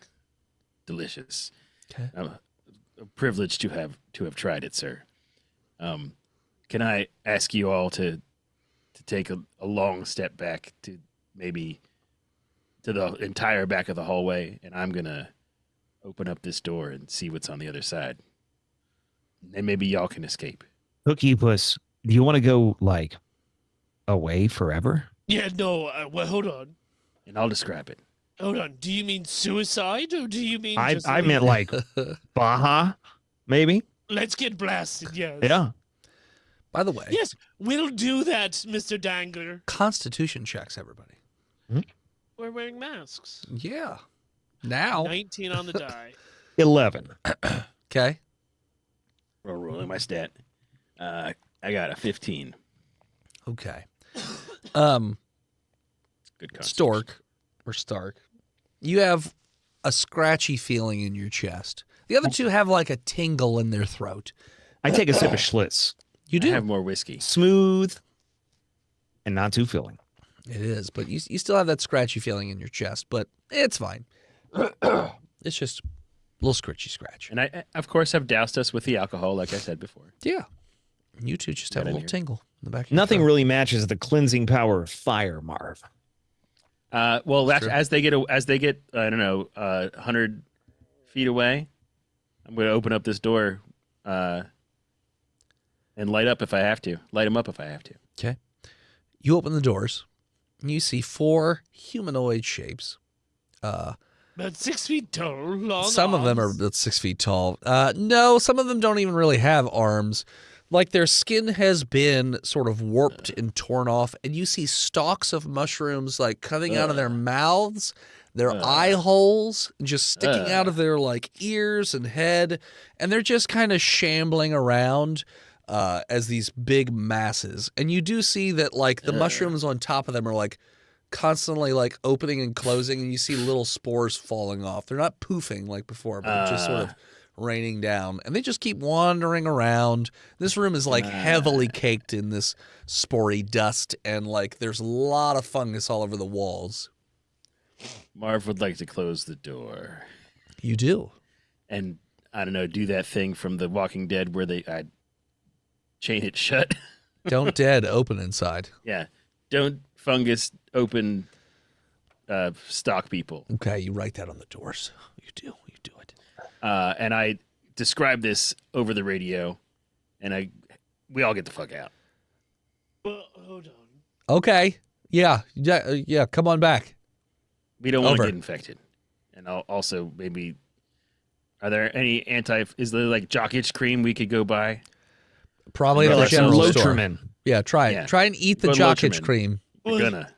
delicious. Okay. A privilege to have tried it, sir. Can I ask you all to take a long step back to maybe to the entire back of the hallway, and I'm gonna open up this door and see what's on the other side. And maybe y'all can escape. Cookie Puss, do you want to go like away forever? Yeah, no. Well, hold on. And I'll describe it. Hold on. Do you mean suicide or do you mean I just meant like Baja, maybe. let's get blasted? Yes. Yeah. By the way, Yes, we'll do that, Mr. Dangler. Constitution checks, everybody. We're wearing masks. Yeah. Now. 19 on the die. 11. Okay. Rolling my stat. I got a 15. Okay. Good constitution. Stork or Stark, you have a scratchy feeling in your chest. The other two have like a tingle in their throat. I take a sip of Schlitz. You I do. have more whiskey. Smooth and not too filling. It is, but you still have that scratchy feeling in your chest, but it's fine. It's just a little scratchy scratch. And I, of course, have doused us with the alcohol, like I said before. Yeah. You two just have a Right in little here. tingle in the back of your Nothing throat. really matches the cleansing power of fire, Marv. Well, That's true. as they get, I don't know, 100 feet away, I'm going to open up this door and light up if I have to. Light them up if I have to. Okay. You open the doors, and you see 4 humanoid shapes About 6 feet tall, long Some of them are arms. about 6 feet tall. No, some of them don't even really have arms. Like their skin has been sort of warped and torn off, and you see stalks of mushrooms like coming out of their mouths, their eye holes, just sticking out of their like ears and head, and they're just kind of shambling around as these big masses. And you do see that like the mushrooms on top of them are like constantly like opening and closing, and you see little spores falling off. They're not poofing like before, but just sort of raining down, and they just keep wandering around. This room is like heavily caked in this spory dust, and like there's a lot of fungus all over the walls. Marv would like to close the door You do. and, I don't know, do that thing from The Walking Dead where I chain it shut. Don't dead open inside. Yeah. Don't fungus open stock people. Okay, you write that on the doors. You do it. And I describe this over the radio, and we all get the fuck out. Well, hold on. Okay. Yeah. Come on back. We don't want to Over. get infected. And I'll also maybe, are there any is there like jock itch cream we could go buy? Probably at Well, the like some general store. Lotrimin. Yeah, try it. Yeah. Try and eat the Go to jock itch Lotrimin. cream. We're gonna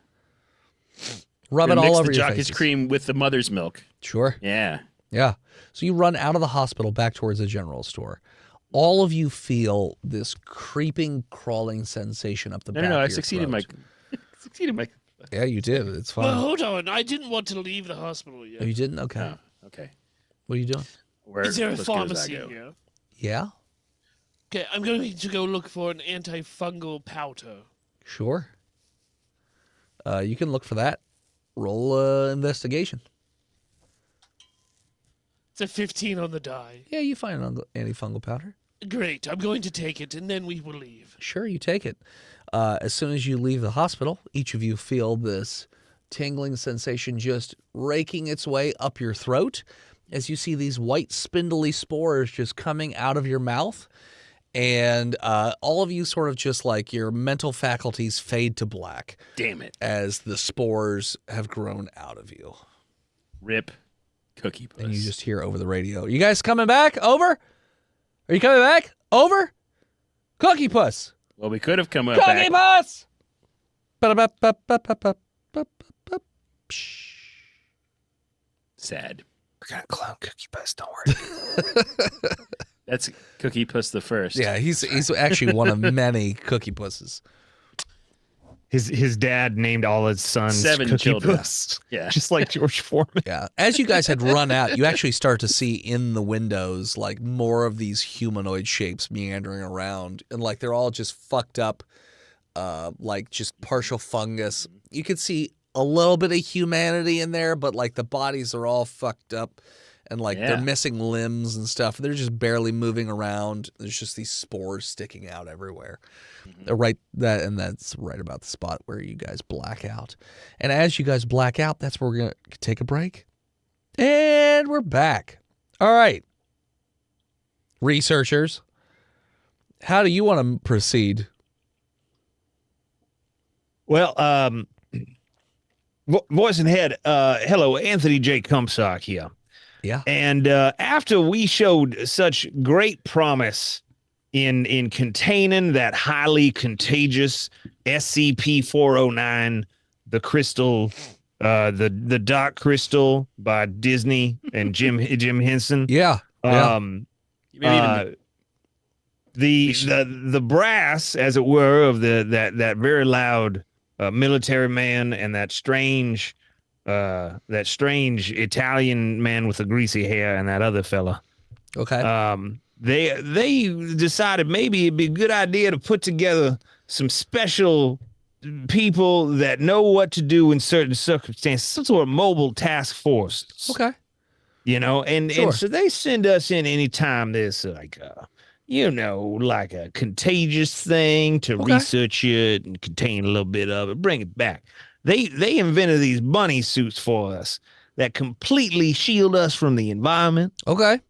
Rub it mix all over the your jock itch faces. cream with the mother's milk. Sure. Yeah. Yeah. So you run out of the hospital back towards the general store. All of you feel this creeping, crawling sensation up the back. No, of I your succeeded throat. my. Yeah, you did. It's fine. Well, hold on. I didn't want to leave the hospital yet. Oh, you didn't? Okay. Oh, okay. What are you doing? Where Is there a let's go as I pharmacy go. here? Yeah. Okay, I'm going to go look for an antifungal powder. Sure. You can look for that. Roll investigation. It's a 15 on the die. Yeah, you find an antifungal powder. Great. I'm going to take it, and then we will leave. Sure, you take it. As soon as you leave the hospital, each of you feel this tingling sensation just raking its way up your throat as you see these white spindly spores just coming out of your mouth. And all of you sort of just like your mental faculties fade to black Damn it. as the spores have grown out of you. Rip Cookie Puss. And you just hear over the radio, "You guys coming back? Over? Are you coming back? Over? Cookie Puss! Well, we could have come up Cookie back. Puss!" Ba-da-ba-ba-ba-ba-ba-ba-ba. Psh. Sad. We're gonna clone Cookie Puss. Don't worry. That's Cookie Puss the first. Yeah, he's actually one of many Cookie Pusses. His dad named all his sons 7 Cookie children. Puss, Yeah. just like George Foreman. Yeah. As you guys had run out, you actually start to see in the windows like more of these humanoid shapes meandering around, and like they're all just fucked up, like just partial fungus. You could see a little bit of humanity in there, but like the bodies are all fucked up, and like they're Yeah. missing limbs and stuff. They're just barely moving around. There's just these spores sticking out everywhere. That's right about the spot where you guys black out. And as you guys black out, that's where we're gonna take a break. And we're back. All right. Researchers, how do you want to proceed? Well, voice and head. Hello, Anthony J. Comstock here. Yeah. And after we showed such great promise in containing that highly contagious SCP-409, the crystal, the Dark Crystal by Disney and Jim Henson. Yeah. Yeah. Maybe even The brass, as it were, of that very loud military man and that strange Italian man with the greasy hair and that other fella. Okay. They decided maybe it'd be a good idea to put together some special people that know what to do in certain circumstances, some sort of mobile task force. Okay. You know, and Sure. so they send us in anytime there's like like a contagious thing to Okay. research it and contain a little bit of it, bring it back. They invented these bunny suits for us that completely shield us from the environment. Okay.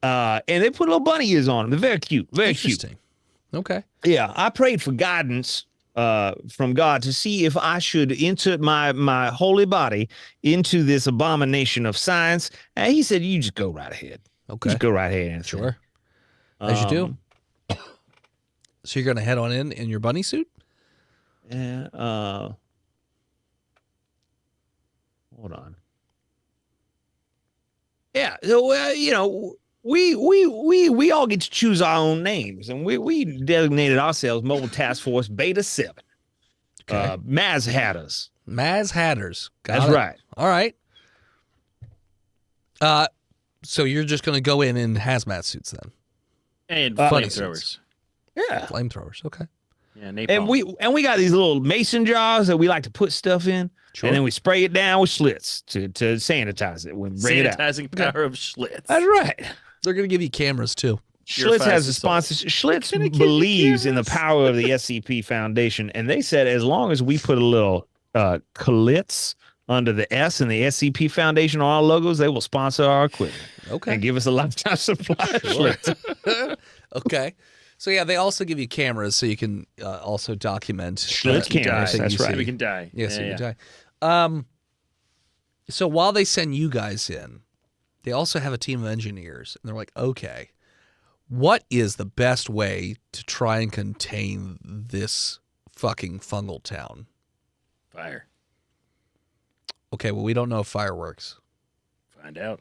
And they put little bunny ears on them. They're very cute, very cute. Interesting. Okay. Yeah, I prayed for guidance from God to see if I should enter my holy body into this abomination of science. And he said, "You just go right ahead. Okay. Just go right ahead, Anthony." Sure. As you do. Um, So you're going to head on in your bunny suit? Yeah. Hold on. Yeah. So we all get to choose our own names, and we designated ourselves Mobile Task Force Beta 7. Okay. Maz Hatters. Maz Hatters. Got That's it. right. All right. So you're just going to go in hazmat suits then? And Funny flamethrowers. Yeah. Flamethrowers. Okay. Yeah, napalm. And we got these little mason jars that we like to put stuff in, Sure. and then we spray it down with Schlitz to sanitize it when we bring it out. Sanitizing power of Schlitz. That's right. They're going to give you cameras too. Schlitz has a fastest soul. sponsor. Schlitz believes in the power of the SCP Foundation, and they said as long as we put a little Klitz under the S in the SCP Foundation on our logos, they will sponsor our equipment Okay. and give us a lifetime supply of Schlitz. Okay. So yeah, they also give you cameras so you can also document Schlitz anything cameras, you that's see. right. We can die. Yes, yeah, you yeah. can die. So while they send you guys in, they also have a team of engineers, and they're like, okay, what is the best way to try and contain this fucking fungal town? Fire. Okay, well, we don't know if fire works. Find out.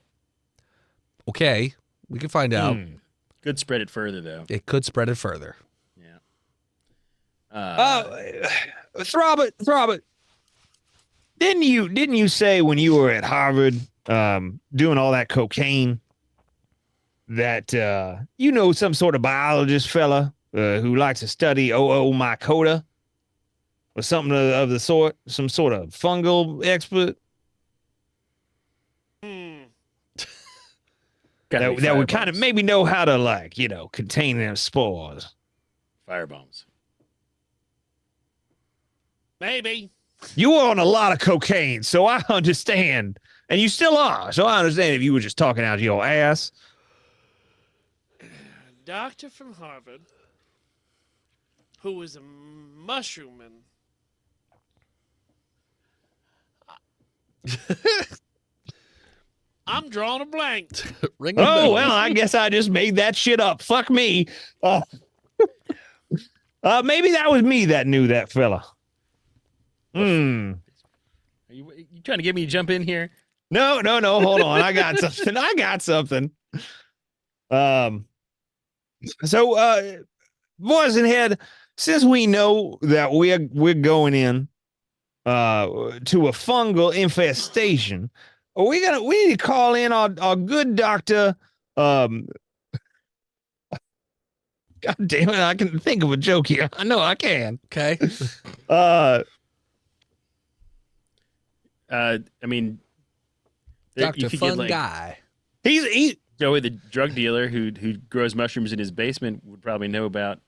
Okay, we can find out. Could spread it further though. It could spread it further. Yeah. Throbbit, didn't you say when you were at Harvard doing all that cocaine that you know some sort of biologist fella who likes to study mycota or something of the sort, some sort of fungal expert Gotta be that would kind of firebombs. maybe know how to contain them spores? Firebombs. Maybe. You were on a lot of cocaine, so I understand. And you still are. So I understand if you were just talking out of your ass. Doctor from Harvard, who was a mushroomman. I'm drawing a blank. Ring the Oh, bell. well, I guess I just made that shit up. Fuck me. Maybe that was me that knew that fella. Are you trying to get me to jump in here? No. Hold on. I got something. So, boys and head, since we know that we're going in to a fungal infestation, we need to call in our good doctor. God damn it! I can think of a joke here. I know I can. Okay. I mean, Dr. you could Fun get like Guy. He's Joey, the drug dealer who grows mushrooms in his basement, would probably know about.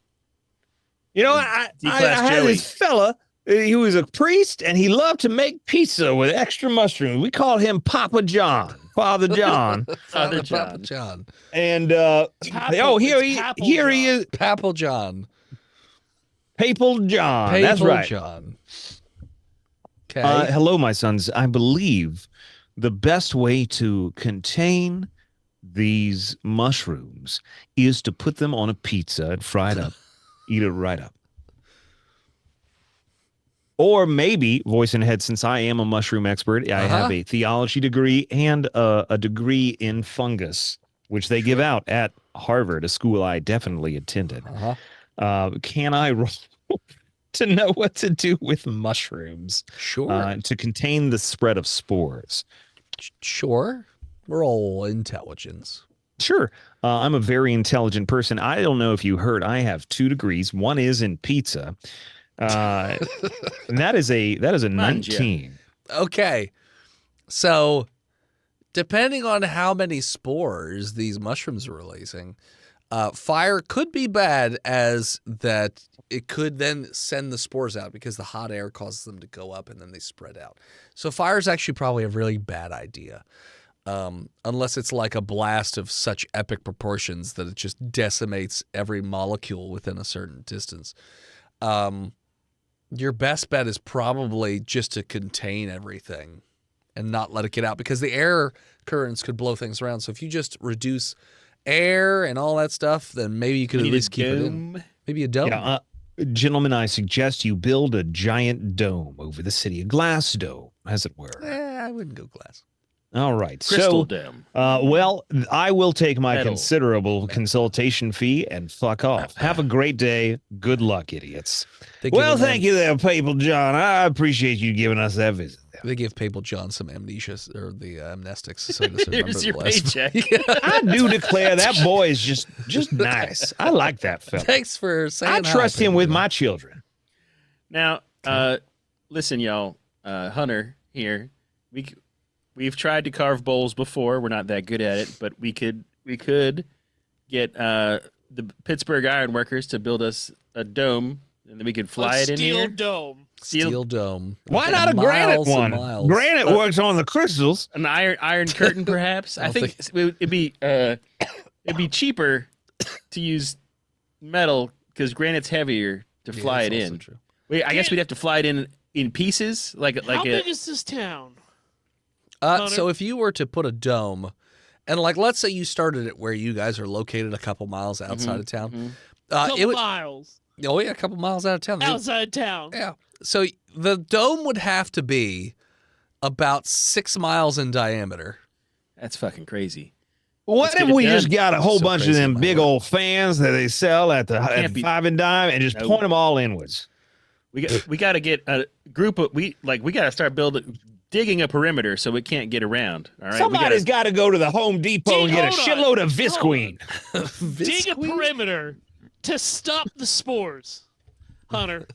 I D-class had Joey. this fella. He was a priest, and he loved to make pizza with extra mushrooms. We called him Papa John, Father John. Father Papa John. John. And Papal- here it's he Papal here he John. is, Papal John. Papal John. Papal That's right. John. Okay. Hello, my sons. I believe the best way to contain these mushrooms is to put them on a pizza and fry it up, eat it right up. Or maybe, voice and head, since I am a mushroom expert, I have a theology degree and a degree in fungus, which they give out at Harvard, a school I definitely attended. Can I roll to know what to do with mushrooms Sure. to contain the spread of spores? Sure. Roll intelligence. Sure. I'm a very intelligent person. I don't know if you heard, I have 2 degrees. One is in pizza. And that is a on, Jeff. 19. Okay. So, depending on how many spores these mushrooms are releasing, fire could be bad, as that it could then send the spores out because the hot air causes them to go up and then they spread out. So fire is actually probably a really bad idea, unless it's like a blast of such epic proportions that it just decimates every molecule within a certain distance. Your best bet is probably just to contain everything and not let it get out because the air currents could blow things around. So if you just reduce air and all that stuff, then maybe you could at least keep it in. Maybe a dome. Yeah, gentlemen, I suggest you build a giant dome over the city, a glass dome, as it were. I wouldn't go glass. All right. Crystal dome. Well, I will take my Metal. considerable consultation fee and fuck off. Have a great day. Good luck, idiots. Thank you there, Papal John. I appreciate you giving us that visit. They give Papal John some amnesia or the amnestics. So he doesn't Here's your remember the last paycheck. I do declare that boy is just nice. I like that fella. Thanks for saying I trust him with my children. Now, listen, y'all. Hunter here. We've tried to carve bowls before. We're not that good at it, but we could get the Pittsburgh Ironworkers to build us a dome, and then we could fly it in Steel here. dome. Steel dome. Why not a granite Miles and one? miles. Granite works on the crystals. An iron curtain, perhaps. I think it'd be cheaper to use metal because granite's heavier to fly it that's also in. true. Wait, I guess we'd have to fly it in pieces, How big is this town? So if you were to put a dome, and like let's say you started it where you guys are located a couple miles outside of town, Couple miles oh yeah, a couple miles out of town. outside town. Yeah. So the dome would have to be about 6 miles in diameter. That's fucking crazy. What get if it we done. just got a whole So bunch of crazy, them my big lord. old fans that they sell at the Can't be- five and dime and just No. point them all inwards? We got to get a group of we got to start digging a perimeter so it can't get around. All right, Somebody's got to go to the Home Depot and get a Hold on. shitload of Hold Visqueen. Dig a perimeter to stop the spores. Hunter,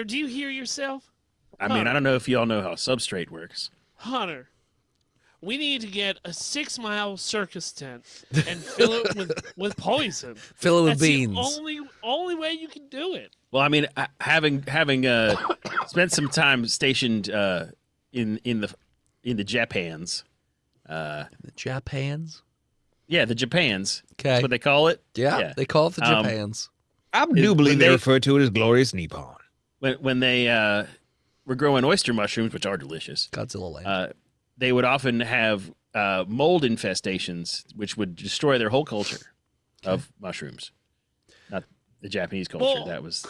do you hear yourself? I mean, I don't know if y'all know how substrate works. Hunter, we need to get a 6-mile circus tent and fill it with poison. Fill it with That's beans. the only way you can do it. Well, I mean, having spent some time stationed in the Japans. The Japans. Yeah, the Japans. Okay. That's what they call it. Yeah, they call it the Um, Japans. I do believe they refer to it as Glorious Nippon. When they were growing oyster mushrooms, which are delicious, Godzilla land. they would often have mold infestations, which would destroy their whole culture of mushrooms. Not the Japanese culture. Well, That was.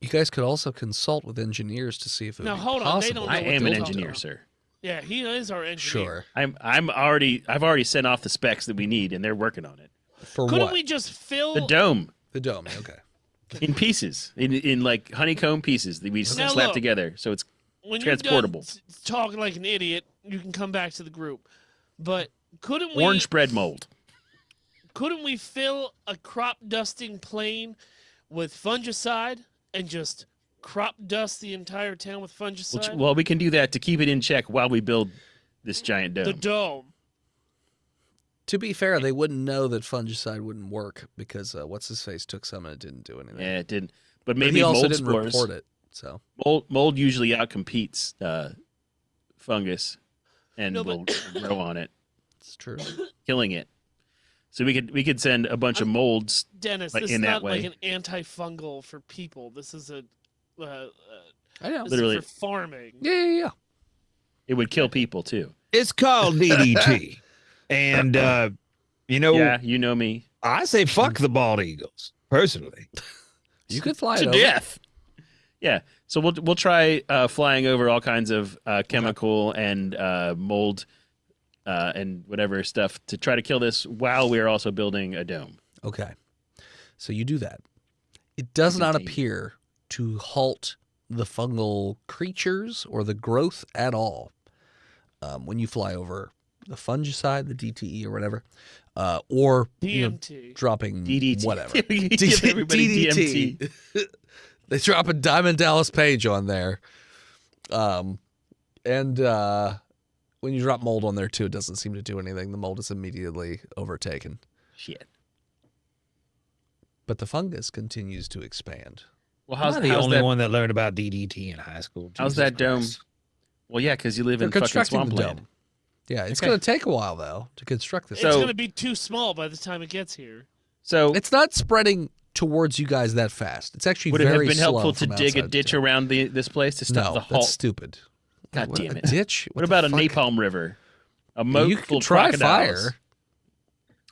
You guys could also consult with engineers to see if it would Now, be hold on, they possible. don't know I what am they're an talking engineer, about. sir. Yeah, he is our engineer. Sure. I've already sent off the specs that we need, and they're working on it. For Couldn't what? we just fill The dome The dome. Okay. in pieces, in like honeycomb pieces that we Now slap look. together, so it's when transportable. you're done talking like an idiot, you can come back to the group. But couldn't we orange bread mold. couldn't we fill a crop dusting plane with fungicide and just crop dust the entire town with fungicide? Well, we can do that to keep it in check while we build this giant dome. The dome. To be fair, they wouldn't know that fungicide wouldn't work because what's his face took some and it didn't do anything. Yeah, it didn't. But But maybe he also mold didn't spores. report it. So Mold usually outcompetes fungus, and No, will but- grow on it, it's true. killing it. So we could send a bunch of molds. Dennis, Like, this in is that not like way. an antifungal for people. This is a I know. this Literally. is for farming. Yeah. It would kill people too. It's called DDT. And, Yeah, you know me. I say fuck the bald eagles, personally. You could fly To it over. death. Yeah. So we'll try flying over all kinds of chemical and mold and whatever stuff to try to kill this while we're also building a dome. Okay. So you do that. It does not Indeed. appear to halt the fungal creatures or the growth at all when you fly over the fungicide, the DTE or whatever, or DMT. dropping DDT. whatever. Give everybody DMT. They drop a Diamond Dallas Page on there. And when you drop mold on there too, it doesn't seem to do anything. The mold is immediately overtaken. Shit. But the fungus continues to expand. Well, I'm how's not the how's only that? one that learned about DDT in high school. How's Jesus that dome? Christ. Well, yeah, because you live They're in fucking constructing the swampland. dome. Yeah, it's Okay. going to take a while, though, to construct this. It's So- going to be too small by the time it gets here. So It's not spreading towards you guys that fast. It's actually Would it have very been slow helpful to from dig a outside ditch the town. around this place to stop No, the that's halt? stupid. God What, damn a it! ditch? What about a the fuck? napalm river? A moat You full could try crocodiles. fire.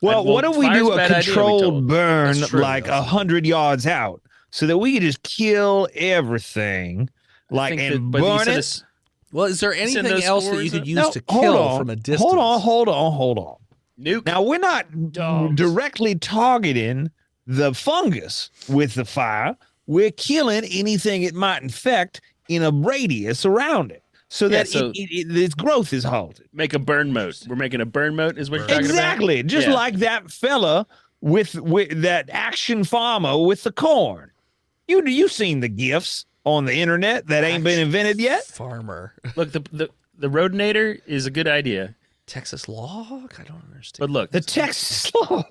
Well, what if we fire's do a a bad idea, we controlled told. burn That's true, like also. 100 yards out so that we could just kill everything like and but you burn said it? this- Well, is there Send anything those else that spores you could up? use No, to hold kill on, from a distance? Hold on. nuke. Now, we're not Dogs. directly targeting the fungus with the fire. We're killing anything it might infect in a radius around it so Yeah, that so- its growth is halted. Make a burn moat. We're making a burn moat, is what you're talking Exactly. Just Yeah. like that fella with that action farmer with the corn. You've seen the gifs on the internet that ain't been invented yet. Farmer. about. Look, the Rodinator is a good idea, Texas log? I don't understand. but look, The Texas law.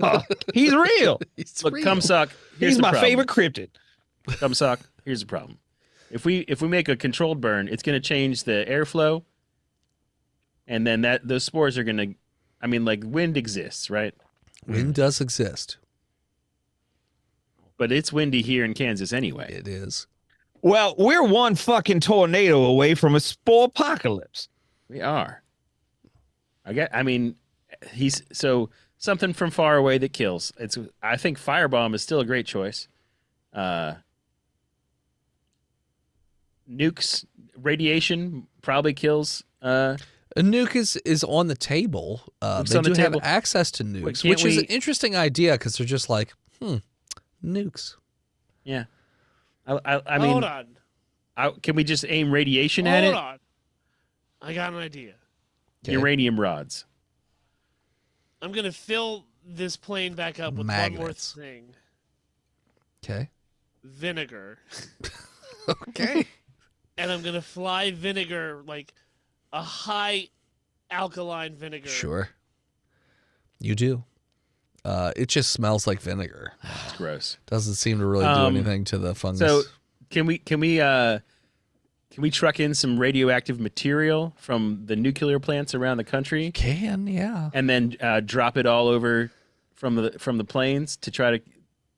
He's real. It's look, real. Cumsock. Here's He's the my problem. favorite cryptid. Cumsock. Here's the problem. If we make a controlled burn, it's going to change the airflow, and then those spores are going to. I mean, like wind exists, right? Wind does exist. But it's windy here in Kansas anyway. It is. Well, we're one fucking tornado away from a spore apocalypse. We are. I mean, he's so something from far away that kills. I think firebomb is still a great choice. Nukes, radiation probably kills. A nuke is on the table. Nuke's They on the do have table. access to nukes, can't which is we- an interesting idea because they're just like, nukes. Yeah. I mean, Hold on. can we just aim radiation at Hold it? on. I got an idea. Okay. Uranium rods. I'm going to fill this plane back up with one more Magnets. thing. Okay. Vinegar. Okay. And I'm going to fly vinegar, like a high alkaline vinegar. Sure. You do. It just smells like vinegar. It's gross. Doesn't seem to really do anything to the fungus. So can we truck in some radioactive material from the nuclear plants around the country can, yeah. and then drop it all over from the planes to try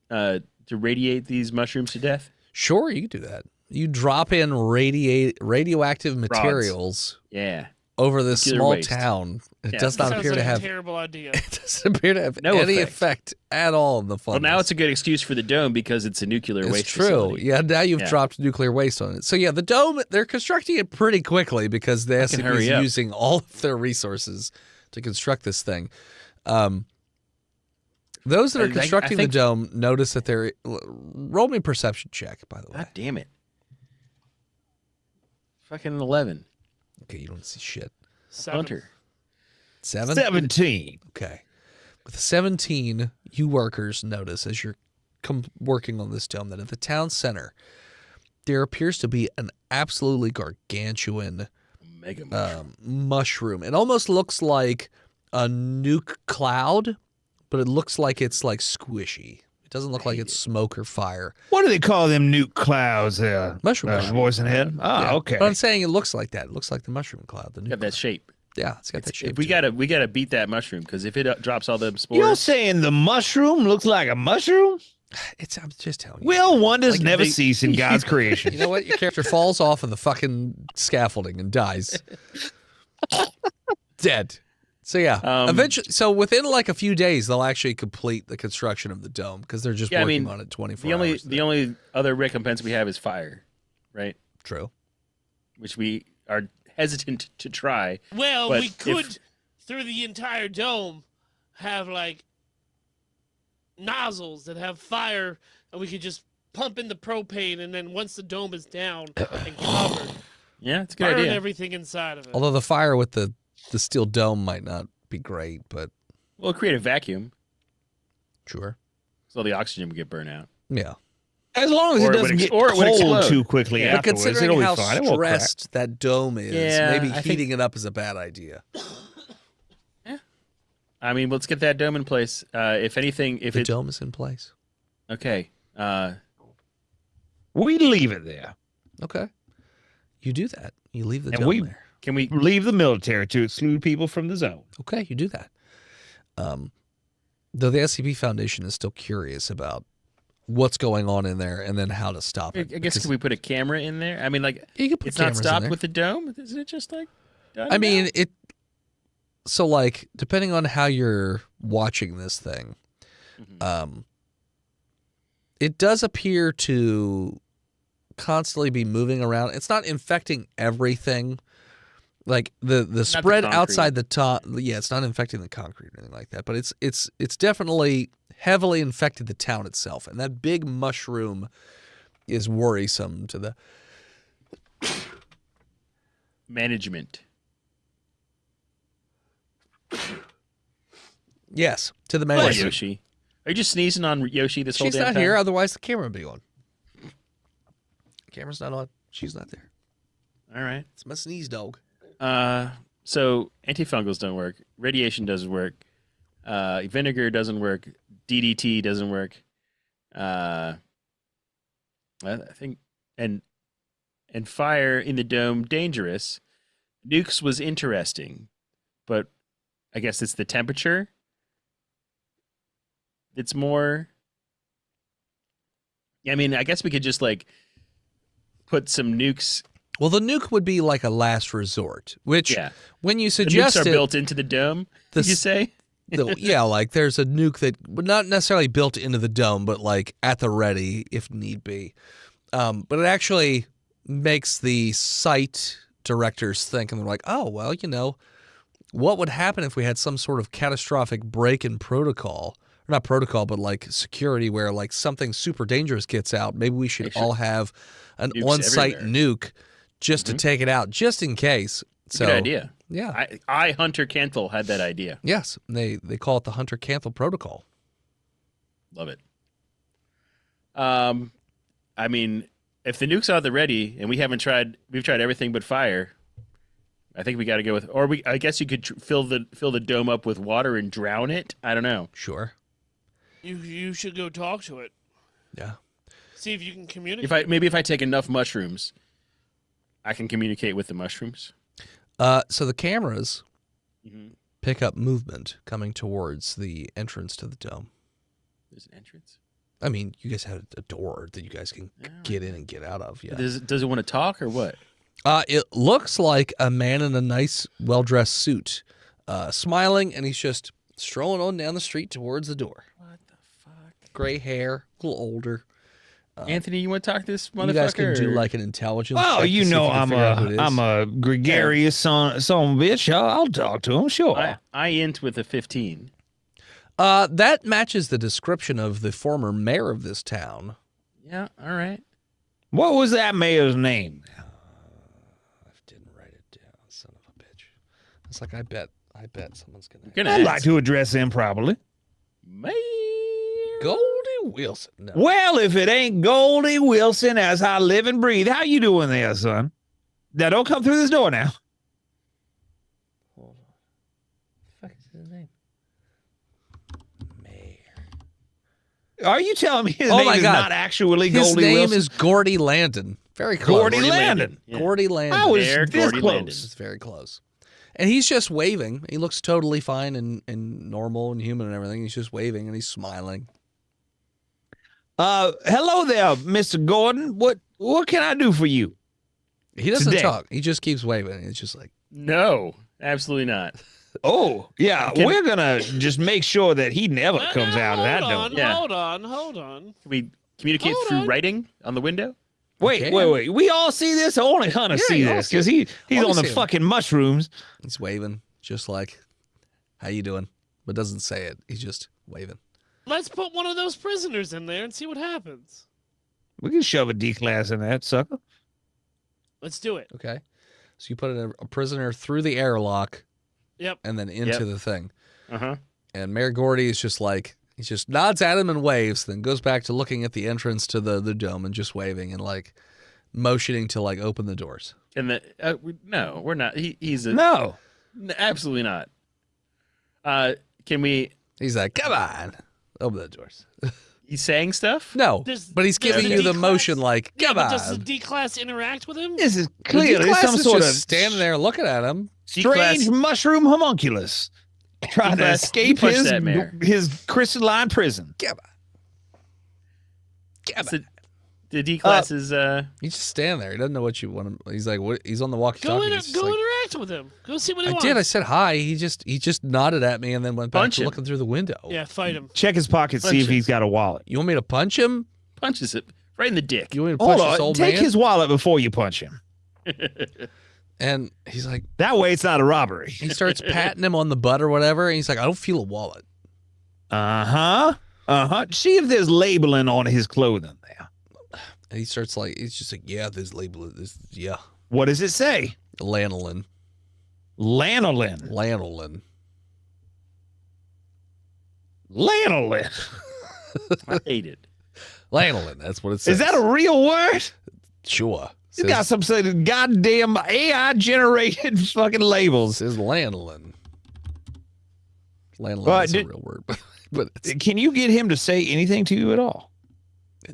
to radiate these mushrooms to death? Sure, you can do that. You drop in radioactive materials Yeah. over this Nuclear small waste. town. It Yeah. does not Sounds appear like to a have terrible idea. it doesn't appear to have No any effect. effect at all on the fungus. Well, now it's a good excuse for the dome because it's a nuclear It's waste true. facility. Yeah, now you've Yeah. dropped nuclear waste on it. So yeah, the dome, they're constructing it pretty quickly because the SCP is hurry up. using all of their resources to construct this thing. Those that are I constructing think- the dome notice that they're roll me a perception check, by the way. God damn it. Fucking 11. Okay, you don't see shit. 7. Hunter. 7? 17. Okay. With 17, you workers notice as you're working on this dome that at the town center, there appears to be an absolutely gargantuan Mega mushroom. mushroom. It almost looks like a nuke cloud, but it looks like it's like squishy. It doesn't look like it's smoke or fire. What do they call them nuke clouds there? Mushroom cloud. Voice and head. Oh, Yeah. okay. But I'm saying it looks like that. It looks like the mushroom cloud. The nuke Got that shape. cloud. Yeah, it's got that shape. We to it. gotta beat that mushroom because if it drops all them spores, You're saying the mushroom looks like a mushroom? I'm just telling you. Well, wonders Like never they- cease in God's creation. You know what? Your character falls off of the fucking scaffolding and dies. Dead. So yeah, eventually. So within like a few days, they'll actually complete the construction of the dome because they're just Yeah, I working mean, on it 24 the hours. the only other recompense we have is fire, right? True. Which we are hesitant to try. Well, But we could, if- through the entire dome, have like nozzles that have fire, and we could just pump in the propane, and then once the dome is down and covered, Yeah, it's a good burn idea. everything inside of it. Although the fire with the steel dome might not be great, but We'll create a vacuum sure. so the oxygen would get burnt out. Yeah. As long as Or it it would doesn't ex- get or it would cold explode. too quickly Yeah. But afterwards, considering it'll be how fine. It won't crack. stressed that dome is, Yeah, maybe I think- heating it up is a bad idea. I mean, let's get that dome in place. If anything, if The it dome is in place. okay, We leave it there. Okay. You do that. You leave the And dome we- there. can we? Leave the military to exclude people from the zone. Okay, you do that. Though the SCP Foundation is still curious about what's going on in there and then how to stop I it. guess can we put a camera in there? I mean, like You can put it's not cameras in stopped there. with the dome. Isn't it just like? I mean, it. So, like, depending on how you're watching this thing, it does appear to constantly be moving around. It's not infecting everything. Like the spread outside the top, yeah, it's not infecting the concrete or anything like that. But it's definitely heavily infected the town itself, and that big mushroom is worrisome to the management. Yes, to the Poor management. Yoshi. Are you just sneezing on Yoshi this whole She's damn not time? here, otherwise the camera would be on. Camera's not on. She's not there. All right. It's my sneeze dog. So antifungals don't work. Radiation doesn't work. Vinegar doesn't work. DDT doesn't work. I think and fire in the dome dangerous. Nukes was interesting, but I guess it's the temperature. It's more. I mean, I guess we could just like put some nukes. Well, the nuke would be like a last resort, which when you The suggest nukes are it, built into the dome. Did you say? yeah, like there's a nuke that would not necessarily built into the dome, but like at the ready if need be. But it actually makes the site directors think, and they're like, oh, well, you know, what would happen if we had some sort of catastrophic break in protocol? Or not protocol, but like security where like something super dangerous gets out. Maybe we should all have an Nukes on-site everywhere. nuke just to take it out, just in case. So, Good idea. Yeah. I Hunter Cantle had that idea. Yes. They call it the Hunter Cantle Protocol. Love it. I mean, if the nuke's out the ready and we've tried everything but fire, I think we got to go with, I guess you could fill the dome up with water and drown it. I don't know. Sure. You should go talk to it. Yeah. See if you can communicate. If I take enough mushrooms, I can communicate with the mushrooms. So the cameras pick up movement coming towards the entrance to the dome. There's an entrance. I mean, you guys have a door that you guys can get in and get out of. Yeah. Does it want to talk or what? It looks like a man in a nice, well-dressed suit, smiling, and he's just strolling on down the street towards the door. What the fuck? Gray hair, a little older. Anthony, you want to talk to this motherfucker? You guys can do like an intelligence. Oh, check to you see know if you can figure out who it is. I'm a gregarious son of a bitch. I'll talk to him, sure. I int with a 15. That matches the description of the former mayor of this town. Yeah, all right. What was that mayor's name? I didn't write it down, son of a bitch. It's like I bet someone's gonna. Gonna I'd ask. like to address him properly. Mayor. Goldie Wilson. No. Well, if it ain't Goldie Wilson, as I live and breathe, how you doing there, son? Now, don't come through this door now. Hold on. What the fuck is his name? Mayor. Are you telling me his Oh name my is God. not actually His Goldie name Wilson? is Gordy Landon. Very close. Gordy Landon. Yeah. Gordy Landon. I was Mayor this Gordy close. Landon. It's very close. And he's just waving. He looks totally fine and normal and human and everything. He's just waving and he's smiling. Hello there, Mr. Gordon. What can I do for you? He doesn't Today. talk. He just keeps waving. It's just like, No, absolutely not. Oh, yeah, we're gonna just make sure that he never comes out of that door. Yeah. Hold on. Can we communicate Hold through on. writing on the window? Wait. We all see this? Only Hunter Yeah, see you all this see because he's All on we the see him. fucking mushrooms. he's waving. Just like, how you doing? But doesn't say it. He's just waving. Let's put one of those prisoners in there and see what happens. We can shove a D class in that sucker. Let's do it. Okay. So you put a prisoner through the airlock Yep. and then into Yep. the thing. Uh-huh. And Mayor Gordy is just like, he just nods at him and waves, then goes back to looking at the entrance to the dome and just waving and like motioning to like open the doors. And no, we're not. He's a No. absolutely not. Can we? He's like, come on, open the doors. He's saying stuff. No, Does- but he's does giving the you the D-class- motion like, Yeah, come but on. does the D-class interact with him? This is The clearly D-class some is sort of just standing there looking at him. strange D-class- mushroom homunculus trying to D-class, escape you punch that mayor. his crystalline prison. Come on. The D class is He's just standing there. He doesn't know what you want him. He's like, what? He's on the walkie-talkie. Go interact with him. Go see what he wants. I did. I said hi. He just nodded at me and then went back Punch to him. looking through the window. Yeah, fight him. Check his pockets, see if he's got a wallet. You want me to punch him? punches it right in the dick. You want me to punch Hold this on, old take man? his wallet before you punch him. And he's like, That way, it's not a robbery. he starts patting him on the butt or whatever. And he's like, I don't feel a wallet. See if there's labeling on his clothing there. And he starts like, he's just like, yeah, this label, yeah, What does it say? lanolin. Lanolin. Lanolin. Lanolin. I hate it. Lanolin, that's what it says. Is that a real word? Sure. You got some sort of goddamn AI generated fucking labels. Says lanolin. Lanolin Well, is a real word, but it's, Can you get him to say anything to you at all?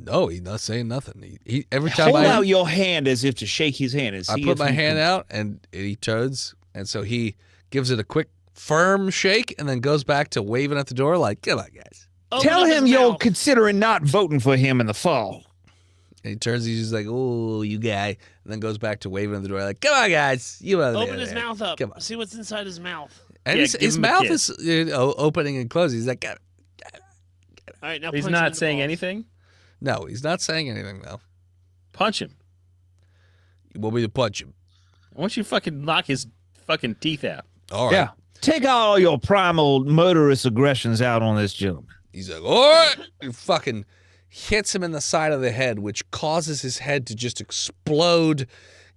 no, he's not saying nothing. He every time Hold I out your hand as if to shake his hand. And see put if my you hand can- out and he turns, and so he gives it a quick, firm shake, and then goes back to waving at the door like, "Come on, guys." Open Tell up his him you're mouth. considering not voting for him in the fall. And he turns, he's just like, "Oh, you guy," and then goes back to waving at the door like, "Come on, guys, you over Open there." his mouth up. Come on. See what's inside his mouth. And Yeah, his, give his him a mouth kiss. is opening and closing. He's like, All right, now He's punch him in not the saying balls. anything. no, he's not saying anything though. Punch him. You want me to punch him? I want you to fucking knock his fucking teeth out. All right. Yeah. Take all your primal murderous aggressions out on this gentleman. He's like, all right. He fucking hits him in the side of the head, which causes his head to just explode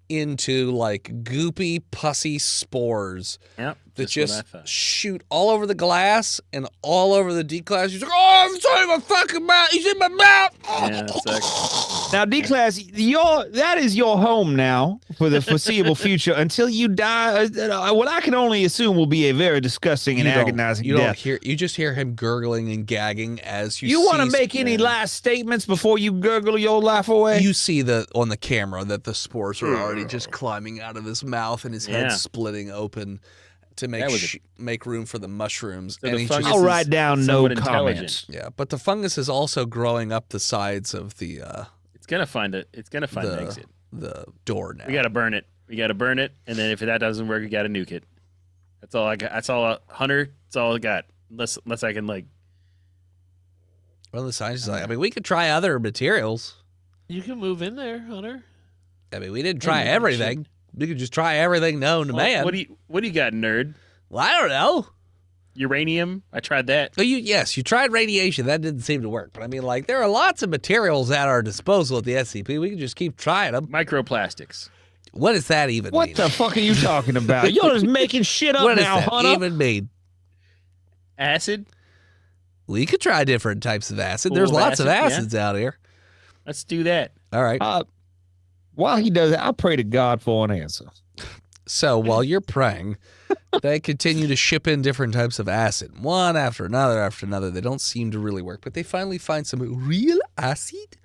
into like goopy, pussy spores Yep. that just what I just thought. shoot all over the glass and all over the D-class. He's like, oh, I'm sorry, my fucking mouth. He's in my mouth. Yeah, it's like, Now, D-Class, that is your home now for the foreseeable future until you die. What I can only assume will be a very disgusting and agonizing you don't death. hear. You just hear him gurgling and gagging as you. You want to see- make any last statements before you gurgle your life away? You see on the camera that the spores are already just climbing out of his mouth and his head Yeah. splitting open to make That was make room for the mushrooms. So and the he fungus just, I'll is write down no somewhat intelligent. comments. yeah, but the fungus is also growing up the sides of the It's gonna find it. It's gonna find an exit. the door now. We gotta burn it. We gotta burn it, and then if that doesn't work, we gotta nuke it. That's all I got. That's all, Hunter. That's all I got. Unless I can like. Well, the scientist is like, I mean, we could try other materials. You can move in there, Hunter. I mean, we didn't try maybe we everything. We could just try everything known to Well, man. What do you got, nerd? Well, I don't know. Uranium. I tried that. Well, yes, you tried radiation. That didn't seem to work. But I mean, like, there are lots of materials at our disposal at the SCP. We can just keep trying them. Microplastics. What does that even What mean? the fuck are you talking about? You're just making shit up What does now, that Hunter. even mean? Acid. We could try different types of acid. Full There's of lots of acid, yeah. acids out here. Let's do that. All right. While he does that, I pray to God for an answer. So while you're praying, they continue to ship in different types of acid, one after another after another. They don't seem to really work, but they finally find some real acid,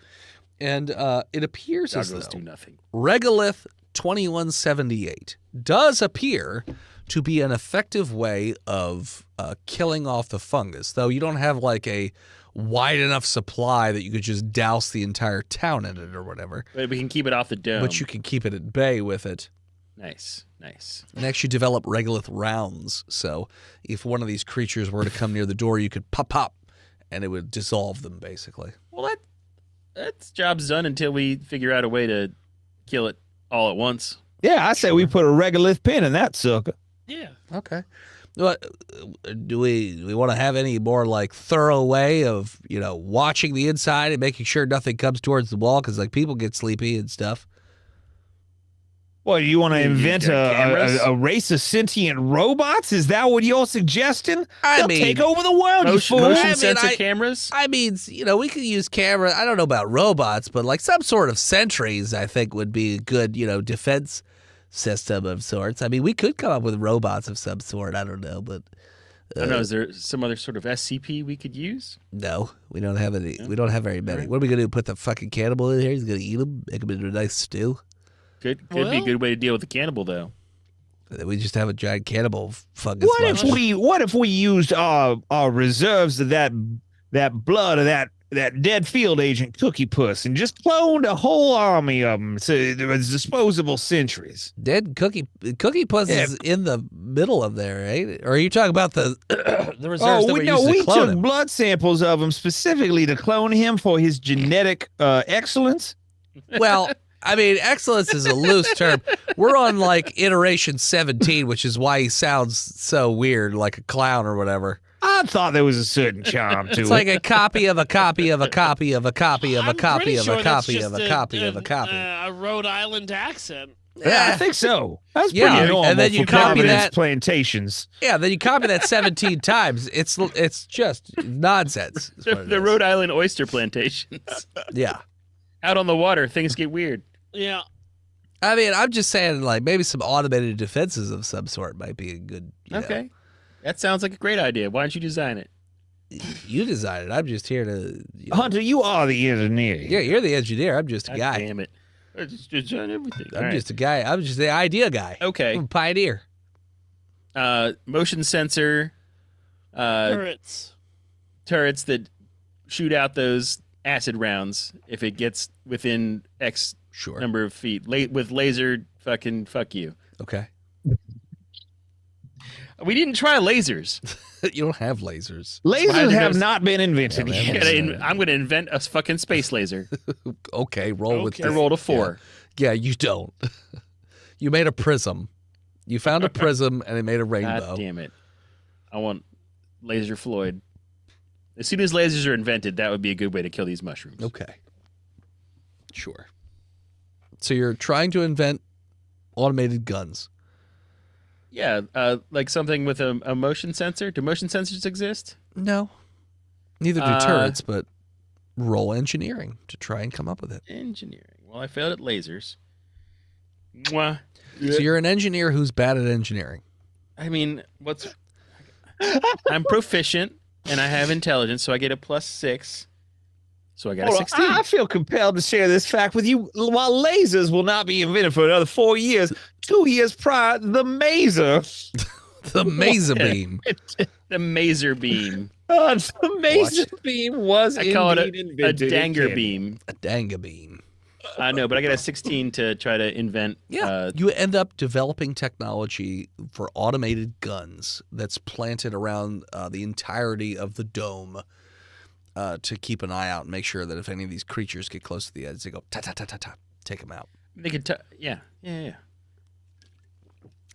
and it appears as Doggos do though nothing. Regolith 2178 does appear to be an effective way of killing off the fungus, though you don't have like a wide enough supply that you could just douse the entire town in it or whatever. But we can keep it off the dome. But you can keep it at bay with it. Nice. Next, you develop regolith rounds. So if one of these creatures were to come near the door, you could pop, and it would dissolve them, basically. Well, that's job's done until we figure out a way to kill it all at once. Yeah, I say we put a regolith pin in that sucker. Yeah. Okay. What, do we want to have any more like thorough way of watching the inside and making sure nothing comes towards the wall because like people get sleepy and stuff? What, do you want to You invent got cameras? a race of sentient robots? Is that what you're suggesting? I They'll mean, take over the world, you Motion, fool. motion I mean, sensor I- cameras. I mean, we could use camera. I don't know about robots, but like some sort of sentries, I think would be a good, defense system of sorts. I mean, we could come up with robots of some sort. I don't know, but I don't know. Is there some other sort of SCP we could use? no, we don't have any. We don't have very many. What are we gonna do? Put the fucking cannibal in here? He's gonna eat him, make him into a nice stew. Could be a Well- good way to deal with the cannibal, though. We just have a giant cannibal fungus. What if we used our reserves of that blood of that that dead field agent Cookie Puss and just cloned a whole army of them so there was disposable sentries. Dead Cookie Puss is in the middle of there, right? Or are you talking about the the reserves that were used to we clone took him? blood samples of him specifically to clone him for his genetic excellence. Well, I mean, excellence is a loose term. We're on like iteration 17, which is why he sounds so weird, like a clown or whatever. I thought there was a certain charm to It's it. like a copy of a copy of a copy of a copy of a I'm copy pretty of sure a that's copy just of a copy of a copy. A Rhode Island accent. Yeah, I think so. That's Yeah, pretty and normal then you for copy Providence that- plantations. Yeah, then you copy that 17 times. It's just nonsense. is what it The is. Rhode Island oyster plantations. Yeah. Out on the water, things get weird. Yeah. I mean, I'm just saying, like, maybe some automated defenses of some sort might be a good. You Okay. know. That sounds like a great idea. Why don't you design it? You decided. I'm just here to. You know. Hunter, you are the engineer. Yeah, you're the engineer. I'm just a God guy. damn it. I just design everything. I'm just a guy. I'm just the idea guy. Okay. I'm a pioneer. Motion sensor Turrets. turrets that shoot out those acid rounds if it gets within X Sure. number of feet. With laser fucking fuck you. Okay. We didn't try lasers. You don't have lasers. Why Lasers did have those- not been invented Yeah, they yet. haven't. I'm going to invent a fucking space laser. Okay, roll with Okay. I this. rolled a 4. Yeah, you don't. You made a prism. You found a prism and it made a rainbow. God damn it. I want Laser Floyd. As soon as lasers are invented, that would be a good way to kill these mushrooms. Okay. Sure. So you're trying to invent automated guns. Yeah, like something with a motion sensor. Do motion sensors exist? No. Neither do turrets, but roll engineering to try and come up with it. Engineering. Well, I failed at lasers. Mwah. So you're an engineer who's bad at engineering. I mean, I'm proficient and I have intelligence, so I get a +6. So I got a Hold on, 16. I feel compelled to share this fact with you. While lasers will not be invented for another 4 years, 2 years prior, the maser, The maser beam. The maser beam. the maser beam was I call it indeed a invented. danger beam. A danga beam. I know, but I got a 16 to try to invent. Yeah. You end up developing technology for automated guns that's planted around the entirety of the dome to keep an eye out and make sure that if any of these creatures get close to the edge, they go ta ta ta ta ta, take them out. They could, yeah.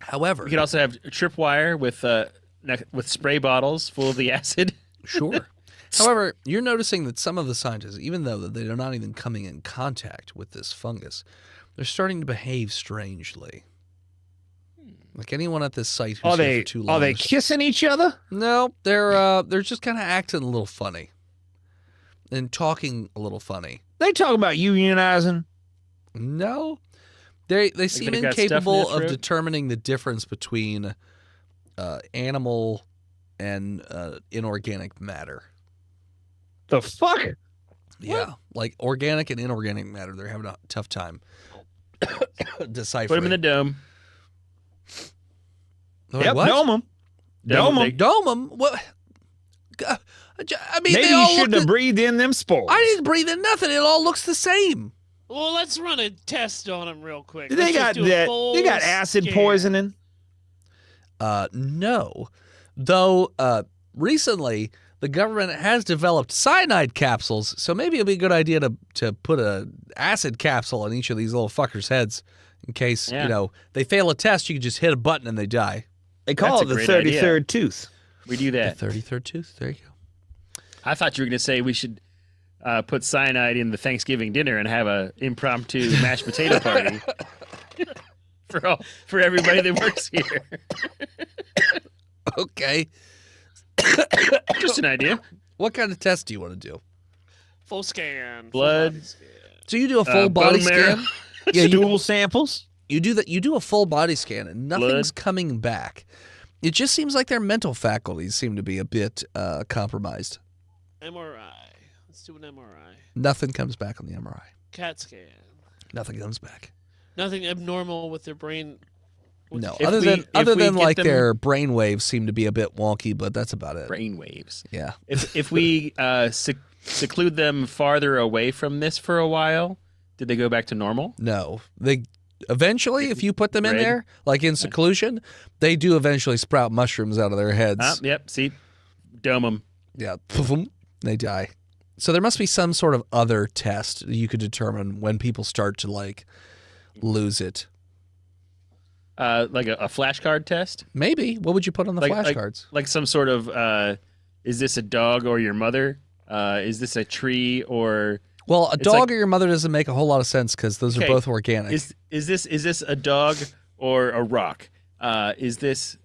However, We could also have tripwire with spray bottles full of the acid. sure. However, you're noticing that some of the scientists, even though that they're not even coming in contact with this fungus, they're starting to behave strangely. Like anyone at this site who's here for too long. Are they kissing each other? No, they're just kind of acting a little funny and talking a little funny. They talk about unionizing. No, they seem they've got stuff in incapable their of throat? determining the difference between animal and inorganic matter. The fuck? Yeah, like organic and inorganic matter, they're having a tough time deciphering. Put them in the dome. Like, Yep, what? dome them. Dome them. Dome 'em? What? I mean, Maybe they you all shouldn't look have breathed in them spores. I didn't breathe in nothing. It all looks the same. Well, let's run a test on them real quick. They Let's just got do a that. full They got acid scan. poisoning. No. Though recently the government has developed cyanide capsules, so maybe it'd be a good idea to put a acid capsule on each of these little fuckers' heads in case, Yeah. they fail a test, you can just hit a button and they die. They call That's it a the great idea. 33rd tooth. We do that. The 33rd tooth. There you go. I thought you were going to say we should put cyanide in the Thanksgiving dinner and have a impromptu mashed potato party for everybody that works here. Okay. Just an idea. What kind of test do you want to do? Full scan. full Blood. body scan. So you do a full body bone marrow. scan? Yeah, Stool samples. You do that. You do a full body scan, and nothing's coming back. It just seems like their mental faculties seem to be a bit compromised. MRI. Let's do an MRI. Nothing comes back on the MRI. CAT scan. Nothing comes back. Nothing abnormal with their brain. No, If other we- than if we get like them- their brain waves seem to be a bit wonky, but that's about it. Brain waves. Yeah. If we seclude them farther away from this for a while, did they go back to normal? No, they eventually, if you put them in Red? there, like in seclusion, they do eventually sprout mushrooms out of their heads. Yep. See, dome them. Yeah, poof, they die. So there must be some sort of other test you could determine when people start to like lose it. Like a flashcard test. Maybe. What would you put on the flashcards? Like some sort of. Is this a dog or your mother? Is this a tree or? Well, a it's dog like- or your mother doesn't make a whole lot of sense because those are Okay. both organic. Is this a dog or a rock? Is this?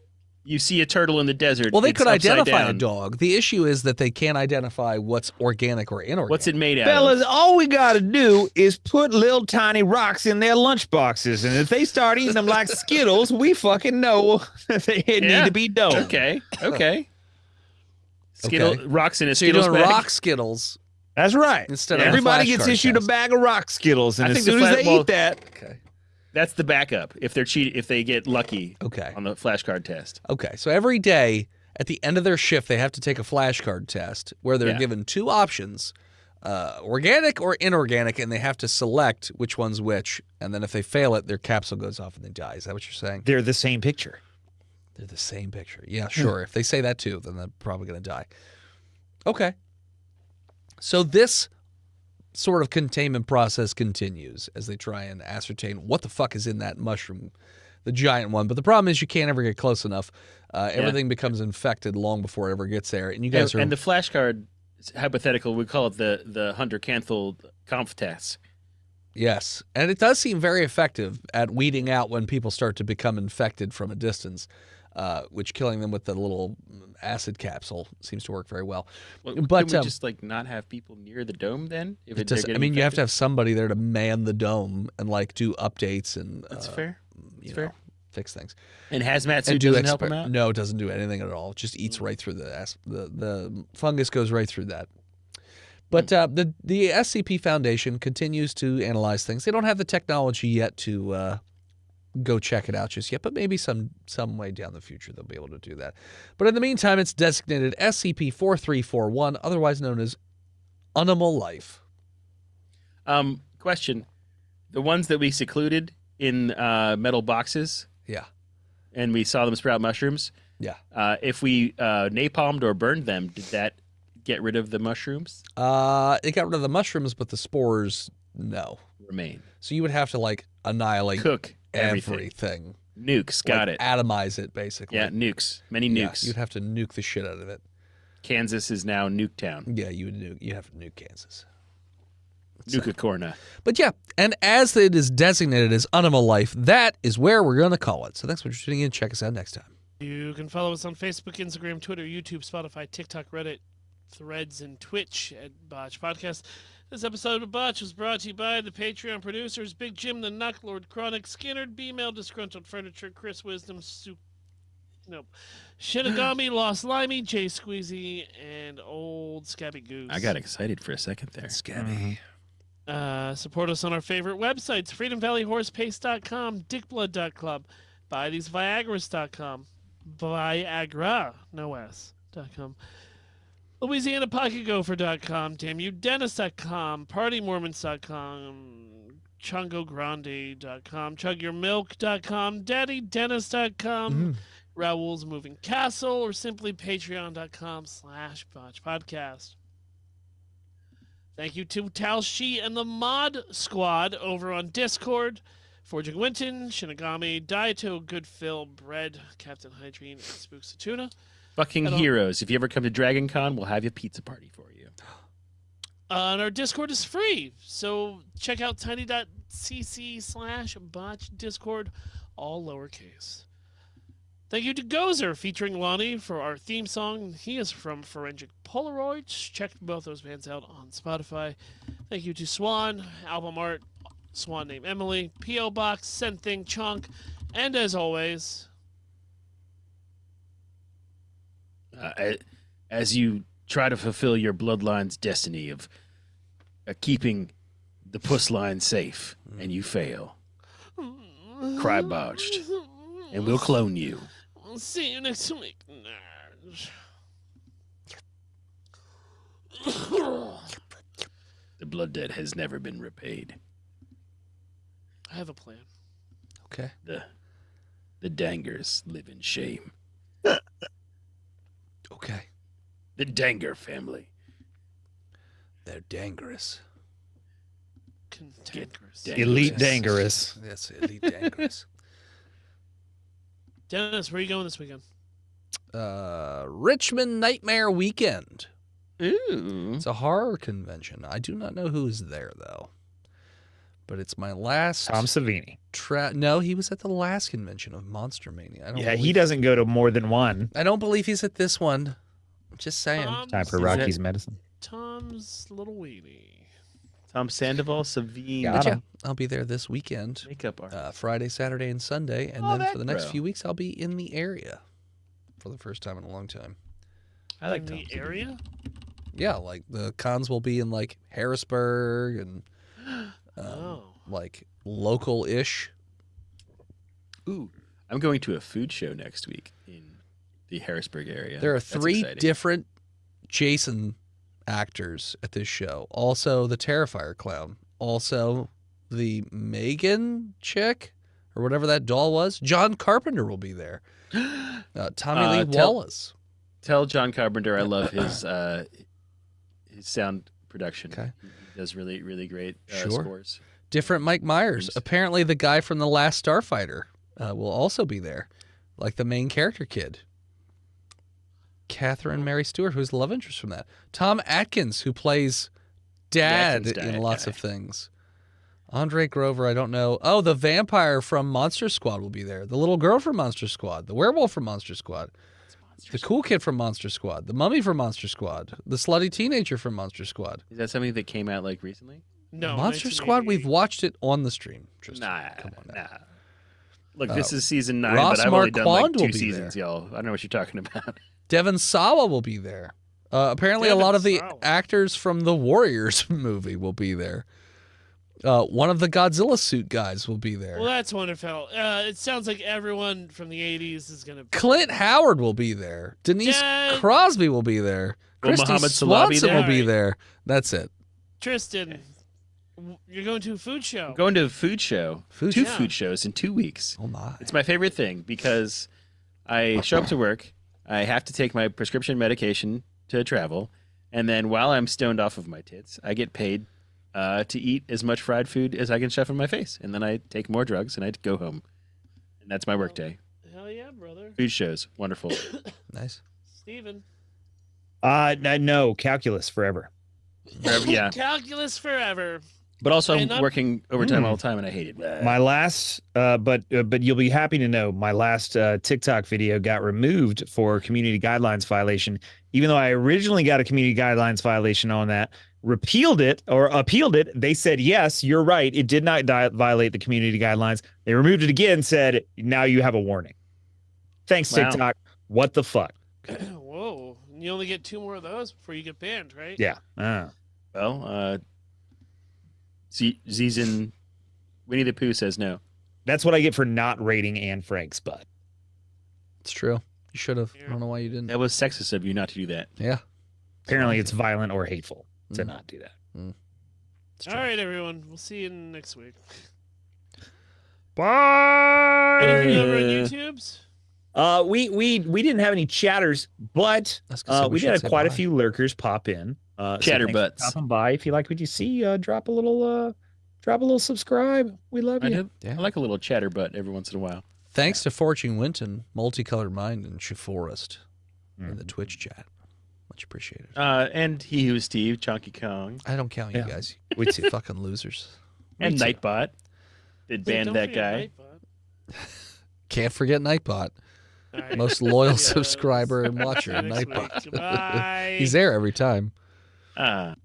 You see a turtle in the desert. Well, they it's could upside identify a down. dog. The issue is that they can't identify what's organic or inorganic. What's it made out Fellas, of? all we got to do is put little tiny rocks in their lunch boxes. And if they start eating them like Skittles, we fucking know that they need to be domed. Okay. Skittle Okay. rocks in a So you're Skittles doing bag. rock Skittles That's right. instead of Everybody a gets flashcard issued a test. bag of rock Skittles. And I as think the soon as they well- eat that, Okay. That's the backup. If they get lucky Okay. on the flashcard test. Okay. So every day at the end of their shift, they have to take a flashcard test where they're Yeah. given two options, organic or inorganic, and they have to select which one's which. And then if they fail it, their capsule goes off and they die. Is that what you're saying? they're the same picture. They're the same picture. Yeah, sure. If they say that too, then they're probably going to die. Okay. So this sort of containment process continues as they try and ascertain what the fuck is in that mushroom, the giant one. But the problem is you can't ever get close enough. Everything becomes infected long before it ever gets there. And you guys are... And the flashcard, hypothetical, we call it the Hunter Canthel Conf test. Yes. And it does seem very effective at weeding out when people start to become infected from a distance, which killing them with the little acid capsule seems to work very well. Well, But, can we just like not have people near the dome then? If It does, I mean, you have to have somebody there to man the dome and like do updates and That's fair. you fair. know, fix things. And hazmat And suit do doesn't help them out. No, it doesn't do anything at all. It just eats right through the fungus goes right through that. But the SCP Foundation continues to analyze things. They don't have the technology yet to go check it out just yet, but maybe some way down the future they'll be able to do that. But in the meantime, it's designated SCP-4341, otherwise known as Animal Life. Question: the ones that we secluded in metal boxes, Yeah. and we saw them sprout mushrooms. Yeah. If we napalmed or burned them, did that get rid of the mushrooms? It got rid of the mushrooms, but the spores, no. Remain. So you would have to like annihilate Cook everything. everything. Nukes. Got Like, it. atomize it, basically. Yeah, nukes. Many Yeah, nukes. you'd have to nuke the shit out of it. Kansas is now Nuke Town. Yeah, you have to nuke Kansas. Nuka-Corna. But yeah, and as it is designated as Animal Life, that is where we're going to call it. So thanks for tuning in. Check us out next time. You can follow us on Facebook, Instagram, Twitter, YouTube, Spotify, TikTok, Reddit, Threads, and Twitch at Botched Podcast. This episode of Botch was brought to you by the Patreon producers Big Jim, the Nuck, Lord Chronic, Skinner, B-Mail, Disgruntled Furniture, Chris Wisdom, Shinigami, Lost Limey, Jay Squeezy, and Old Scabby Goose. I got excited for a second there. Scabby. Support us on our favorite websites, freedomvalleyhorsepace.com, dickblood.club, buytheseviagras.com, Viagra, no S.com, LouisianaPocketGopher.com, DamnYouDentist.com, PartyMormons.com, ChungoGrande.com, ChugYourMilk.com, DaddyDentist.com, Raoul's Moving Castle, or simply Patreon.com/BotchPodcast. Thank you to Tal Shi and the Mod Squad over on Discord. Forging Winton, Shinigami, Daito, Good Phil, Bread, Captain Hydrine, and Spooks of Tuna. Fucking Hello. heroes. If you ever come to Dragon Con, we'll have you a pizza party for you. And our Discord is free, so check out tiny.cc/botchdiscord, all lowercase. Thank you to Gozer, featuring Lonnie, for our theme song. He is from Forensic Polaroids. Check both those bands out on Spotify. Thank you to Swan, album art, Swan named Emily, P.O. Box, Send Thing Chunk, and as always, As you try to fulfill your bloodline's destiny of keeping the puss line safe, and you fail, cry Botched, and we'll clone you. I'll see you next week, nerds. blood debt has never been repaid. I have a plan. Okay. The Dangers live in shame. Okay. The Danger family. They're dangerous. Cantankerous. Elite dangerous. That's elite dangerous. Dennis, where are you going this weekend? Richmond Nightmare Weekend. Ooh. It's a horror convention. I do not know who is there, though. But it's my last... Tom Savini. No, he was at the last convention of Monster Mania. Yeah, he doesn't go to more than one. I don't believe he's at this one. Just saying. Time for Rocky's medicine. Tom's little weenie. Tom Sandoval, Savine. Got But yeah, him. I'll be there this weekend. Makeup artist. Friday, Saturday, and Sunday. And Oh, then that for the next bro. few weeks, I'll be in the area for the first time in a long time. I like in Tom the Savini. area. Yeah, like the cons will be in like Harrisburg and like local-ish. Ooh. I'm going to a food show next week in the Harrisburg area. There are That's 3 exciting. different Jason actors at this show. Also the Terrifier clown. Also the Megan chick or whatever that doll was. John Carpenter will be there. Tommy Lee Wallace. Tell John Carpenter I love his sound production. Okay. He does really, really great Sure. scores. Different Mike Myers. Thanks. Apparently the guy from The Last Starfighter will also be there. Like the main character kid. Catherine Mary Stewart, who's the love interest from that. Tom Atkins, who plays dad Atkins in dad lots guy. of things. Andre Grover, I don't know. Oh, the vampire from Monster Squad will be there. The little girl from Monster Squad. The werewolf from Monster Squad. The cool kid from Monster Squad. The mummy from Monster Squad. The slutty teenager from Monster Squad. Is that something that came out like recently? No. Monster Squad, we've watched it on the stream. Tristan. Nah, Come on now. nah. Look, this is season 9, Ross but I've only done like Marquand will 2 be seasons, there. y'all. I don't know what you're talking about. Devon Sawa will be there. Apparently, Devon a lot of the Sawa. actors from the Warriors movie will be there. One of the Godzilla suit guys will be there. Well, that's wonderful. It sounds like everyone from the 80s is going to be. Clint Howard will be there. Denise Dad. Crosby will be there. Will Christy Muhammad Salah be Swanson there? will be there. That's it. Tristan, you're going to a food show. I'm going to a food show. Food 2 show. food shows in 2 weeks. Oh my! It's my favorite thing because I show up to work, I have to take my prescription medication to travel, and then while I'm stoned off of my tits, I get paid to eat as much fried food as I can shove in my face, and then I take more drugs and I go home, and that's my work day. Hell yeah, brother. Food shows, wonderful. Nice. Steven. No, calculus forever. Yeah, Calculus forever. but also Hey, I'm not- working overtime all the time, and I hate it. My last, but you'll be happy to know my last TikTok video got removed for community guidelines violation. Even though I originally got a community guidelines violation on that, repealed it or appealed it. They said, yes, you're right. It did not violate the community guidelines. They removed it again, said, now you have a warning. Thanks, Wow. TikTok. What the fuck? Whoa. You only get 2 more of those before you get banned, right? Yeah. Well, Zizin Winnie the Pooh says no. That's what I get for not rating Anne Frank's butt. It's true. You should have. I don't know why you didn't. That was sexist of you not to do that. Yeah. Apparently, it's violent or hateful to Mm. not do that. It's All true. right, everyone. We'll see you next week. Bye. Anything over on YouTube's? We didn't have any chatters, but I was gonna say we should did have say quite a bye. few lurkers pop in. So Chatterbutts. thanks for stopping by. If you like what you see, drop a little subscribe. We love I you. do. Yeah. I like a little chatterbutt every once in a while. Thanks to Fortune Winton, Multicolored Mind, and Shiforest in the Twitch chat. Much appreciated. And he who's Steve, Chunky Kong, I don't count you Yeah. guys. We too. Fucking losers. and Me too. Nightbot. Did Hey, ban don't that forget guy. Nightbot. Can't forget Nightbot. All right. Most loyal Yeah, subscriber and see you watcher, next week. Nightbot. Goodbye. He's there every time. Ah.